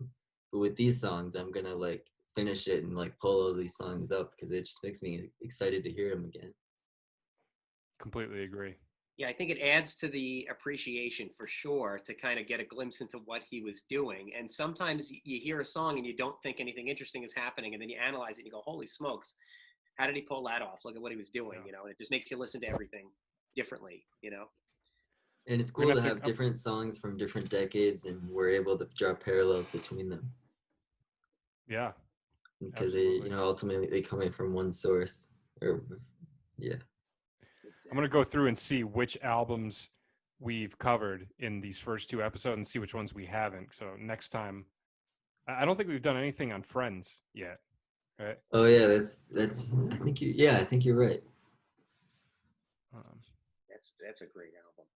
with these songs, I'm gonna like finish it and like pull all these songs up because it just makes me excited to hear them again. Completely agree. Yeah, I think it adds to the appreciation for sure to kind of get a glimpse into what he was doing. And sometimes you hear a song and you don't think anything interesting is happening, and then you analyze it and you go, holy smokes, how did he pull that off? Look at what he was doing, you know, and it just makes you listen to everything differently, you know. And it's cool to have different songs from different decades, and we're able to draw parallels between them. Yeah. Because they, you know, ultimately they come in from one source. Or yeah. I'm going to go through and see which albums we've covered in these first 2 episodes and see which ones we haven't. So next time, I don't think we've done anything on Friends yet, right? Oh yeah, that's. I think you're right. That's a great album.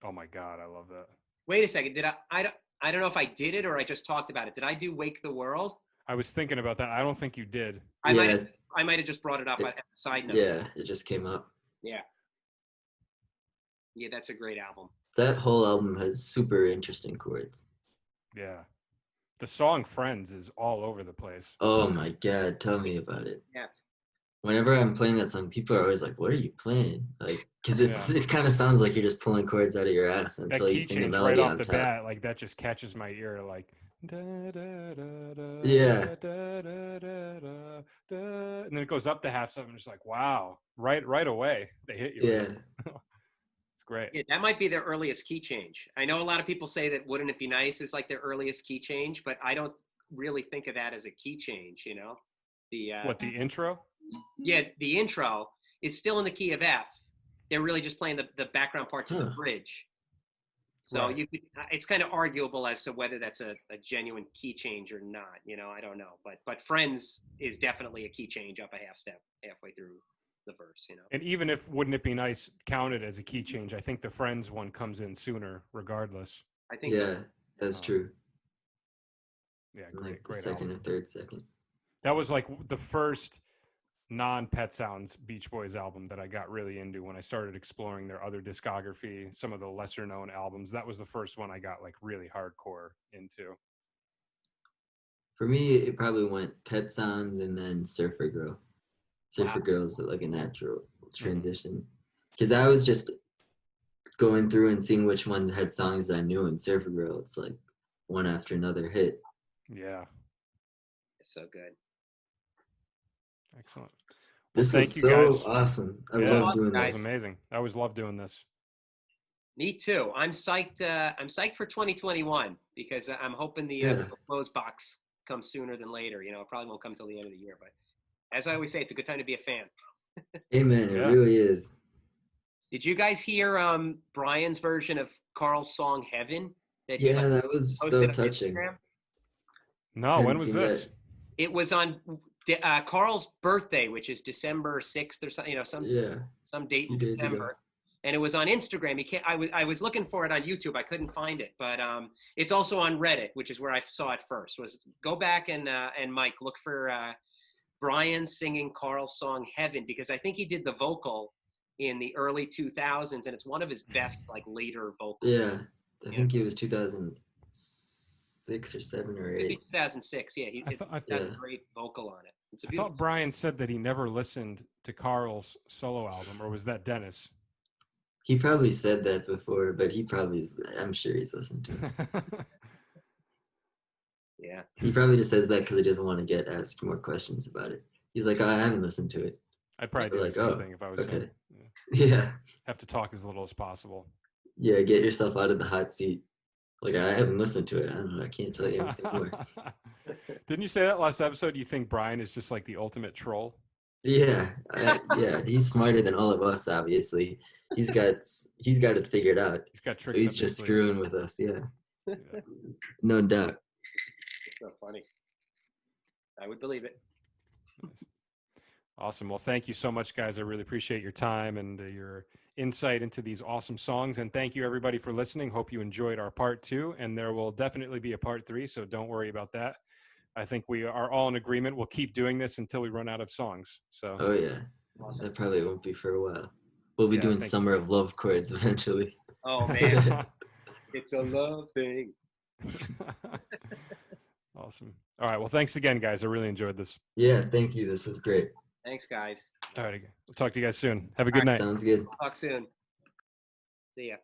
Oh my God, I love that. Wait a second, did I don't know if I did it or I just talked about it. Did I do Wake the World? I was thinking about that. I don't think you did. I might have just brought it up as a side note. Yeah, it just came up. Yeah. Yeah, that's a great album. That whole album has super interesting chords. Yeah. The song Friends is all over the place. Oh my God, tell me about it. Yeah. Whenever I'm playing that song, people are always like, what are you playing? Like, because it kind of sounds like you're just pulling chords out of your ass until you sing a melody right off on the top. bat, like that just catches my ear, like da, da, da, da, yeah. Da, da, da, da, da. And then it goes up to half step. I'm just like, wow, right away they hit you. Yeah. It's great. Yeah, that might be their earliest key change. I know a lot of people say that Wouldn't It Be Nice is like their earliest key change, but I don't really think of that as a key change, you know? The intro? Yeah, the intro is still in the key of F. They're really just playing the background part to the bridge. So right. It's kind of arguable as to whether that's a genuine key change or not, you know, I don't know. But Friends is definitely a key change up a half step halfway through the verse, you know. And even if Wouldn't It Be Nice counted as a key change, I think the Friends one comes in sooner regardless. I think so. That's true. Yeah, great album. Second or third second. That was like the first non-Pet Sounds Beach Boys album that I got really into when I started exploring their other discography, some of the lesser known albums. That was the first one I got like really hardcore into. For me, it probably went Pet Sounds and then Surfer Girl. Surfer Girl is like a natural transition. Because I was just going through and seeing which one had songs I knew, and Surfer Girl, it's like one after another hit. Yeah. It's so good. Excellent. This was so awesome. I love doing this. That was amazing. I always love doing this. Me too. I'm psyched. I'm psyched for 2021 because I'm hoping the close box comes sooner than later. You know, it probably won't come till the end of the year. But as I always say, it's a good time to be a fan. Amen. It Yeah. really is. Did you guys hear Brian's version of Carl's song "Heaven" that he Yeah, that was so posted on touching. Instagram? No, Hadn't when was seen this? that. It was on Carl's birthday, which is December 6th or something, Yeah, some date a few in days ago. December. And it was on Instagram. I was looking for it on YouTube. I couldn't find it, but it's also on Reddit, which is where I saw it first. Go back and Mike, look for Brian singing Carl's song "Heaven," because I think he did the vocal in the early 2000s, and it's one of his best like later vocals. Yeah, I Yeah. think it was 2006 or 7 or Maybe 8. 2006. Yeah, I it's thought- got a great vocal on it. It's a I beautiful. thought Brian said that he never listened to Carl's solo album, or was that Dennis? He probably said that before, but I'm sure he's listened to it. Yeah. He probably just says that because he doesn't want to get asked more questions about it. He's like, oh, I haven't listened to it. I'd probably do We're the like, same oh, thing if I was okay. him. Yeah. Yeah. Have to talk as little as possible. Yeah, get yourself out of the hot seat. Like, I haven't listened to it. I don't know. I can't tell you anything more. Didn't you say that last episode? You think Brian is just like the ultimate troll? Yeah, yeah, he's smarter than all of us. Obviously, he's got it figured out. He's got So tricks. he's up his just sleeve. screwing with us. Yeah, Yeah. no doubt. It's so funny. I would believe it. Awesome. Well, thank you so much, guys. I really appreciate your time and your insight into these awesome songs. And thank you, everybody, for listening. Hope you enjoyed our part 2. And there will definitely be a part 3, so don't worry about that. I think we are all in agreement. We'll keep doing this until we run out of songs. So. Oh yeah, Awesome. that probably won't be for a while. We'll be doing I think- Summer of Love chords eventually. Oh man, it's a love thing. Awesome. All right. Well, thanks again, guys. I really enjoyed this. Yeah, thank you. This was great. Thanks, guys. All right. We'll talk to you guys soon. Have a good night. Sounds good. Talk soon. See ya.